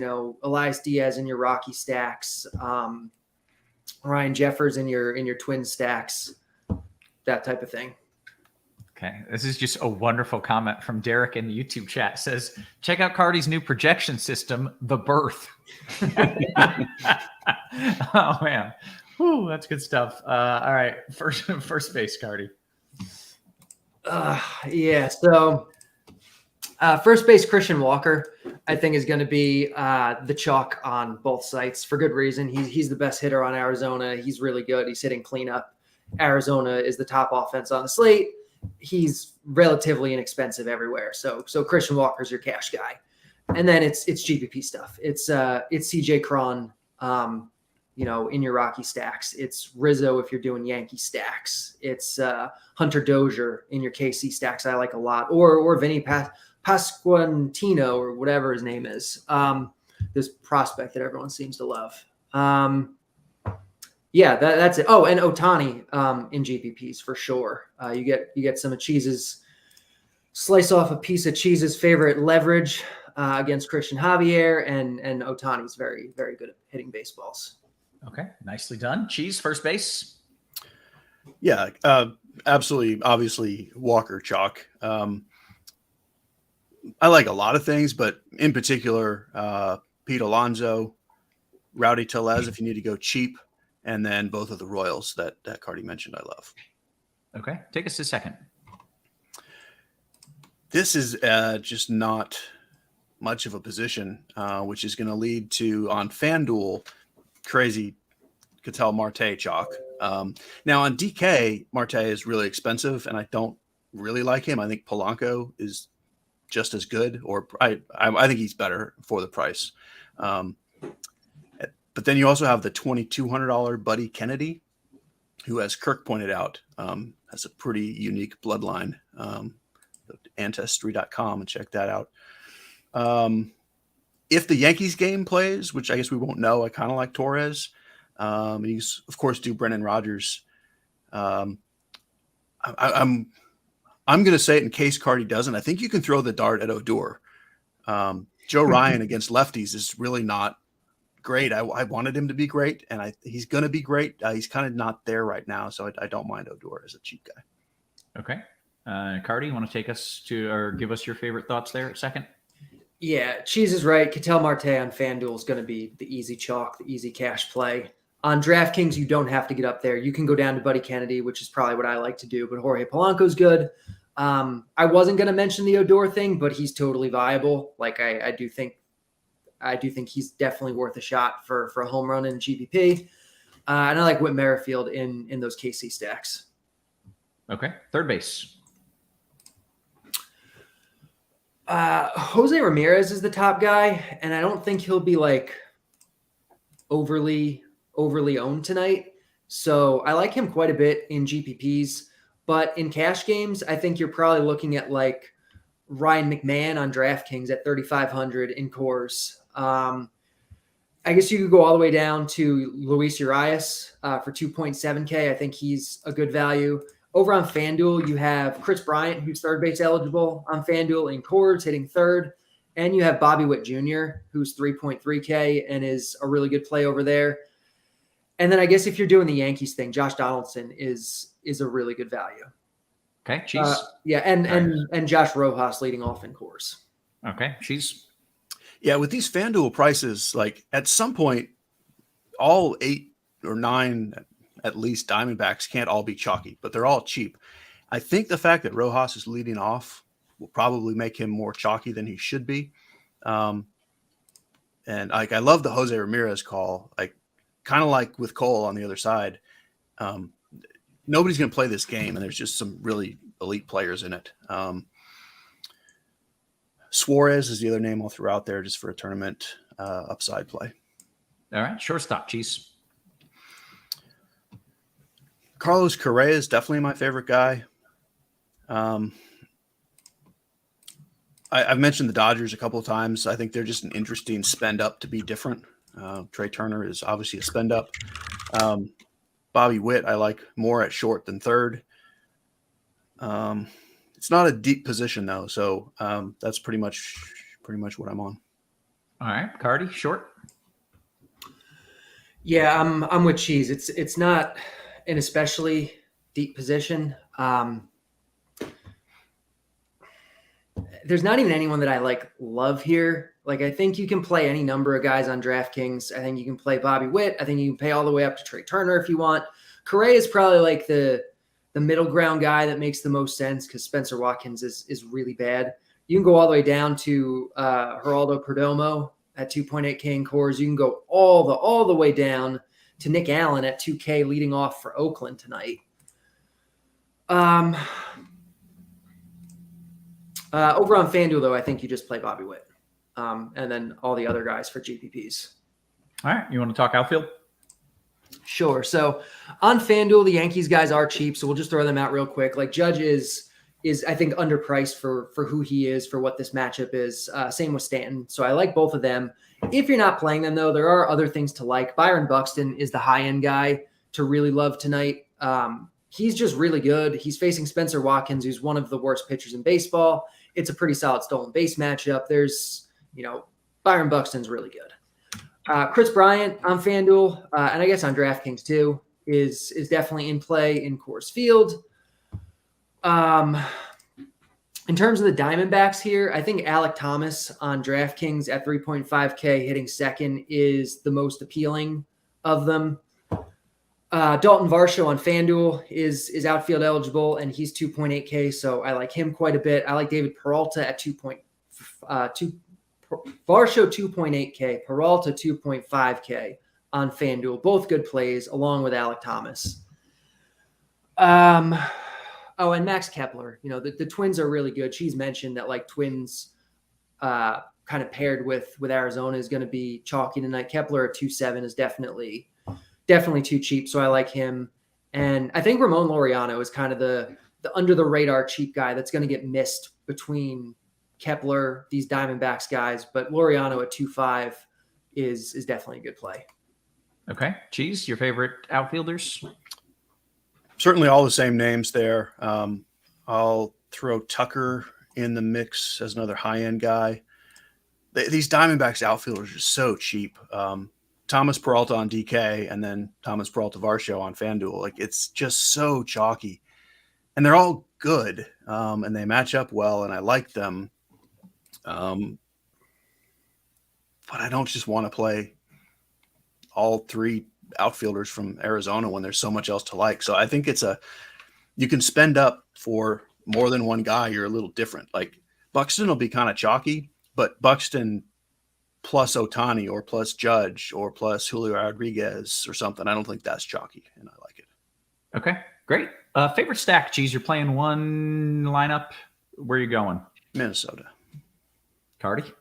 S5: Elias Diaz in your Rocky stacks, Ryan Jeffers in your Twin stacks, that type of thing.
S6: Okay. This is just a wonderful comment from Derek in the YouTube chat. It says, check out Carty's new projection system, The Birth. Oh, man. Whew, that's good stuff. All right. First base, Carty.
S5: So first base Christian Walker, I think, is going to be the chalk on both sites for good reason. He's the best hitter on Arizona. He's really good. He's hitting cleanup. Arizona is the top offense on the slate. he's relatively inexpensive everywhere. So Christian Walker's your cash guy. And then it's GPP stuff. It's CJ Cron, in your Rocky stacks. It's Rizzo if you're doing Yankee stacks. It's Hunter Dozier in your KC stacks. I like a lot, or Vinny Pasquantino or whatever his name is. This prospect that everyone seems to love. That's it. Oh, and Otani in GPPs for sure. You get some of Cheese's slice off a piece of Cheese's favorite leverage against Christian Javier, and Otani's very, very good at hitting baseballs.
S6: Okay, nicely done. Cheese, first base.
S4: Yeah, absolutely. Obviously, Walker chalk. I like a lot of things, but in particular, Pete Alonso, Rowdy Tellez, if you need to go cheap, and then both of the Royals that Carty mentioned I love.
S6: Okay, take us to second.
S4: This is just not much of a position, which is going to lead to, on FanDuel, crazy Ketel Marte chalk. Now on DK, Marte is really expensive, and I don't really like him. I think Polanco is just as good, or I think he's better for the price. But then you also have the $2,200 Buddy Kennedy, who, as Kirk pointed out, has a pretty unique bloodline. Ancestry.com and check that out. If the Yankees game plays, which I guess we won't know, I kind of like Torres. And you, of course, do Brendan Rodgers. I'm going to say it in case Carty doesn't. I think you can throw the dart at Odor. Joe Ryan against lefties is really not great. I wanted him to be great, and he's going to be great. He's kind of not there right now, so I don't mind Odor as a cheap guy.
S6: Okay. Carty, you want to take us to, or give us your favorite thoughts there at second?
S5: Yeah, Cheese is right. Ketel Marte on FanDuel is going to be the easy chalk, the easy cash play. On DraftKings, you don't have to get up there. You can go down to Buddy Kennedy, which is probably what I like to do, but Jorge Polanco's good. I wasn't going to mention the Odor thing, but he's totally viable. Like I do think he's definitely worth a shot for a home run in GPP. And I like Whit Merrifield in those KC stacks.
S6: Okay, third base.
S5: Jose Ramirez is the top guy, and I don't think he'll be like overly owned tonight. So I like him quite a bit in GPPs, but in cash games, I think you're probably looking at like Ryan McMahon on DraftKings at 3,500 in cores. I guess you could go all the way down to Luis Urias for 2.7K. I think he's a good value. Over on FanDuel, you have Chris Bryant, who's third base eligible on FanDuel in cores, hitting third. And you have Bobby Witt Jr., who's 3.3K and is a really good play over there. And then I guess if you're doing the Yankees thing, Josh Donaldson is a really good value.
S6: Okay, Cheese.
S5: And Josh Rojas leading off in cores.
S6: Okay, Cheese.
S4: Yeah, with these FanDuel prices, like at some point, all 8 or 9 at least Diamondbacks can't all be chalky, but they're all cheap. I think the fact that Rojas is leading off will probably make him more chalky than he should be. And like I love the Jose Ramirez call, like kind of like with Cole on the other side. Nobody's going to play this game, and there's just some really elite players in it. Suarez is the other name I'll throw out there just for a tournament upside play.
S6: All right, shortstop, Cheese.
S4: Carlos Correa is definitely my favorite guy. I've mentioned the Dodgers a couple of times. I think they're just an interesting spend up to be different. Trey Turner is obviously a spend up. Bobby Witt, I like more at short than third. It's not a deep position though, so that's pretty much what I'm on.
S6: All right, Carty, short.
S5: Yeah, I'm with Cheese. It's not an especially deep position. There's not even anyone that I love here. Like, I think you can play any number of guys on DraftKings. I think you can play Bobby Witt. I think you can pay all the way up to Trey Turner if you want. Correa is probably like the middle ground guy that makes the most sense because Spencer Watkins is really bad. You can go all the way down to Geraldo Perdomo at 2.8K in cores. You can go all the way down to Nick Allen at 2K leading off for Oakland tonight. Over on FanDuel, though, I think you just play Bobby Witt. And then all the other guys for GPPs.
S6: All right. You want to talk outfield?
S5: Sure. So on FanDuel, the Yankees guys are cheap, so we'll just throw them out real quick. Like Judge is I think underpriced for who he is, for what this matchup is. Same with Stanton. So I like both of them. If you're not playing them, though, there are other things to like. Byron Buxton is the high-end guy to really love tonight. He's just really good. He's facing Spencer Watkins, who's one of the worst pitchers in baseball. It's a pretty solid stolen base matchup. There's, Byron Buxton's really good. Chris Bryant on FanDuel, and I guess on DraftKings too, is definitely in play in Coors Field. In terms of the Diamondbacks here, I think Alek Thomas on DraftKings at 3.5K hitting second is the most appealing of them. Dalton Varsho on FanDuel is outfield eligible, and he's 2.8K, so I like him quite a bit. I like David Peralta at 2.2. Varsho 2.8K, Peralta 2.5K on FanDuel. Both good plays, along with Alek Thomas. Oh, and Max Kepler. The Twins are really good. She's mentioned that like Twins kind of paired with Arizona is going to be chalky tonight. Kepler at 2.7 is definitely too cheap, so I like him. And I think Ramon Laureano is kind of the under the radar cheap guy that's going to get missed between Kepler, these Diamondbacks guys, but Laureano at 2.5 is definitely a good play.
S6: Okay. Cheese, your favorite outfielders?
S4: Certainly all the same names there. I'll throw Tucker in the mix as another high-end guy. These Diamondbacks outfielders are so cheap. Thomas Peralta on DK and then Thomas Peralta Varsho on FanDuel. Like, it's just so chalky. And they're all good, and they match up well, and I like them. But I don't just want to play all three outfielders from Arizona when there's so much else to like. So I think you can spend up for more than one guy. You're a little different. Like Buxton will be kind of chalky, but Buxton plus Ohtani or plus Judge or plus Julio Rodriguez or something, I don't think that's chalky, and I like it.
S6: Okay, great. Favorite stack, Cheese? You're playing one lineup. Where are you going?
S4: Minnesota.
S6: Carty?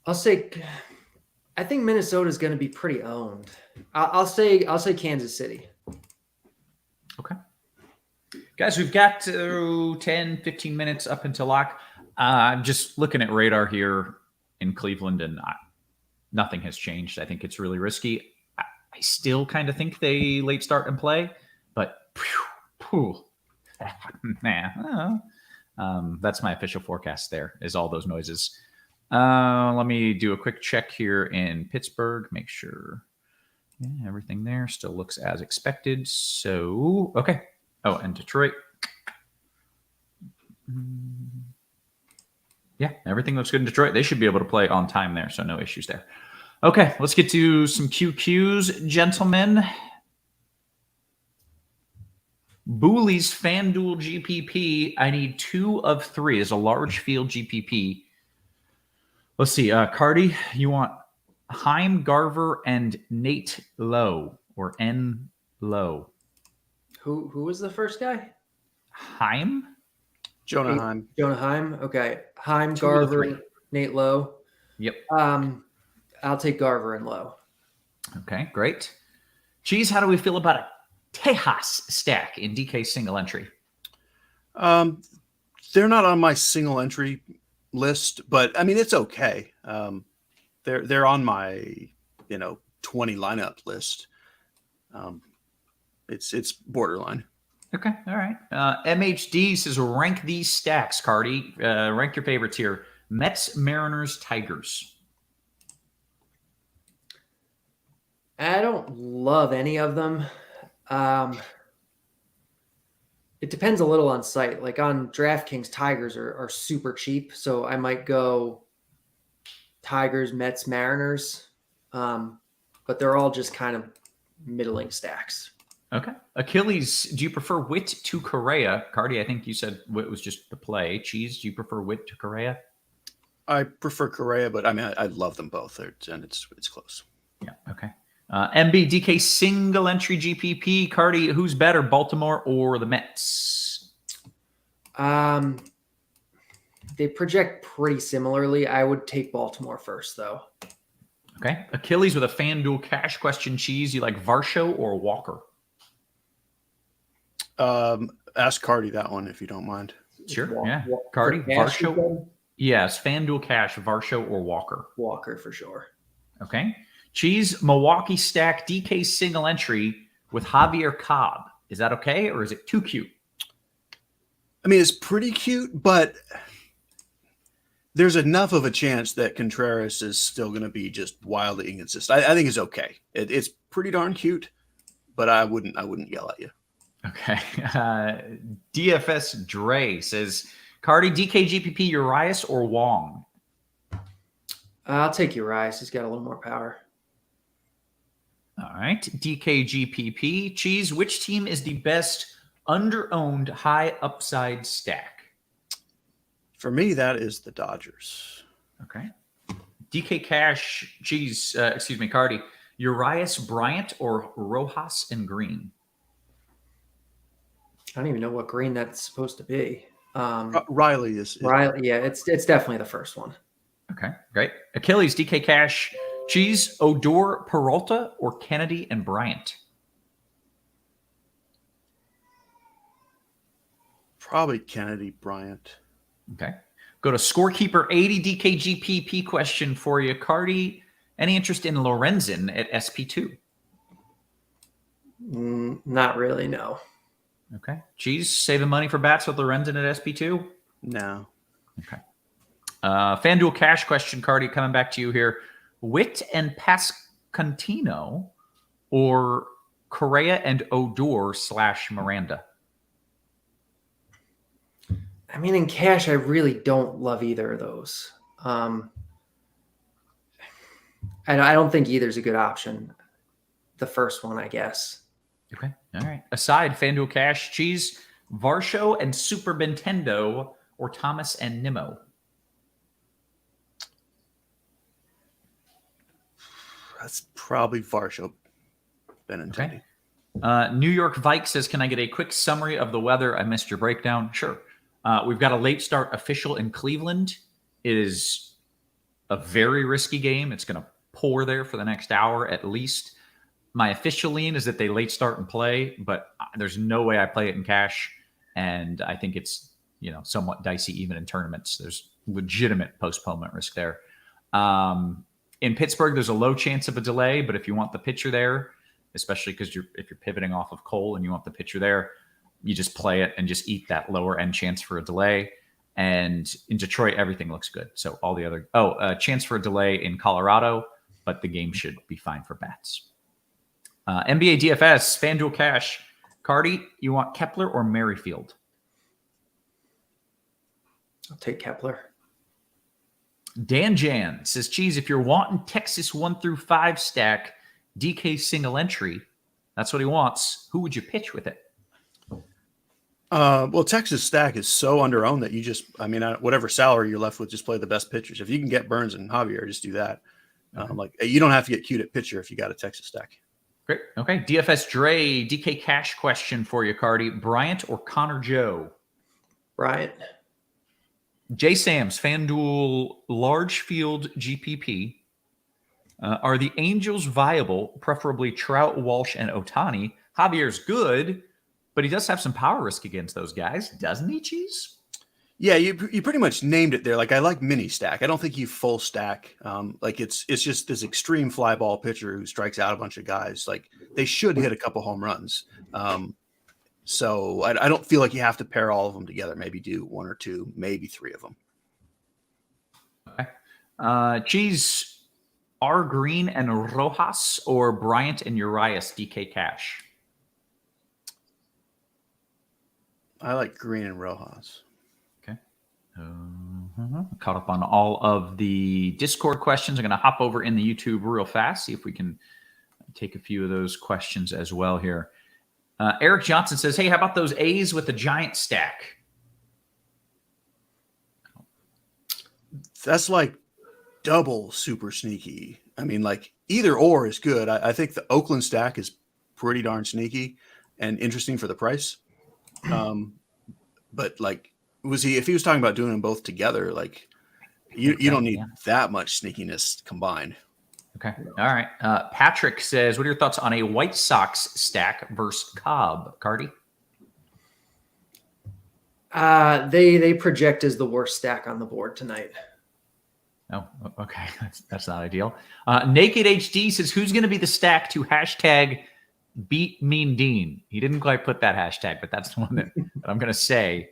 S5: I think Minnesota is going to be pretty owned. I'll say Kansas City.
S6: Okay. Guys, we've got 10, 15 minutes up until lock. I'm just looking at radar here in Cleveland, and nothing has changed. I think it's really risky. I still kind of think they late start and play, but that's my official forecast there, is all those noises. Let me do a quick check here in Pittsburgh. Make sure everything there still looks as expected. So, okay. Oh, and Detroit. Yeah, everything looks good in Detroit. They should be able to play on time there, so no issues there. Okay, let's get to some QQs, gentlemen. Booley's FanDuel GPP. I need 2 of 3 as a large field GPP. Let's see. Carty, you want Heim, Garver, and Nate Lowe, or N. Lowe.
S5: Who was the first guy?
S4: Heim. Jonah Heim.
S5: Jonah Heim. Okay. Heim, Garver, Nate Lowe.
S6: Yep.
S5: I'll take Garver and Lowe.
S6: Okay, great. Cheese, how do we feel about a Tejas stack in DK single entry?
S4: They're not on my single entry list, but I mean, it's okay. They're on my 20 lineup list. It's borderline.
S6: Okay, all right. MHD says rank these stacks, Carty. Rank your favorites here: Mets, Mariners, Tigers.
S5: I don't love any of them. It depends a little on site. Like on DraftKings, Tigers are super cheap, so I might go Tigers, Mets, Mariners, but they're all just kind of middling stacks.
S6: Okay. Achilles, do you prefer Witt to Correa? Carty, I think you said Witt was just the play. Cheese, do you prefer Witt to Correa?
S4: I prefer Correa, but I mean, I love them both, and it's close.
S6: Yeah. Okay. MB DK single entry GPP. Carty, who's better, Baltimore or the Mets?
S5: I they project pretty similarly. I would take Baltimore first, though.
S6: Okay. Achilles with a FanDuel cash question. Cheese, you like Varsho or Walker?
S4: Ask Carty that one if you don't mind.
S6: Sure. Yeah. Carty, Varsho. Yes. FanDuel cash, Varsho or Walker?
S5: Walker for sure.
S6: Okay. Cheese, Milwaukee stack DK single entry with Javier Cobb. Is that okay, or is it too cute?
S4: I mean, it's pretty cute, but there's enough of a chance that Contreras is still going to be just wildly inconsistent. I think it's okay. It's pretty darn cute, but I wouldn't yell at you.
S6: Okay. DFS Dre says, Carty, DK GPP, Urias or Wong?
S5: I'll take Urias. He's got a little more power.
S6: All right. DK GPP. Cheese, which team is the best under-owned high upside stack?
S4: For me, that is the Dodgers.
S6: Okay. DK Cash, Cheese, Carty, Urias Bryant or Rojas and Green?
S5: I don't even know what green that's supposed to be.
S4: Riley is
S5: Riley, yeah, it's definitely the first one.
S6: Okay, great. Achilles, DK Cash, Cheese, Odor, Peralta, or Kennedy and Bryant?
S4: probably Kennedy Bryant.
S6: Okay. Go to Scorekeeper 80 DKGPP question for you. Carty, any interest in Lorenzen at SP2?
S5: Not really, no.
S6: Okay. Cheese, saving money for bats with Lorenzen at SP2?
S4: No.
S6: Okay. FanDuel cash question, Carty, coming back to you here. Witt and Pascantino or Correa and Odor / Miranda?
S5: I mean, in cash, I really don't love either of those. I don't think either's a good option. The first one, I guess.
S6: Okay. All right. Aside, FanDuel cash, Cheese, Varsho and Super Nintendo or Thomas and Nimmo?
S4: That's probably Varsho Benintendi.
S6: Okay. New York Vike says, can I get a quick summary of the weather? I missed your breakdown. Sure. We've got a late start official in Cleveland. It is a very risky game. It's going to pour there for the next hour at least. My official lean is that they late start and play, but there's no way I play it in cash. And I think it's, somewhat dicey even in tournaments. There's legitimate postponement risk there. In Pittsburgh, there's a low chance of a delay, but if you want the pitcher there, especially because if you're pivoting off of Cole and you want the pitcher there, you just play it and just eat that lower end chance for a delay. And in Detroit, everything looks good. So all the other, chance for a delay in Colorado, but the game should be fine for bats. NBA DFS, FanDuel Cash. Carty, you want Kepler or Merrifield?
S5: I'll take Kepler.
S6: Dan Jan says, Cheese, if you're wanting Texas 1 through 5 stack, DK single entry, that's what he wants. Who would you pitch with it?
S4: Well, Texas stack is so underowned that you just, whatever salary you're left with, just play the best pitchers. If you can get Burns and Javier, just do that. You don't have to get cute at pitcher if you got a Texas stack.
S6: Great. Okay. DFS Dre, DK cash question for you, Carty. Bryant or Connor Joe?
S5: Bryant.
S6: J Sam's FanDuel large field GPP. Are the Angels viable? Preferably Trout, Walsh, and Ohtani. Javier's good, but he does have some power risk against those guys, doesn't he, Cheese?
S4: Yeah, you pretty much named it there. I like mini stack. I don't think you full stack. It's just this extreme fly ball pitcher who strikes out a bunch of guys. They should hit a couple home runs. So I don't feel like you have to pair all of them together. Maybe do 1 or 2, maybe 3 of them.
S6: Okay. Cheese, R Green and Rojas or Bryant and Urias DK cash?
S4: I like Green and Rojas.
S6: Okay. Caught up on all of the Discord questions. I'm going to hop over in the YouTube real fast, see if we can take a few of those questions as well here. Eric Johnson says, hey, how about those A's with the giant stack?
S4: That's double super sneaky. Either or is good. I think the Oakland stack is pretty darn sneaky and interesting for the price. But if he was talking about doing them both together, like you don't need that much sneakiness combined.
S6: Okay. All right. Patrick says, what are your thoughts on a White Sox stack versus Cobb, Carty?
S5: They project as the worst stack on the board tonight.
S6: Oh, okay. That's not ideal. Naked HD says, who's going to be the stack to hashtag beat Mean Dean? He didn't quite put that hashtag, but that's the one that I'm going to say.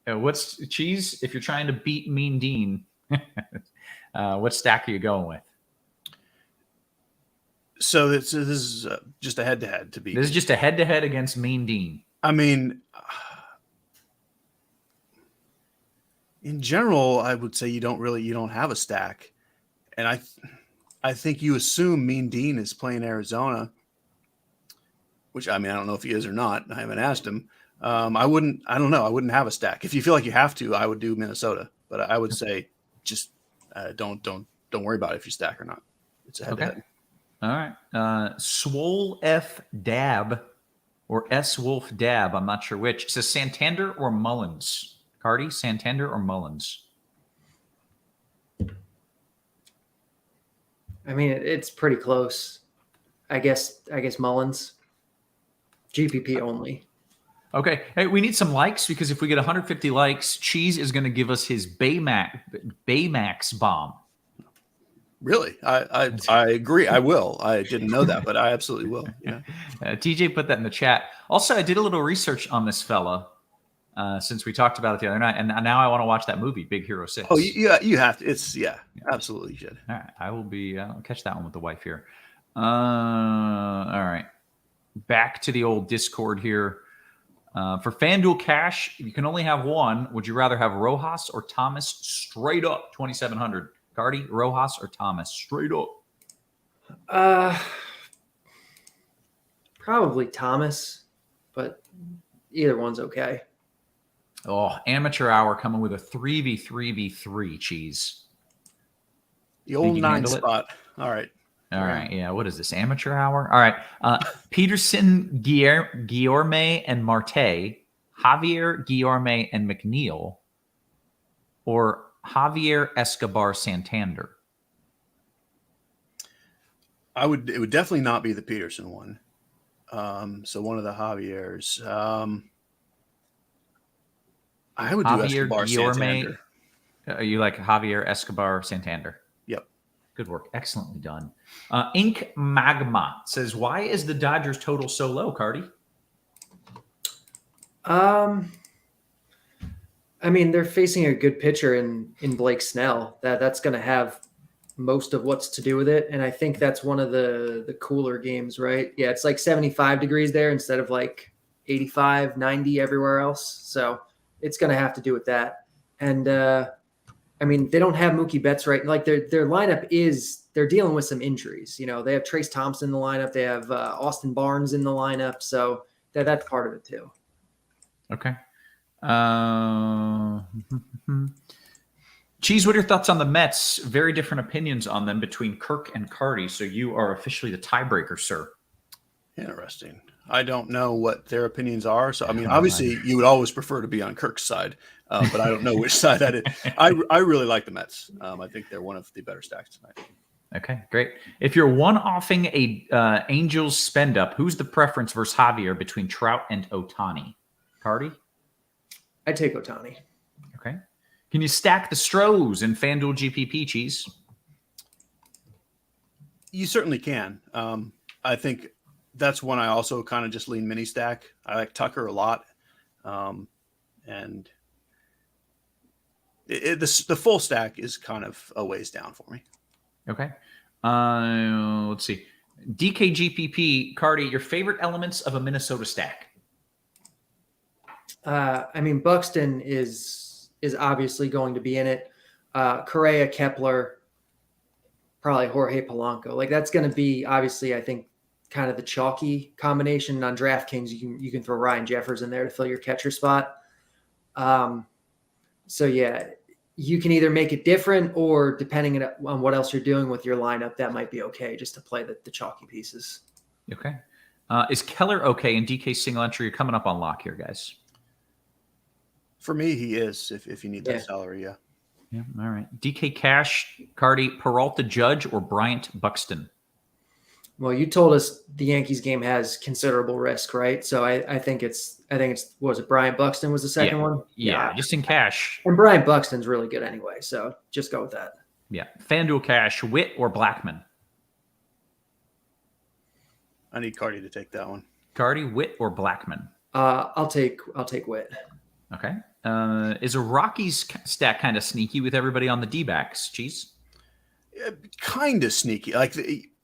S6: What's Cheese? If you're trying to beat Mean Dean, what stack are you going with?
S4: So this is just a head-to-head to beat.
S6: This is just a head-to-head against Mean Dean.
S4: I mean, in general, I would say you don't have a stack, and I think you assume Mean Dean is playing Arizona, which I mean I don't know if he is or not. I haven't asked him. I don't know. I wouldn't have a stack. If you feel like you have to, I would do Minnesota, but I would say just don't worry about it if you stack or not. It's a head-to-head.
S6: Okay. All right. Swole F Dab or S Wolf Dab, I'm not sure which. It says Santander or Mullins. Carty, Santander or Mullins?
S5: I mean, it's pretty close. I guess Mullins. GPP only.
S6: Okay. Hey, we need some likes because if we get 150 likes, Cheese is going to give us his Baymax bomb.
S4: Really? I agree. I will. I didn't know that, but I absolutely will. Yeah.
S6: TJ put that in the chat. Also, I did a little research on this fella since we talked about it the other night, and now I want to watch that movie, Big Hero 6.
S4: Oh, yeah, you have to. Absolutely you should.
S6: All right. I will be I'll catch that one with the wife here. All right. Back to the old Discord here. For FanDuel Cash, you can only have one. Would you rather have Rojas or Thomas straight up 2,700? Carty, Rojas or Thomas straight up?
S5: Probably Thomas, but either one's okay.
S6: Oh, Amateur Hour coming with a 3v3v3 Cheese.
S4: The old 9 spot. All right.
S6: All right. Yeah. What is this? Amateur Hour? All right. Peterson, Guillorme, and Marte, Javier, Guillorme, and McNeil, or Javier Escobar Santander?
S4: It would definitely not be the Peterson one. So one of the Javiers. I would do
S6: Javier
S4: Escobar Santander.
S6: You like Javier Escobar Santander?
S4: Yep.
S6: Good work. Excellently done. Ink Magma says, why is the Dodgers total so low, Carty?
S5: I mean, they're facing a good pitcher in Blake Snell. That's going to have most of what's to do with it. And I think that's one of the cooler games, right? Yeah, it's like 75 degrees there instead of like 85, 90 everywhere else. So it's going to have to do with that. And I mean, they don't have Mookie Betts, right? Like their lineup they're dealing with some injuries. You know, they have Trace Thompson in the lineup. They have Austin Barnes in the lineup. So that's part of it too.
S6: Okay. Cheese, what are your thoughts on the Mets? Very different opinions on them between Kirk and Carty. So you are officially the tiebreaker, sir.
S4: Interesting. I don't know what their opinions are. So, I mean, obviously you would always prefer to be on Kirk's side, but I don't know which side that is. I really like the Mets. I think they're one of the better stacks tonight.
S6: Okay, great. If you're one-offing a Angels spend up, who's the preference versus Javier between Trout and Ohtani? Carty?
S5: I take Ohtani.
S6: Okay. Can you stack the Stros in FanDuel GPP, Cheese?
S4: You certainly can. I think that's one I also kind of just lean mini stack. I like Tucker a lot. And the full stack is kind of a ways down for me.
S6: Okay. Let's see. DKGPP, Carty, your favorite elements of a Minnesota stack?
S5: I mean, Buxton is obviously going to be in it. Correa, Kepler, probably Jorge Polanco. Like that's going to be obviously, I think, kind of the chalky combination. On DraftKings, you can throw Ryan Jeffers in there to fill your catcher spot. So yeah, you can either make it different or depending on what else you're doing with your lineup, that might be okay just to play the chalky pieces.
S6: Okay. Is Keller okay in DK single entry? You're coming up on lock here, guys.
S4: For me, he is. If you need that salary, yeah.
S6: Yeah. All right. DK Cash, Carty, Peralta Judge, or Bryant Buxton.
S5: Well, you told us the Yankees game has considerable risk, right? So I think it's was it Bryant Buxton was the second one?
S6: Yeah, just in cash.
S5: And Bryant Buxton's really good anyway, so just go with that.
S6: Yeah. Fanduel Cash, Witt or Blackman?
S4: I need Carty to take that one.
S6: Carty, Witt or Blackman?
S5: I'll take Witt.
S6: Okay. Is a Rockies stack kind of sneaky with everybody on the D-backs? Cheese?
S4: Kind of sneaky.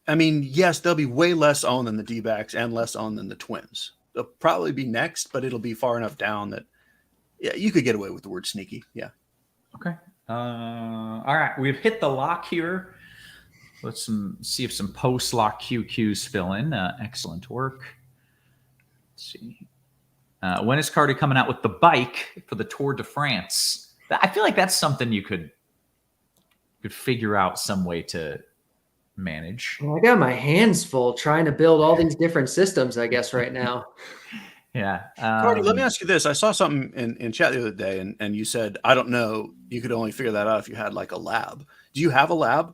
S4: Yes, they'll be way less owned than the D-backs and less owned than the Twins. They'll probably be next, but it'll be far enough down that you could get away with the word sneaky. Yeah.
S6: Okay. All right. We've hit the lock here. Let's see if some post-lock QQs fill in. Excellent work. Let's see. When is Carty coming out with the bike for the Tour de France? I feel like that's something you could figure out some way to manage.
S5: Well, I got my hands full trying to build all these different systems, I guess, right now.
S6: Yeah.
S4: Carty, let me ask you this. I saw something in chat the other day, and you said, I don't know, you could only figure that out if you had like a lab. Do you have a lab?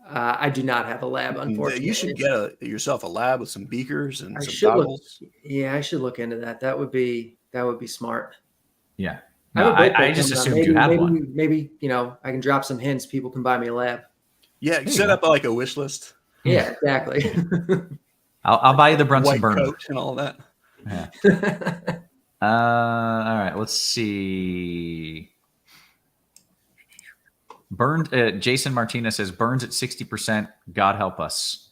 S5: I do not have a lab, unfortunately.
S4: You should get yourself a lab with some beakers and some goggles.
S5: I should look into that. That would be smart.
S6: Yeah. No, I just assumed you had one.
S5: Maybe, I can drop some hints. People can buy me a lab.
S4: Yeah, set up like a wish list.
S5: Yeah, exactly.
S6: I'll buy you the Brunson
S4: White
S6: burner
S4: coat and all that.
S6: Yeah. All right. Let's see. Jason Martinez says Burns at 60%. God help us.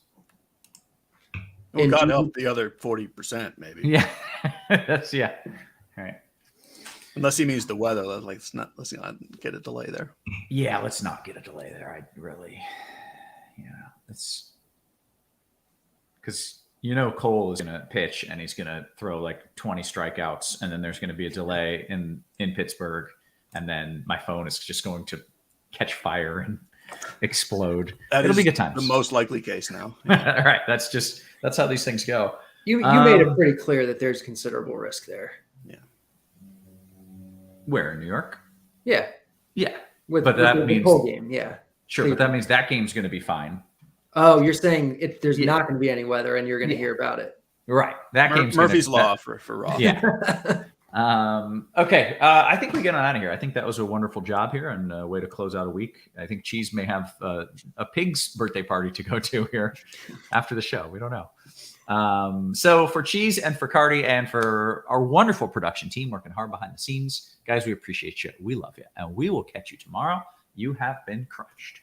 S4: Well, God help the other 40%, maybe.
S6: Yeah. Yeah. All right.
S4: Unless he means the weather. Let's not get a delay there.
S6: Yeah, let's not get a delay there. It's because Cole is going to pitch and he's going to throw like 20 strikeouts, and then there's going to be a delay in Pittsburgh, and then my phone is just going to catch fire and explode. It'll be good times.
S4: The most likely case now.
S6: All right, that's how these things go.
S5: You made it pretty clear that there's considerable risk there.
S4: Yeah.
S6: Where in New York?
S5: Yeah.
S6: Yeah.
S5: With
S6: that means
S5: the whole game. Yeah.
S6: Sure, but that means that game's going to be fine.
S5: Oh, you're saying there's not going to be any weather, and you're going to hear about it.
S6: Right. That game's
S4: Murphy's Law for Roth.
S6: Yeah. Okay. I think we get on out of here. I think that was a wonderful job here and a way to close out a week. I think Cheese may have a pig's birthday party to go to here after the show. We don't know. So for Cheese and for Carty and for our wonderful production team working hard behind the scenes, guys, we appreciate you. We love you. And we will catch you tomorrow. You have been crunched.